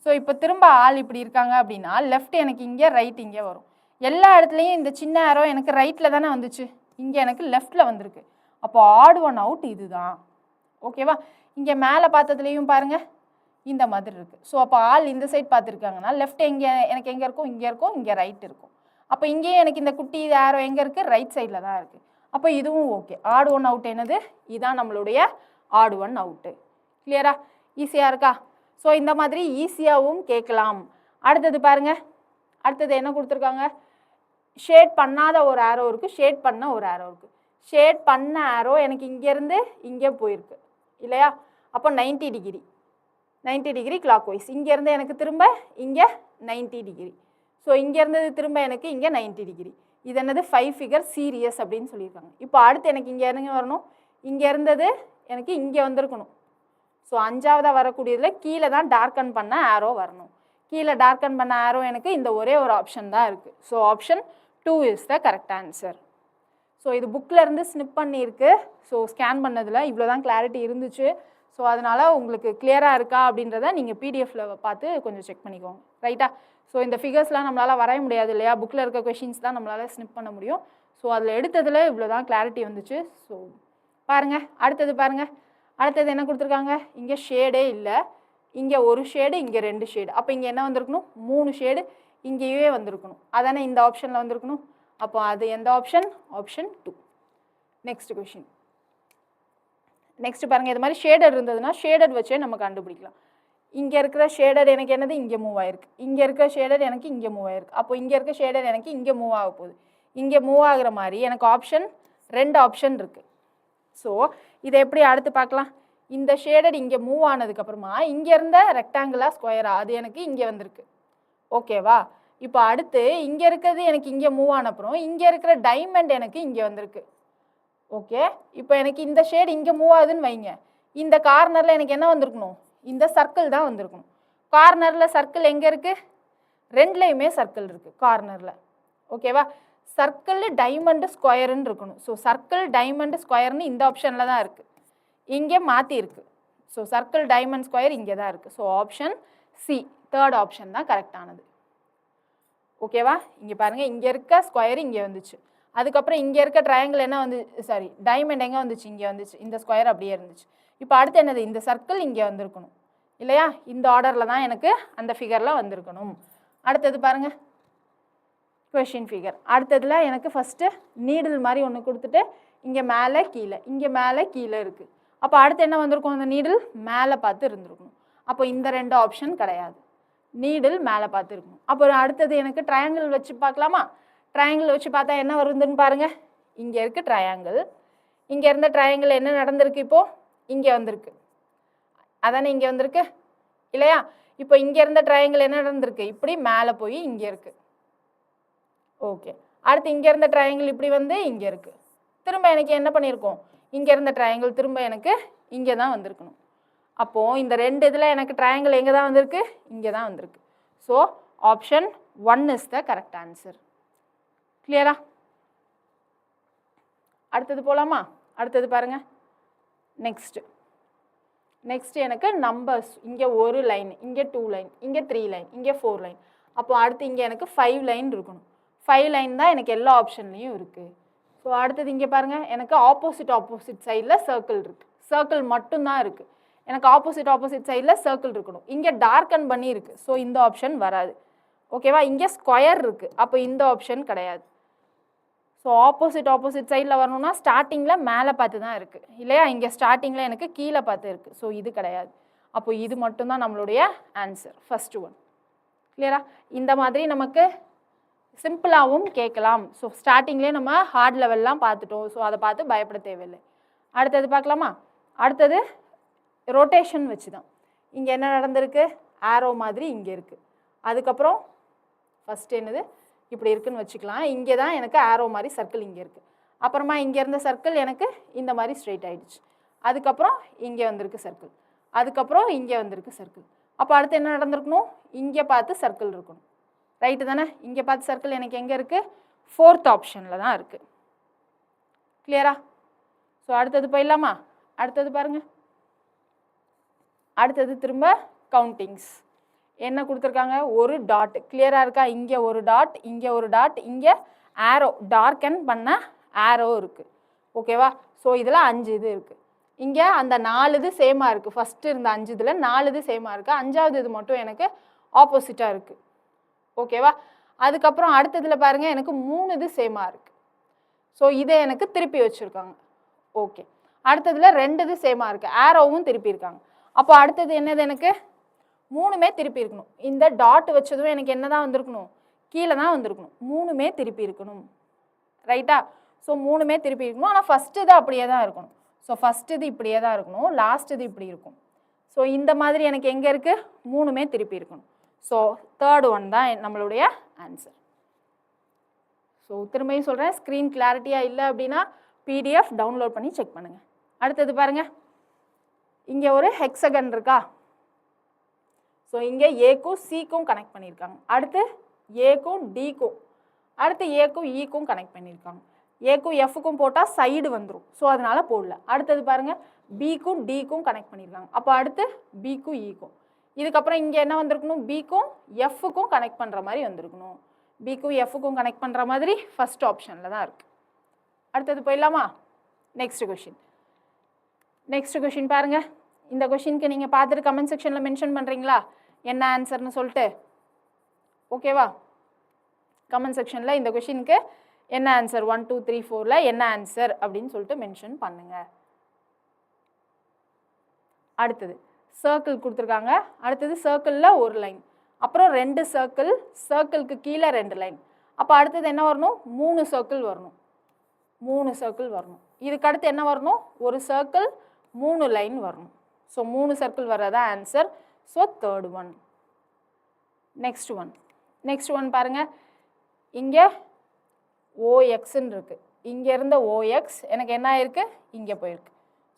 ஸோ இப்போ திரும்ப ஆள் இப்படி இருக்காங்க அப்படின்னா லெஃப்ட் எனக்கு இங்கே, ரைட் இங்கே வரும். எல்லா இடத்துலையும் இந்த சின்ன ஆரோ எனக்கு ரைட்டில் தானே வந்துச்சு, இங்கே எனக்கு லெஃப்டில் வந்திருக்கு. அப்போ ஆட் ஒன் அவுட் இதுதான். ஓகேவா? இங்கே மேலே பார்த்ததுலேயும் பாருங்கள் இந்த மாதிரி இருக்குது. ஸோ அப்போ ஆள் இந்த சைட் பார்த்துருக்காங்கன்னா லெஃப்ட் எனக்கு எங்கே இருக்கும், இங்கே இருக்கும், இங்கே ரைட் இருக்கும். அப்போ இங்கேயும் எனக்கு இந்த குட்டி ஆரோ எங்கே இருக்குது, ரைட் சைடில் தான் இருக்குது. அப்போ இதுவும் ஓகே. ஆட் ஒன் அவுட் என்னது, இதான் நம்மளுடைய ஆட் ஒன் அவுட்டு. கிளியரா? ஈஸியாக இருக்கா? ஸோ இந்த மாதிரி ஈஸியாகவும் கேட்கலாம். அடுத்தது பாருங்கள், அடுத்தது என்ன கொடுத்துருக்காங்க, ஷேட் பண்ணாத ஒரு ஆரோ இருக்குது, ஷேட் பண்ண ஒரு ஆரோ இருக்குது. ஷேட் பண்ண ஆரோ எனக்கு இங்கேருந்து இங்கே போயிருக்கு இல்லையா? அப்போ 90 டிகிரி, 90 டிகிரி கிளாக் வைஸ். இங்கேருந்து எனக்கு திரும்ப இங்கே 90 டிகிரி. ஸோ இங்கேருந்தது திரும்ப எனக்கு இங்கே 90 டிகிரி. இது என்னது 5 ஃபிகர் சீரியஸ் அப்படின்னு சொல்லியிருக்காங்க. இப்போ அடுத்து எனக்கு இங்கே என்ன வரணும், இங்கே இருந்தது எனக்கு இங்கே வந்திருக்கணும். ஸோ 5ஆவதாக வரக்கூடியதில் கீழே தான் டார்க்கன் பண்ண ஆரோ வரணும். கீழே டார்க்கன் பண்ண ஆரோ எனக்கு இந்த ஒரே ஒரு ஆப்ஷன் தான் இருக்குது. So option 2 is the correct answer. So இது புக்கில் இருந்து ஸ்னிப் பண்ணியிருக்கு. ஸோ ஸ்கேன் பண்ணதில் இவ்வளோ தான் கிளாரிட்டி இருந்துச்சு. ஸோ அதனால் உங்களுக்கு கிளியராக இருக்கா அப்படின்றத நீங்கள் பிடிஎஃப்பில் பார்த்து கொஞ்சம் செக் பண்ணிக்கோங்க. ரைட்டா? ஸோ இந்த ஃபிகர்ஸ்லாம் நம்மளால் வரைய முடியாது இல்லையா, புக்கில் இருக்க கொஷின்ஸ் தான் நம்மளால் ஸ்னிப் பண்ண முடியும். ஸோ அதில் எடுத்ததில் இவ்வளோ தான் கிளாரிட்டி வந்துச்சு. ஸோ பாருங்கள், அடுத்தது பாருங்கள், அடுத்தது என்ன கொடுத்துருக்காங்க, இங்கே ஷேடே இல்லை, இங்கே ஒரு ஷேடு, இங்கே 2 ஷேடு. அப்போ இங்கே என்ன வந்திருக்கணும், 3 ஷேடு இங்கேயே வந்திருக்கணும். அதானே இந்த ஆப்ஷனில் வந்திருக்கணும். அப்போ அது எந்த option, option 2. Next question. Next பாருங்கள், இது மாதிரி ஷேடட் இருந்ததுன்னா ஷேடட் வச்சே நம்ம கண்டுபிடிக்கலாம். இங்கே இருக்கிற ஷேடட் எனக்கு என்னது, இங்கே மூவ் ஆயிருக்கு. இங்கே இருக்கிற ஷேடட் எனக்கு இங்கே மூவ் ஆயிருக்கு. அப்போ இங்கே இருக்க ஷேடட் எனக்கு இங்கே மூவ் ஆக போகுது. இங்கே மூவ் ஆகுற மாதிரி எனக்கு ஆப்ஷன் 2 ஆப்ஷன் இருக்குது. ஸோ இதை எப்படி அடுத்து பார்க்கலாம். இந்த ஷேடட் இங்கே மூவ் ஆனதுக்கப்புறமா இங்கே இருந்த ரெக்டாங்குலா ஸ்கொயரா அது எனக்கு இங்கே வந்திருக்கு. ஓகேவா? இப்போ அடுத்து இங்கே இருக்கிறது எனக்கு இங்கே மூவ் ஆன அப்புறம் இங்கே இருக்கிற டைமண்ட் எனக்கு இங்கே வந்திருக்கு. ஓகே, இப்போ எனக்கு இந்த ஷேடு இங்கே மூவ் ஆகுதுன்னு வைங்க, இந்த கார்னரில் எனக்கு என்ன வந்திருக்கணும், இந்த சர்க்கிள் தான் வந்திருக்கணும். கார்னரில் சர்க்கிள் எங்கே இருக்குது, 2லேயுமே சர்க்கிள் இருக்குது கார்னரில். ஓகேவா? சர்க்கிள் டைமண்டு ஸ்கொயருன்னு இருக்கணும். ஸோ சர்க்கிள் டைமண்டு ஸ்கொயர்னு இந்த ஆப்ஷனில் தான் இருக்குது, இங்கே மாற்றி இருக்குது. ஸோ சர்க்கிள் டைமண்ட் ஸ்கொயர் இங்கே தான் இருக்குது. So option C, 3rd option தான் கரெக்டானது. ஓகேவா? இங்கே பாருங்கள், இங்கே இருக்க ஸ்கொயர் இங்கே வந்துச்சு, அதுக்கப்புறம் இங்கே இருக்க ட்ரையாங்கிள் என்ன வந்து, சாரி டைமண்ட் எங்கே வந்துச்சு, இங்கே வந்துச்சு, இந்த ஸ்கொயர் அப்படியே இருந்துச்சு. இப்போ அடுத்து என்னது, இந்த சர்க்கிள் இங்கே வந்திருக்கணும் இல்லையா, இந்த ஆர்டரில் தான் எனக்கு அந்த ஃபிகரில் வந்திருக்கணும். அடுத்தது பாருங்கள், கொஷின் ஃபிகர். அடுத்ததில் எனக்கு ஃபஸ்ட்டு நீடில் மாதிரி ஒன்று கொடுத்துட்டு இங்கே மேலே கீழே, இங்கே மேலே கீழே இருக்குது. அப்போ அடுத்து என்ன வந்திருக்கும், அந்த நீடில் மேலே பார்த்து இருந்திருக்கணும். அப்போ இந்த 2 ஆப்ஷன் கிடையாது, நீடில் மேலே பார்த்து இருக்கணும். அப்புறம் அடுத்தது எனக்கு ட்ரையாங்கிள் வச்சு பார்க்கலாமா. ட்ரையாங்கிள் வச்சு பார்த்தா என்ன வருதுன்னு பாருங்கள். இங்கே இருக்குது ட்ரையாங்கிள், இங்கே இருந்த ட்ரையாங்கிள் என்ன நடந்திருக்கு, இப்போது இங்கே வந்திருக்கு, அதானே இங்கே வந்திருக்கு இல்லையா. இப்போ இங்கே இருந்த ட்ரையாங்கிள் என்ன நடந்திருக்கு, இப்படி மேலே போய் இங்கே இருக்குது. ஓகே, அடுத்து இங்கே இருந்த ட்ரையாங்கிள் இப்படி வந்து இங்கே இருக்குது. திரும்ப எனக்கு என்ன பண்ணியிருக்கோம், இங்கே இருந்த ட்ரையாங்கிள் திரும்ப எனக்கு இங்கே தான் வந்திருக்கணும். அப்போது இந்த 2 இதில் எனக்கு ட்ரையாங்கிள் எங்கே தான் வந்திருக்கு, இங்கே தான் வந்திருக்கு. So option 1 is the correct answer. கிளியரா? அடுத்தது போகலாமா. அடுத்தது பாருங்கள், நெக்ஸ்ட் எனக்கு நம்பர்ஸ். இங்கே 1 லைன், இங்கே 2 லைன், இங்கே 3 லைன், இங்கே 4 லைன். அப்போ அடுத்து இங்கே எனக்கு 5 லைன் இருக்கணும். 5 லைன் தான் எனக்கு எல்லா ஆப்ஷன்லேயும் இருக்குது. ஸோ அடுத்தது இங்கே பாருங்கள், எனக்கு ஆப்போசிட் சைடில் சர்க்கிள் இருக்குது, சர்க்கிள் மட்டும்தான் இருக்குது. எனக்கு ஆப்போசிட் சைடில் சர்க்கிள் இருக்கணும். இங்கே டார்க்கன் பண்ணி இருக்குது, ஸோ இந்த ஆப்ஷன் வராது. ஓகேவா? இங்கே ஸ்கொயர் இருக்குது, அப்போ இந்த ஆப்ஷன் கிடையாது. ஸோ ஆப்போசிட் சைடில் வரணும்னா ஸ்டார்டிங்கில் மேலே பார்த்து தான் இருக்குது இல்லையா, இங்கே ஸ்டார்டிங்கில் எனக்கு கீழே பார்த்து இருக்குது. ஸோ இது கிடையாது. அப்போ இது மட்டும்தான் நம்மளுடைய ஆன்சர், ஃபஸ்ட்டு 1. கிளியரா? இந்த மாதிரி நமக்கு சிம்பிளாகவும் கேட்கலாம். ஸோ ஸ்டார்டிங்லேயே நம்ம ஹார்ட் லெவல்லாம் பார்த்துட்டோம். ஸோ அதை பார்த்து பயப்பட தேவையில்லை. அடுத்தது பார்க்கலாமா. அடுத்தது ரொட்டேஷன் வச்சு தான். இங்கே என்ன நடந்திருக்கு, ஆரோ மாதிரி இங்கே இருக்குது. அதுக்கப்புறம் ஃபஸ்ட்டு என்னது இப்படி இருக்குன்னு வச்சுக்கலாம். இங்கே தான் எனக்கு ஆரோ மாதிரி சர்க்கிள் இங்கே இருக்குது. அப்புறமா இங்கே இருந்த சர்க்கிள் எனக்கு இந்த மாதிரி ஸ்ட்ரெயிட் ஆகிடுச்சு. அதுக்கப்புறம் இங்கே வந்திருக்கு சர்க்கிள், அதுக்கப்புறம் இங்கே வந்திருக்கு சர்க்கிள். அப்போ அடுத்து என்ன நடந்திருக்கணும், இங்கே பார்த்து சர்க்கிள் இருக்கணும். ரைட்டு தானே? இங்கே பார்த்து சர்க்கிள் எனக்கு எங்கே இருக்குது, 4th ஆப்ஷனில் தான் இருக்குது. கிளியரா? ஸோ அடுத்தது போயிடலாமா. அடுத்தது பாருங்கள், அடுத்தது திரும்ப கவுண்டிங்ஸ். என்ன கொடுத்துருக்காங்க, ஒரு டாட். கிளியராக இருக்கா? இங்கே ஒரு டாட், இங்கே ஒரு டாட், இங்கே ஆரோ, டார்க்கன் பண்ண ஆரோ இருக்குது. ஓகேவா? ஸோ இதில் 5 இது இருக்குது. இங்கே அந்த 4 இது சேமாக இருக்குது. ஃபஸ்ட்டு இருந்த 5 இதில் 4 இது சேமாக இருக்குது. 5வது இது மட்டும் எனக்கு ஆப்போசிட்டாக இருக்குது. ஓகேவா? அதுக்கப்புறம் அடுத்ததில் பாருங்கள், எனக்கு 3 இது சேமாக இருக்குது. ஸோ இதை எனக்கு திருப்பி வச்சுருக்காங்க. ஓகே. அடுத்ததில் 2 இது சேமாக இருக்குது. ஆரோவும் திருப்பியிருக்காங்க. அப்போ அடுத்தது என்னது, எனக்கு 3மே திருப்பி இருக்கணும். இந்த டாட் வச்சதும் எனக்கு என்ன தான் வந்திருக்கணும், கீழே தான் வந்திருக்கணும். 3மே திருப்பி இருக்கணும். ரைட்டா? ஸோ 3மே திருப்பி இருக்கணும். ஆனால் ஃபஸ்ட்டு இது அப்படியே தான் இருக்கணும். ஸோ ஃபஸ்ட்டு இது இப்படியே தான் இருக்கணும், லாஸ்ட் இது இப்படி இருக்கும். ஸோ இந்த மாதிரி எனக்கு எங்கே இருக்குது, 3மே திருப்பி இருக்கணும். ஸோ தேர்ட் ஒன் தான் நம்மளுடைய ஆன்சர். ஸோ திரும்பியும் சொல்கிறேன், ஸ்க்ரீன் கிளாரிட்டியாக இல்லை அப்படின்னா PDF டவுன்லோட் பண்ணி செக் பண்ணுங்கள். அடுத்தது பாருங்கள், இங்கே ஒரு ஹெக்ஸகன் இருக்கா? ஸோ இங்கே ஏக்கும் சிக்கும் கனெக்ட் பண்ணியிருக்காங்க. அடுத்து ஏக்கும் டிக்கும், அடுத்து ஏக்கும் ஈக்கும் கனெக்ட் பண்ணியிருக்காங்க. ஏக்கும் எஃப்க்கும் போட்டால் சைடு வந்துடும். ஸோ அதனால் போடல. அடுத்தது பாருங்கள், பிக்கும் டிக்கும் கனெக்ட் பண்ணியிருக்காங்க. அப்போ அடுத்து பிக்கும் ஈக்கும். இதுக்கப்புறம் இங்கே என்ன வந்திருக்கணும், பிக்கும் எஃப்க்கும் கனெக்ட் பண்ணுற மாதிரி வந்திருக்கணும். பிக்கும் எஃப்க்கும் கனெக்ட் பண்ணுற மாதிரி ஃபஸ்ட் ஆப்ஷனில் தான் இருக்குது. அடுத்தது போயிடலாமா? Next question. நெக்ஸ்ட் கொஷின் பாருங்கள். இந்த கொஷினுக்கு நீங்கள் பார்த்துட்டு கமெண்ட் செக்ஷனில் மென்ஷன் பண்ணுறீங்களா என்ன ஆன்சர்னு சொல்லிட்டு? ஓகேவா? கமெண்ட் செக்ஷனில் இந்த கொஷினுக்கு என்ன ஆன்சர் 1 2 3 4ல் என்ன ஆன்சர் அப்படின்னு சொல்லிட்டு மென்ஷன் பண்ணுங்கள். அடுத்தது சர்க்கிள் கொடுத்துருக்காங்க. அடுத்தது சர்க்கிளில் ஒரு லைன், அப்புறம் 2 சர்க்கிள், சர்க்கிளுக்கு கீழே 2 லைன். அப்போ அடுத்தது என்ன வரணும், 3 சர்க்கிள் வரணும். 3 சர்க்கிள் வரணும். இதுக்கு அடுத்து என்ன வரணும், ஒரு சர்க்கிள் 3 லைன் வரணும். ஸோ 3 சர்க்கிள் வர்றதா answer. So third one. Next one பாருங்கள், இங்கே ஓஎக்ஸ்ன்னு இருக்குது. இங்கே இருந்த ஓஎக்ஸ் எனக்கு என்ன ஆயிருக்கு, இங்கே போயிருக்கு.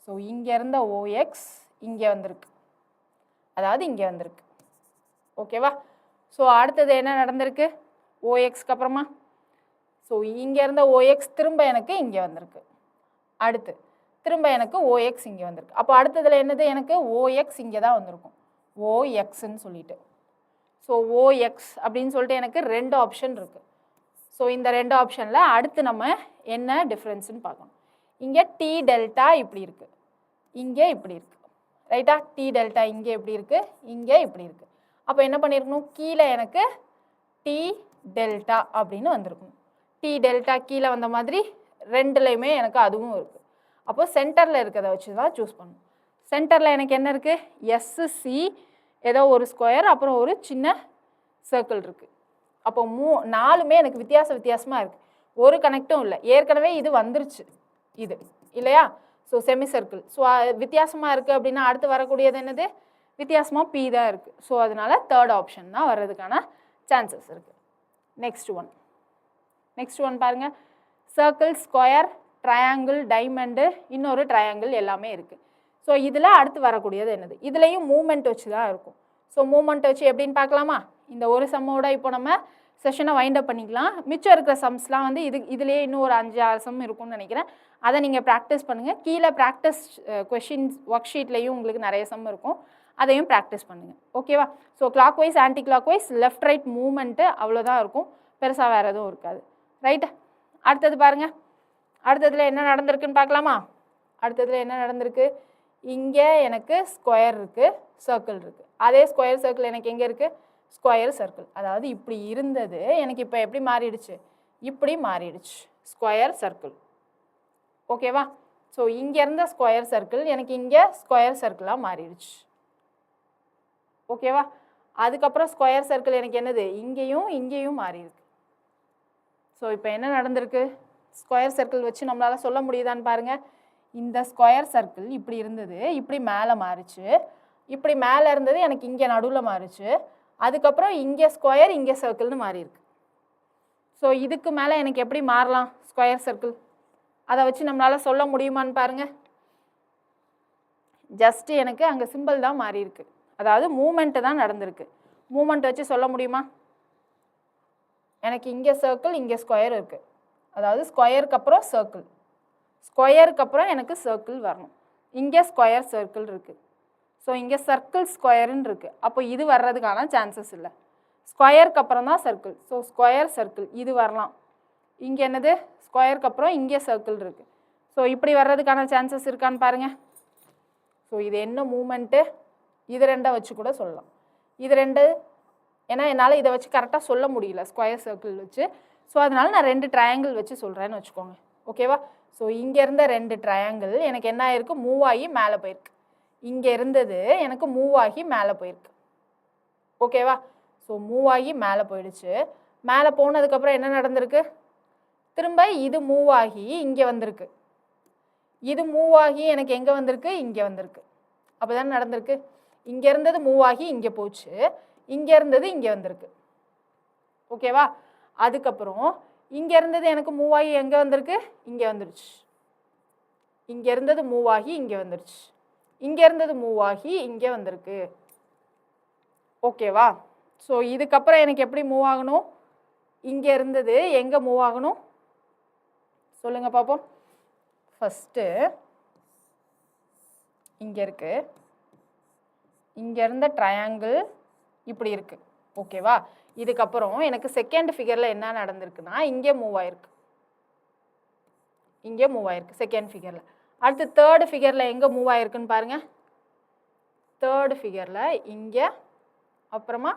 ஸோ இங்கே இருந்த ஓஎக்ஸ் இங்கே வந்திருக்கு, அதாவது இங்கே வந்திருக்கு. ஓகேவா? ஸோ அடுத்தது என்ன நடந்திருக்கு, ஓஎக்ஸ்க்கு அப்புறமா ஸோ இங்கே இருந்த ஓஎக்ஸ் திரும்ப எனக்கு இங்கே வந்திருக்கு. அடுத்து திரும்ப எனக்கு ஓஎக்ஸ் இங்கே வந்திருக்கு. அப்போ அடுத்ததில் என்னது, எனக்கு ஓஎக்ஸ் இங்கே தான் வந்திருக்கும், ஓஎக்ஸ்ன்னு சொல்லிட்டு. ஸோ ஓஎக்ஸ் அப்படின்னு சொல்லிட்டு எனக்கு 2 ஆப்ஷன் இருக்குது. ஸோ இந்த 2 ஆப்ஷனில் அடுத்து நம்ம என்ன டிஃப்ரென்ஸ்னு பார்க்கணும். இங்கே டி டெல்டா இப்படி இருக்குது, இங்கே இப்படி இருக்குது. ரைட்டா? டி டெல்டா இங்கே எப்படி இருக்குது, இங்கே இப்படி இருக்குது. அப்போ என்ன பண்ணியிருக்கணும், கீழே எனக்கு டி டெல்டா அப்படின்னு வந்திருக்கணும். டி டெல்டா கீழே வந்த மாதிரி 2லையுமே எனக்கு அதுவும் இருக்குது. அப்போ சென்டரில் இருக்கிறத வச்சு தான் சூஸ் பண்ணணும். சென்டரில் எனக்கு என்ன இருக்குது, எஸ்சி ஏதோ ஒரு ஸ்கொயர், அப்புறம் ஒரு சின்ன சர்க்கிள் இருக்குது. அப்போ 4மே எனக்கு வித்தியாசமாக இருக்குது, ஒரு கனெக்டும் இல்லை. ஏற்கனவே இது வந்துருச்சு, இது இல்லையா? So semi circle. ஸோ வித்தியாசமாக இருக்குது அப்படின்னா அடுத்து வரக்கூடியது என்னது, வித்தியாசமாக பி தான் இருக்குது. ஸோ அதனால் தேர்ட் ஆப்ஷன் தான் வர்றதுக்கான சான்சஸ் இருக்குது. நெக்ஸ்ட் ஒன் பாருங்கள், சர்க்கிள், ஸ்கொயர், ட்ரையாங்கிள், டைமண்டு, இன்னொரு ட்ரையாங்கிள் எல்லாமே இருக்குது. ஸோ இதில் அடுத்து வரக்கூடியது என்னது, இதுலேயும் மூமெண்ட் வச்சு தான் இருக்கும். ஸோ மூமெண்ட் வச்சு எப்படின்னு பார்க்கலாமா? இந்த ஒரு சம்மோட இப்போ நம்ம செஷனை வைண்ட் அப் பண்ணிக்கலாம். மிச்சம் இருக்கிற சம்ஸ்லாம் வந்து இதுலேயே இன்னும் ஒரு 5-6 சம் இருக்கும்னு நினைக்கிறேன். அதை நீங்கள் ப்ராக்டிஸ் பண்ணுங்கள். கீழே ப்ராக்டிஸ் கொஷின்ஸ் ஒர்க் ஷீட்லேயும் உங்களுக்கு நிறைய சம் இருக்கும், அதையும் ப்ராக்டிஸ் பண்ணுங்கள். ஓகேவா? So clockwise, anti clock wise, left right movement அவ்வளோதான் இருக்கும், பெருசாக வேறு எதுவும் இருக்காது. ரைட்டு? அடுத்தது பாருங்கள், அடுத்ததில் என்ன நடந்திருக்குன்னு பார்க்கலாமா? அடுத்ததில் என்ன நடந்திருக்கு, இங்கே எனக்கு ஸ்கொயர் இருக்குது, சர்க்கிள் இருக்குது. அதே ஸ்கொயர் சர்க்கிள் எனக்கு எங்கே இருக்குது, ஸ்கொயர் சர்க்கிள். அதாவது இப்படி இருந்தது எனக்கு இப்போ எப்படி மாறிடுச்சு, இப்படி மாறிடுச்சு, ஸ்கொயர் சர்க்கிள். ஓகேவா? ஸோ இங்கே இருந்த ஸ்கொயர் சர்க்கிள் எனக்கு இங்கே ஸ்கொயர் சர்க்கிளாக மாறிடுச்சு. ஓகேவா? அதுக்கப்புறம் ஸ்கொயர் சர்க்கிள் எனக்கு என்னது, இங்கேயும் மாறியிருக்கு. ஸோ இப்போ என்ன நடந்திருக்கு, ஸ்கொயர் சர்க்கிள் வச்சு நம்மளால் சொல்ல முடியுதான்னு பாருங்கள். இந்த ஸ்கொயர் சர்க்கிள் இப்படி இருந்தது, இப்படி மேலே மாறிச்சு, இப்படி மேலே இருந்தது எனக்கு இங்கே நடுவில் மாறிச்சு, அதுக்கப்புறம் இங்கே ஸ்கொயர், இங்கே சர்க்கிள்னு மாறியிருக்கு. ஸோ இதுக்கு மேலே எனக்கு எப்படி மாறலாம் ஸ்கொயர் சர்க்கிள், அதை வச்சு நம்மளால் சொல்ல முடியுமான்னு பாருங்கள். ஜஸ்ட்டு எனக்கு அங்கே சிம்பிள் தான் மாறி இருக்கு, அதாவது மூமெண்ட்டு தான் நடந்திருக்கு. மூமெண்ட் வச்சு சொல்ல முடியுமா? எனக்கு இங்கே சர்க்கிள், இங்கே ஸ்கொயர் இருக்குது, அதாவது ஸ்கொயருக்கு அப்புறம் சர்க்கிள், ஸ்கொயருக்கு அப்புறம் எனக்கு சர்க்கிள் வரணும். இங்கே ஸ்கொயர் சர்க்கிள் இருக்குது, ஸோ இங்கே சர்க்கிள் ஸ்கொயருன்னு இருக்குது. அப்போ இது வர்றதுக்கான சான்சஸ் இல்லை. ஸ்கொயருக்கு அப்புறம் தான் சர்க்கிள். ஸோ ஸ்கொயர் சர்க்கிள் இது வரலாம். இங்கே என்னது ஸ்கொயருக்கு அப்புறம் இங்கே சர்க்கிள் இருக்குது. ஸோ இப்படி வர்றதுக்கான சான்சஸ் இருக்கான்னு பாருங்கள். ஸோ இது என்ன மூமெண்ட்டு, இது ரெண்டை வச்சு கூட சொல்லலாம். இது ரெண்டு ஏன்னா என்னால் இதை வச்சு கரெக்டாக சொல்ல முடியல ஸ்கொயர் சர்க்கிள் வச்சு. ஸோ அதனால நான் 2 ட்ரையாங்கிள் வச்சு சொல்கிறேன்னு வச்சுக்கோங்க. ஓகேவா? ஸோ இங்கே இருந்த 2 ட்ரையாங்கிள் எனக்கு என்ன ஆயிருக்கு, மூவ் ஆகி மேலே போயிருக்கு. இங்கே இருந்தது எனக்கு மூவ் ஆகி மேலே போயிருக்கு. ஓகேவா? ஸோ மூவ் ஆகி மேலே போயிடுச்சு. மேலே போனதுக்கப்புறம் என்ன நடந்திருக்கு, திரும்ப இது மூவ் ஆகி இங்கே வந்திருக்கு. இது மூவ் ஆகி எனக்கு எங்கே வந்திருக்கு, இங்கே வந்திருக்கு. அப்போ தானே நடந்திருக்கு. இங்கே இருந்தது மூவ் ஆகி இங்கே போச்சு, இங்கே இருந்தது இங்கே வந்திருக்கு. ஓகேவா? அதுக்கப்புறம் இங்கே இருந்தது எனக்கு மூவ் ஆகி எங்கே வந்திருக்கு, இங்கே வந்துருச்சு. இங்கே இருந்தது மூவ் ஆகி இங்கே வந்துருச்சு. இங்கே இருந்தது மூவ் ஆகி இங்கே வந்திருக்கு. ஓகேவா? ஸோ இதுக்கப்புறம் எனக்கு எப்படி மூவ் ஆகணும், இங்கே இருந்தது எங்கே மூவ் ஆகணும் சொல்லுங்க பார்ப்போம். ஃபஸ்ட்டு இங்கே இருக்கு, இங்கே இருந்த ட்ரையாங்கிள் இப்படி இருக்கு. ஓகேவா? இதுக்கப்புறம் எனக்கு செகண்ட் ஃபிகரில் என்ன நடந்திருக்குன்னா இங்கே மூவ் ஆயிருக்கு, இங்கே மூவ் ஆயிருக்கு செகண்ட் ஃபிகரில். அடுத்து தேர்டு ஃபிகரில் எங்கே மூவ் ஆயிருக்குன்னு பாருங்க. தேர்டு ஃபிகரில் இங்கே, அப்புறமா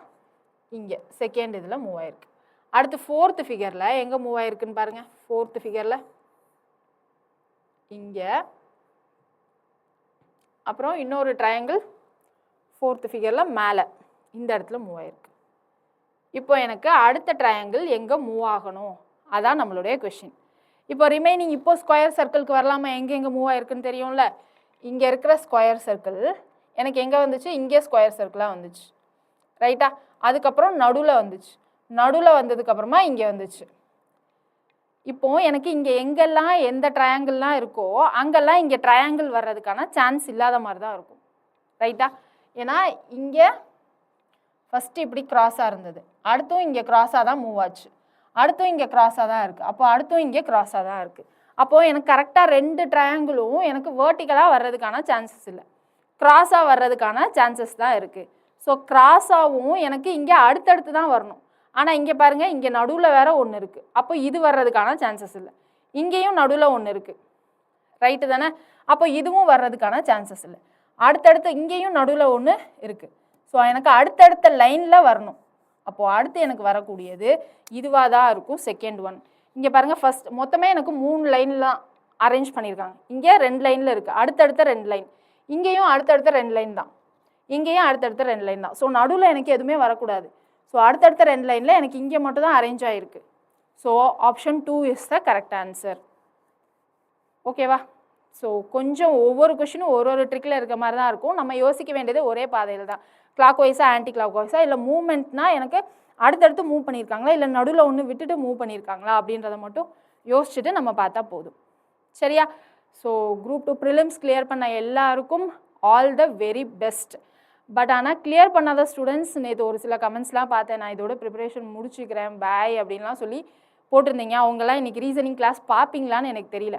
இங்கே செகண்ட் இதில் மூவ் ஆயிருக்கு. அடுத்து ஃபோர்த்து ஃபிகரில் எங்கே மூவ் ஆயிருக்குன்னு பாருங்க. ஃபோர்த்து ஃபிகரில் இங்கே, அப்புறம் இன்னொரு ட்ரையாங்கிள் ஃபோர்த்து ஃபிகரில் மேலே இந்த இடத்துல மூவ் ஆயிருக்கு. இப்போ எனக்கு அடுத்த ட்ரையாங்கிள் எங்கே மூவ் ஆகணும், அதான் நம்மளுடைய கொஷின். இப்போ ரிமைனிங் இப்போ ஸ்கொயர் சர்க்கிளுக்கு வரலாமா, எங்கே மூவ் ஆயிருக்குன்னு தெரியும்ல. இங்கே இருக்கிற ஸ்கொயர் சர்க்கிள் எனக்கு எங்கே வந்துச்சு, இங்கே ஸ்கொயர் சர்க்கிளாக வந்துச்சு. ரைட்டா? அதுக்கப்புறம் நடுவில் வந்துச்சு. நடுவில் வந்ததுக்கப்புறமா இங்கே வந்துச்சு. இப்போ எனக்கு இங்கே எங்கெல்லாம் எந்த ட்ரையாங்கிள்லாம் இருக்கோ அங்கெல்லாம் இங்கே ட்ரையாங்கிள் வர்றதுக்கான சான்ஸ் இல்லாத மாதிரி தான் இருக்கும். ரைட்டா? ஏன்னா இங்கே ஃபஸ்ட்டு இப்படி க்ராஸாக இருந்தது, அடுத்தும் இங்கே க்ராஸாக தான் மூவ் ஆச்சு, அடுத்தும் இங்கே க்ராஸாக தான் இருக்குது, அப்போ அடுத்தும் இங்கே க்ராஸாக தான் இருக்குது. அப்போது எனக்கு கரெக்டாக 2 ட்ரையாங்கிளும் எனக்கு வேர்ட்டிக்கலாக வர்றதுக்கான சான்சஸ் இல்லை, க்ராஸாக வர்றதுக்கான சான்சஸ் தான் இருக்குது. ஸோ க்ராஸாகவும் எனக்கு இங்கே அடுத்தடுத்து தான் வரணும். ஆனால் இங்கே பாருங்கள், இங்கே நடுவில் வேற ஒன்று இருக்குது, அப்போ இது வர்றதுக்கான சான்சஸ் இல்லை. இங்கேயும் நடுவில் ஒன்று இருக்குது, ரைட்டு தானே? அப்போ இதுவும் வர்றதுக்கான சான்சஸ் இல்லை. அடுத்தடுத்து இங்கேயும் நடுவில் ஒன்று இருக்குது. ஸோ எனக்கு அடுத்தடுத்த லைனில் வரணும். அப்போது அடுத்து எனக்கு வரக்கூடியது இதுவாக தான் இருக்கும், செகண்ட் ஒன். இங்கே பாருங்கள், ஃபஸ்ட் மொத்தமே எனக்கு 3 லைன்லாம் அரேஞ்ச் பண்ணியிருக்காங்க. இங்கே 2 லைனில் இருக்குது, அடுத்தடுத்த 2 லைன், இங்கேயும் அடுத்தடுத்த 2 லைன் தான், இங்கேயும் அடுத்தடுத்த 2 லைன் தான். ஸோ நடுவில் எனக்கு எதுவுமே வரக்கூடாது. ஸோ அடுத்தடுத்த 2 லைனில் எனக்கு இங்கே மட்டும் தான் அரேஞ்ச் ஆகிருக்கு. So option 2 is the correct answer. ஓகேவா? ஸோ கொஞ்சம் ஒவ்வொரு கொஷினும் ஒரு ட்ரிக்கில் இருக்க மாதிரி தான் இருக்கும். நம்ம யோசிக்க வேண்டியது ஒரே பாதையில் தான், கிளாக் வைஸாக ஆன்டி கிளாக் வைஸாக, இல்லை மூவ்மெண்ட்னா எனக்கு அடுத்தடுத்து மூவ் பண்ணியிருக்காங்களா, இல்லை நடுவில் ஒன்று விட்டுட்டு மூவ் பண்ணியிருக்காங்களா அப்படின்றத மட்டும் யோசிச்சுட்டு நம்ம பார்த்தா போதும். சரியா? ஸோ குரூப் 2 ப்ரிலிம்ஸ் கிளியர் பண்ண எல்லாருக்கும் all the very best. But ஆனால் கிளியர் பண்ணாத ஸ்டூடெண்ட்ஸ் நேற்று ஒரு சில கமெண்ட்ஸ்லாம் பார்த்தேன், நான் இதோட ப்ரிப்பரேஷன் முடிச்சுக்கிறேன் பாய் அப்படின்லாம் சொல்லி போட்டிருந்தீங்க. அவங்கெல்லாம் இன்றைக்கி ரீசனிங் கிளாஸ் பார்ப்பீங்களான்னு எனக்கு தெரியல.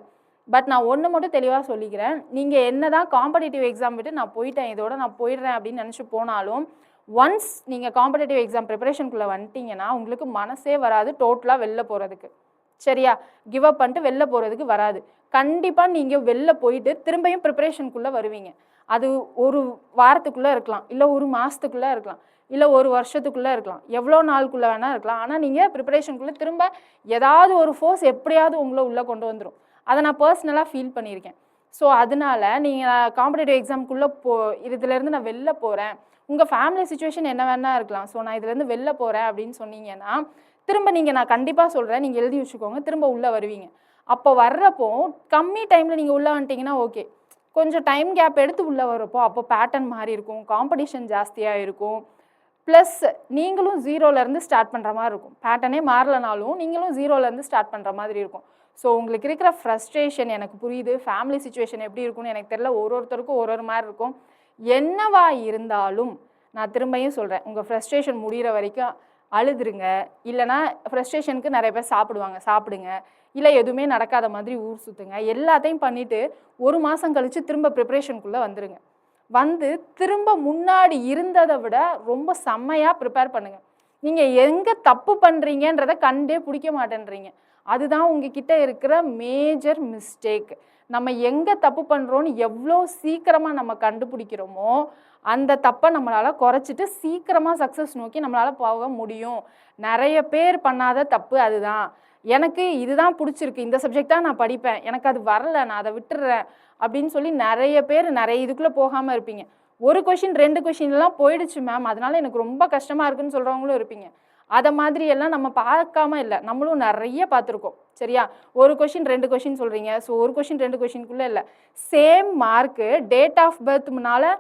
பட் நான் ஒன்று மட்டும் தெளிவாக சொல்லிக்கிறேன், நீங்கள் என்ன தான் காம்படிட்டிவ் எக்ஸாம் விட்டு நான் போயிட்டேன், இதோட நான் போயிடுறேன் அப்படின்னு நினச்சி போனாலும் ஒன்ஸ் நீங்கள் காம்படிட்டிவ் எக்ஸாம் ப்ரிப்பரேஷனுக்குள்ளே வந்துட்டிங்கன்னா உங்களுக்கு மனசே வராது டோட்டலாக வெளில போகிறதுக்கு. சரியா? கிவ் அப் பண்ணிட்டு வெளில போகிறதுக்கு வராது. கண்டிப்பாக நீங்கள் வெளில போயிட்டு திரும்பியும் ப்ரிப்பரேஷனுக்குள்ளே வருவீங்க. அது ஒரு வாரத்துக்குள்ளே இருக்கலாம், இல்லை ஒரு மாதத்துக்குள்ளே இருக்கலாம், இல்லை ஒரு வருஷத்துக்குள்ளே இருக்கலாம், எவ்வளோ நாளுக்குள்ளே வேணால் இருக்கலாம். ஆனால் நீங்கள் ப்ரிப்பரேஷனுக்குள்ளே திரும்ப ஏதாவது ஒரு ஃபோர்ஸ் எப்படியாவது உங்களை உள்ளே கொண்டு வந்துடும். அதை நான் பர்சனலாக ஃபீல் பண்ணியிருக்கேன். ஸோ அதனால் நீங்கள் காம்படிட்டிவ் எக்ஸாமுக்குள்ளே இதுலேருந்து நான் வெளில போகிறேன், உங்கள் ஃபேமிலி சுச்சுவேஷன் என்ன வேணா இருக்கலாம், ஸோ நான் இதுலேருந்து வெளில போகிறேன் அப்படின்னு சொன்னீங்கன்னா திரும்ப நான் கண்டிப்பாக சொல்கிறேன், நீங்கள் எழுதி வச்சுக்கோங்க, திரும்ப உள்ளே வருவீங்க. அப்போ வர்றப்போ கம்மி டைமில் நீங்கள் உள்ளே வந்துட்டிங்கன்னா ஓகே, கொஞ்சம் டைம் கேப் எடுத்து உள்ளே வரப்போ அப்போ பேட்டர்ன் மாறி இருக்கும், காம்படிஷன் ஜாஸ்தியாக இருக்கும், ப்ளஸ் நீங்களும் ஜீரோலேருந்து ஸ்டார்ட் பண்ணுற மாதிரி இருக்கும். பேட்டர்னே மாறலனாலும் நீங்களும் ஜீரோலேருந்து ஸ்டார்ட் பண்ணுற மாதிரி இருக்கும். ஸோ உங்களுக்கு இருக்கிற ஃப்ரஸ்ட்ரேஷன் எனக்கு புரியுது, ஃபேமிலி சுச்சுவேஷன் எப்படி இருக்குன்னு எனக்கு தெரியல, ஒருத்தருக்கும் ஒரு மாதிரி இருக்கும். என்னவா இருந்தாலும் நான் திரும்பியும் சொல்கிறேன், உங்கள் ஃப்ரஸ்ட்ரேஷன் முடிகிற வரைக்கும் அழுதுருங்க, இல்லைனா ஃப்ரஸ்ட்ரேஷனுக்கு நிறைய பேர் சாப்பிடுங்க, இல்லை எதுவுமே நடக்காத மாதிரி ஊர் சுற்றுங்க, எல்லாத்தையும் பண்ணிவிட்டு ஒரு மாதம் கழித்து திரும்ப ப்ரிப்பரேஷனுக்குள்ளே வந்துடுங்க. வந்து திரும்ப முன்னாடி இருந்ததை விட ரொம்ப செம்மையாக ப்ரிப்பேர் பண்ணுங்கள். நீங்கள் எங்கே தப்பு பண்ணுறீங்கன்றதை கண்டே பிடிக்க மாட்டேன்றீங்க. அதுதான் உங்ககிட்ட இருக்கிற மேஜர் மிஸ்டேக். நம்ம எங்கே தப்பு பண்ணுறோன்னு எவ்வளோ சீக்கிரமாக நம்ம கண்டுபிடிக்கிறோமோ அந்த தப்பை நம்மளால் குறைச்சிட்டு சீக்கிரமாக சக்ஸஸ் நோக்கி நம்மளால் போக முடியும். நிறைய பேர் பண்ணாத தப்பு அதுதான். எனக்கு இதுதான் பிடிச்சிருக்கு, இந்த சப்ஜெக்ட் தான் நான் படிப்பேன், எனக்கு அது வரல, நான் அதை விட்டுடுறேன் அப்படின்னு சொல்லி நிறைய பேர் நிறைய இதுக்குள்ளே போகாமல் இருப்பீங்க. ஒரு கொஷின் 2 கொஷின்லாம் போயிடுச்சு மேம், அதனால எனக்கு ரொம்ப கஷ்டமாக இருக்குன்னு சொல்கிறவங்களும் இருப்பீங்க. அதை மாதிரி எல்லாம் நம்ம பார்க்காம இல்லை, நம்மளும் நிறைய பார்த்துருக்கோம். சரியா? ஒரு கொஷின் 2 கொஷின் சொல்கிறீங்க. ஸோ ஒரு கொஷின் 2 கொஷினுக்குள்ளே இல்லை, சேம் மார்க்கு டேட் ஆஃப் பர்த்னால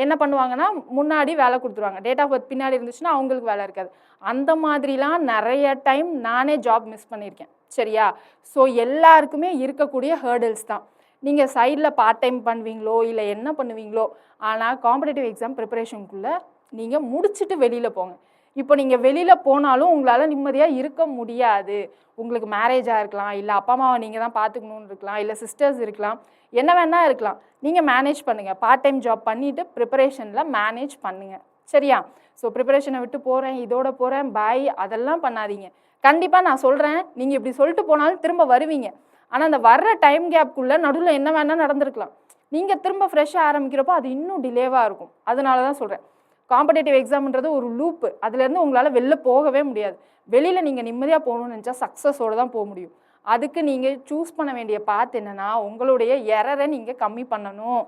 என்ன பண்ணுவாங்கன்னா முன்னாடி வேலை கொடுத்துருவாங்க, டேட் ஆஃப் பர்த் பின்னாடி இருந்துச்சுன்னா அவங்களுக்கு வேலை இருக்காது. அந்த மாதிரிலாம் நிறைய டைம் நானே ஜாப் மிஸ் பண்ணியிருக்கேன். சரியா? ஸோ எல்லாருக்குமே இருக்கக்கூடிய ஹேர்டில்ஸ் தான். நீங்கள் சைடில் பார்ட் டைம் பண்ணுவீங்களோ இல்லை என்ன பண்ணுவீங்களோ, ஆனால் காம்படிட்டிவ் எக்ஸாம் ப்ரிப்பரேஷனுக்குள்ளே நீங்கள் முடிச்சுட்டு வெளியில் போங்க. இப்போ நீங்கள் வெளியில் போனாலும் உங்களால் நிம்மதியாக இருக்க முடியாது. உங்களுக்கு மேரேஜாக இருக்கலாம், இல்லை அப்பா அம்மாவை நீங்கள் தான் பார்த்துக்கணுன்னு இருக்கலாம், இல்லை சிஸ்டர்ஸ் இருக்கலாம், என்ன வேணால் இருக்கலாம். நீங்கள் மேனேஜ் பண்ணுங்கள். பார்ட் டைம் ஜாப் பண்ணிவிட்டு ப்ரிப்பரேஷனில் மேனேஜ் பண்ணுங்கள். சரியா? ஸோ ப்ரிப்பரேஷனை விட்டு போகிறேன், இதோட போகிறேன், பாய் அதெல்லாம் பண்ணாதீங்க. கண்டிப்பாக நான் சொல்கிறேன், நீங்கள் இப்படி சொல்லிட்டு போனாலும் திரும்ப வருவீங்க. ஆனால் அந்த வர்ற டைம் கேப்புக்குள்ளே நடுவில் என்ன வேணால் நடந்திருக்கலாம். நீங்கள் திரும்ப ஃப்ரெஷ்ஷாக ஆரம்பிக்கிறப்போ அது இன்னும் டிலேவாக இருக்கும். அதனால தான் சொல்கிறேன், காம்படேட்டிவ் எக்ஸாம்ன்றது ஒரு லூப்பு. அதுலேருந்து உங்களால் வெளில போகவே முடியாது. வெளியில் நீங்கள் நிம்மதியாக போகணும்னு நினச்சா சக்ஸஸோடு தான் போக முடியும். அதுக்கு நீங்கள் சூஸ் பண்ண வேண்டிய பாத் என்னென்னா, உங்களுடைய எரரை நீங்கள் கம்மி பண்ணணும்.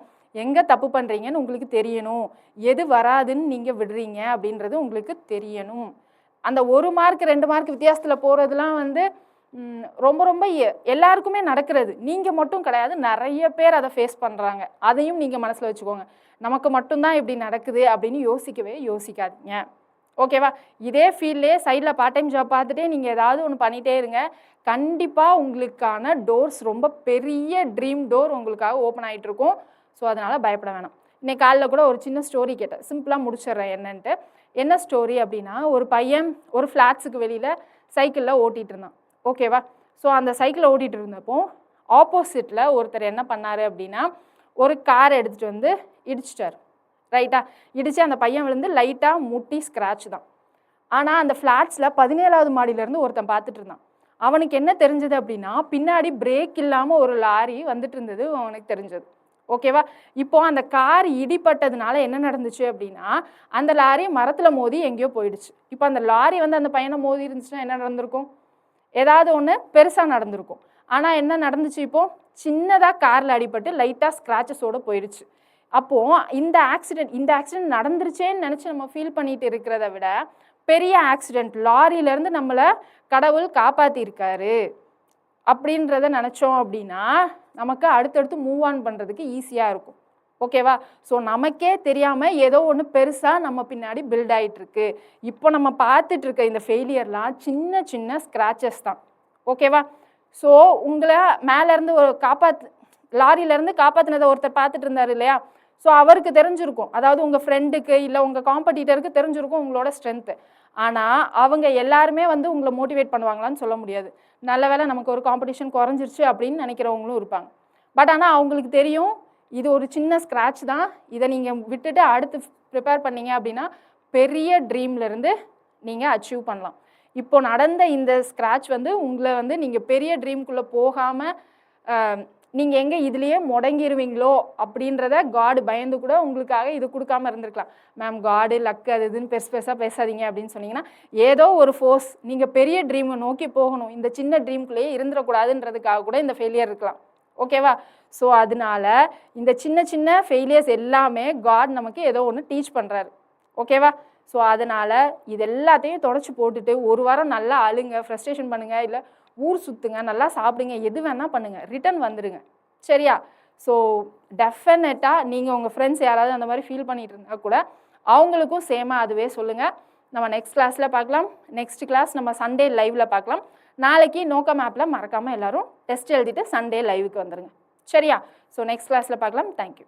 எங்கே தப்பு பண்ணுறீங்கன்னு உங்களுக்கு தெரியணும். எது வராதுன்னு நீங்கள் விடுறீங்க அப்படின்றது உங்களுக்கு தெரியணும். அந்த 1 மார்க் 2 மார்க் வித்தியாசத்தில் போகிறதுலாம் வந்து ரொம்ப ரொம்ப எல்லாருக்குமே நடக்கிறது. நீங்கள் மட்டும் கிடையாது, நிறைய பேர் அதை ஃபேஸ் பண்ணுறாங்க. அதையும் நீங்கள் மனசில் வச்சுக்கோங்க. நமக்கு மட்டும்தான் இப்படி நடக்குது அப்படின்னு யோசிக்காதீங்க. ஓகேவா? இதே ஃபீல்ட்லேயே சைடில் பார்ட் டைம் ஜாப் பார்த்துட்டே நீங்கள் ஏதாவது ஒன்று பண்ணிகிட்டே இருங்க. கண்டிப்பாக உங்களுக்கான டோர்ஸ், ரொம்ப பெரிய ட்ரீம் டோர் உங்களுக்காக ஓப்பன் ஆகிட்டு இருக்கும். ஸோ அதனால் பயப்பட வேணாம். இன்னைக்கு காலையில் கூட ஒரு சின்ன ஸ்டோரி கேட்டேன், சிம்பிளாக முடிச்சிடுறேன் என்னன்ட்டு. என்ன ஸ்டோரி அப்படின்னா, ஒரு பையன் ஒரு ஃப்ளாட்ஸுக்கு வெளியில் சைக்கிளில் ஓட்டிகிட்டு இருந்தான். ஓகேவா? ஸோ அந்த சைக்கிளை ஓட்டிகிட்டு இருந்தப்போ ஆப்போசிட்டில் ஒருத்தர் என்ன பண்ணார் அப்படின்னா, ஒரு கார் எடுத்துகிட்டு வந்து இடிச்சிட்டார். ரைட்டா? இடித்து அந்த பையன் விழுந்து லைட்டாக முட்டி ஸ்க்ராட்ச் தான். ஆனால் அந்த ஃப்ளாட்ஸில் 17வது மாடியிலேருந்து ஒருத்தன் பார்த்துட்டு இருந்தான். அவனுக்கு என்ன தெரிஞ்சது அப்படின்னா, பின்னாடி பிரேக் இல்லாமல் ஒரு லாரி வந்துட்டு இருந்தது அவனுக்கு தெரிஞ்சது. ஓகேவா? இப்போ அந்த கார் இடிப்பட்டதுனால என்ன நடந்துச்சு அப்படின்னா, அந்த லாரி மரத்தில் மோதி எங்கேயோ போயிடுச்சு. இப்போ அந்த லாரி வந்து அந்த பையனை மோதி இருந்துச்சுன்னா என்ன நடந்திருக்கும்? ஏதாவது ஒன்று பெருசாக நடந்திருக்கும். ஆனால் என்ன நடந்துச்சு? இப்போது சின்னதாக காரில் அடிபட்டு லைட்டாக ஸ்க்ராச்சஸோடு போயிடுச்சு. அப்போது இந்த ஆக்சிடெண்ட் நடந்துருச்சேன்னு நினச்சி நம்ம ஃபீல் பண்ணிட்டு இருக்கிறத விட, பெரிய ஆக்சிடெண்ட், லாரியிலேருந்து நம்மளை கடவுள் காப்பாற்றிருக்காரு அப்படின்றத நினச்சோம் அப்படின்னா நமக்கு அடுத்தடுத்து மூவ் ஆன் பண்ணுறதுக்கு ஈஸியாக இருக்கும். ஓகேவா? ஸோ நமக்கே தெரியாமல் ஏதோ ஒன்று பெருசாக நம்ம பின்னாடி பில்ட் ஆகிட்டுருக்கு. இப்போ நம்ம பார்த்துட்டு இருக்க இந்த ஃபெயிலியர்லாம் சின்ன சின்ன ஸ்க்ராச்சஸ் தான். ஓகேவா? ஸோ உங்களை மேலேருந்து ஒரு லாரியிலேருந்து காப்பாற்றினதை ஒருத்தர் பார்த்துட்டு இருந்தார் இல்லையா? ஸோ அவருக்கு தெரிஞ்சிருக்கும், அதாவது உங்கள் ஃப்ரெண்டுக்கு இல்லை உங்கள் காம்படிட்டருக்கு தெரிஞ்சிருக்கும் உங்களோட ஸ்ட்ரென்த்து. ஆனால் அவங்க எல்லாருமே வந்து உங்களை மோட்டிவேட் பண்ணுவாங்களான்னு சொல்ல முடியாது. நல்ல வேளை நமக்கு ஒரு காம்படிஷன் குறைஞ்சிருச்சு அப்படின்னு நினைக்கிறவங்களும் இருப்பாங்க. பட் ஆனால் அவங்களுக்கு தெரியும், இது ஒரு சின்ன ஸ்க்ராட்ச் தான், இதை நீங்கள் விட்டுட்டு அடுத்து ப்ரிப்பேர் பண்ணீங்க அப்படின்னா பெரிய ட்ரீம்லேருந்து நீங்கள் அச்சீவ் பண்ணலாம். இப்போ நடந்த இந்த ஸ்க்ராட்ச் வந்து உங்களை வந்து நீங்கள் பெரிய ட்ரீம்குள்ளே போகாமல் நீங்கள் எங்கே இதுலேயே முடங்கிடுவீங்களோ அப்படின்றத காடு பயந்து கூட உங்களுக்காக இது கொடுக்காமல் இருந்திருக்கலாம். மேம் காடு லக்கு அது இதுன்னு பெருசாக பேசாதீங்க அப்படின்னு சொன்னீங்கன்னா, ஏதோ ஒரு ஃபோர்ஸ் நீங்கள் பெரிய ட்ரீமை நோக்கி போகணும், இந்த சின்ன ட்ரீம்குள்ளேயே இருந்துடக்கூடாதுன்றதுக்காக கூட இந்த ஃபெயிலியர் இருக்கலாம். ஓகேவா? ஸோ அதனால இந்த சின்ன சின்ன ஃபெயிலியர்ஸ் எல்லாமே காட் நமக்கு ஏதோ ஒன்று டீச் பண்ணுறாரு. ஓகேவா? ஸோ அதனால் இது எல்லாத்தையும் தொடச்சி போட்டுட்டு ஒரு வாரம் நல்லா அழுங்க, ஃப்ரஸ்ட்ரேஷன் பண்ணுங்கள், இல்லை ஊர் சுற்றுங்க, நல்லா சாப்பிடுங்க, எது வேணால் பண்ணுங்கள், ரிட்டன் வந்துடுங்க. சரியா? ஸோ டெஃபினட்டாக நீங்கள் உங்கள் ஃப்ரெண்ட்ஸ் யாராவது அந்த மாதிரி ஃபீல் பண்ணிகிட்டு இருந்தால் கூட அவங்களுக்கும் சேமாக அதுவே சொல்லுங்கள். நம்ம நெக்ஸ்ட் கிளாஸில் பார்க்கலாம். நெக்ஸ்ட் கிளாஸ் நம்ம சண்டே லைவில் பார்க்கலாம். நாளைக்கு நோக்கம் ஆப்பில் மறக்காமல் எல்லோரும் டெஸ்ட் எழுதிட்டு சண்டே லைவுக்கு வந்துடுங்க. சரியா? ஸோ நெக்ஸ்ட் கிளாஸில் பார்க்கலாம். தேங்க்யூ.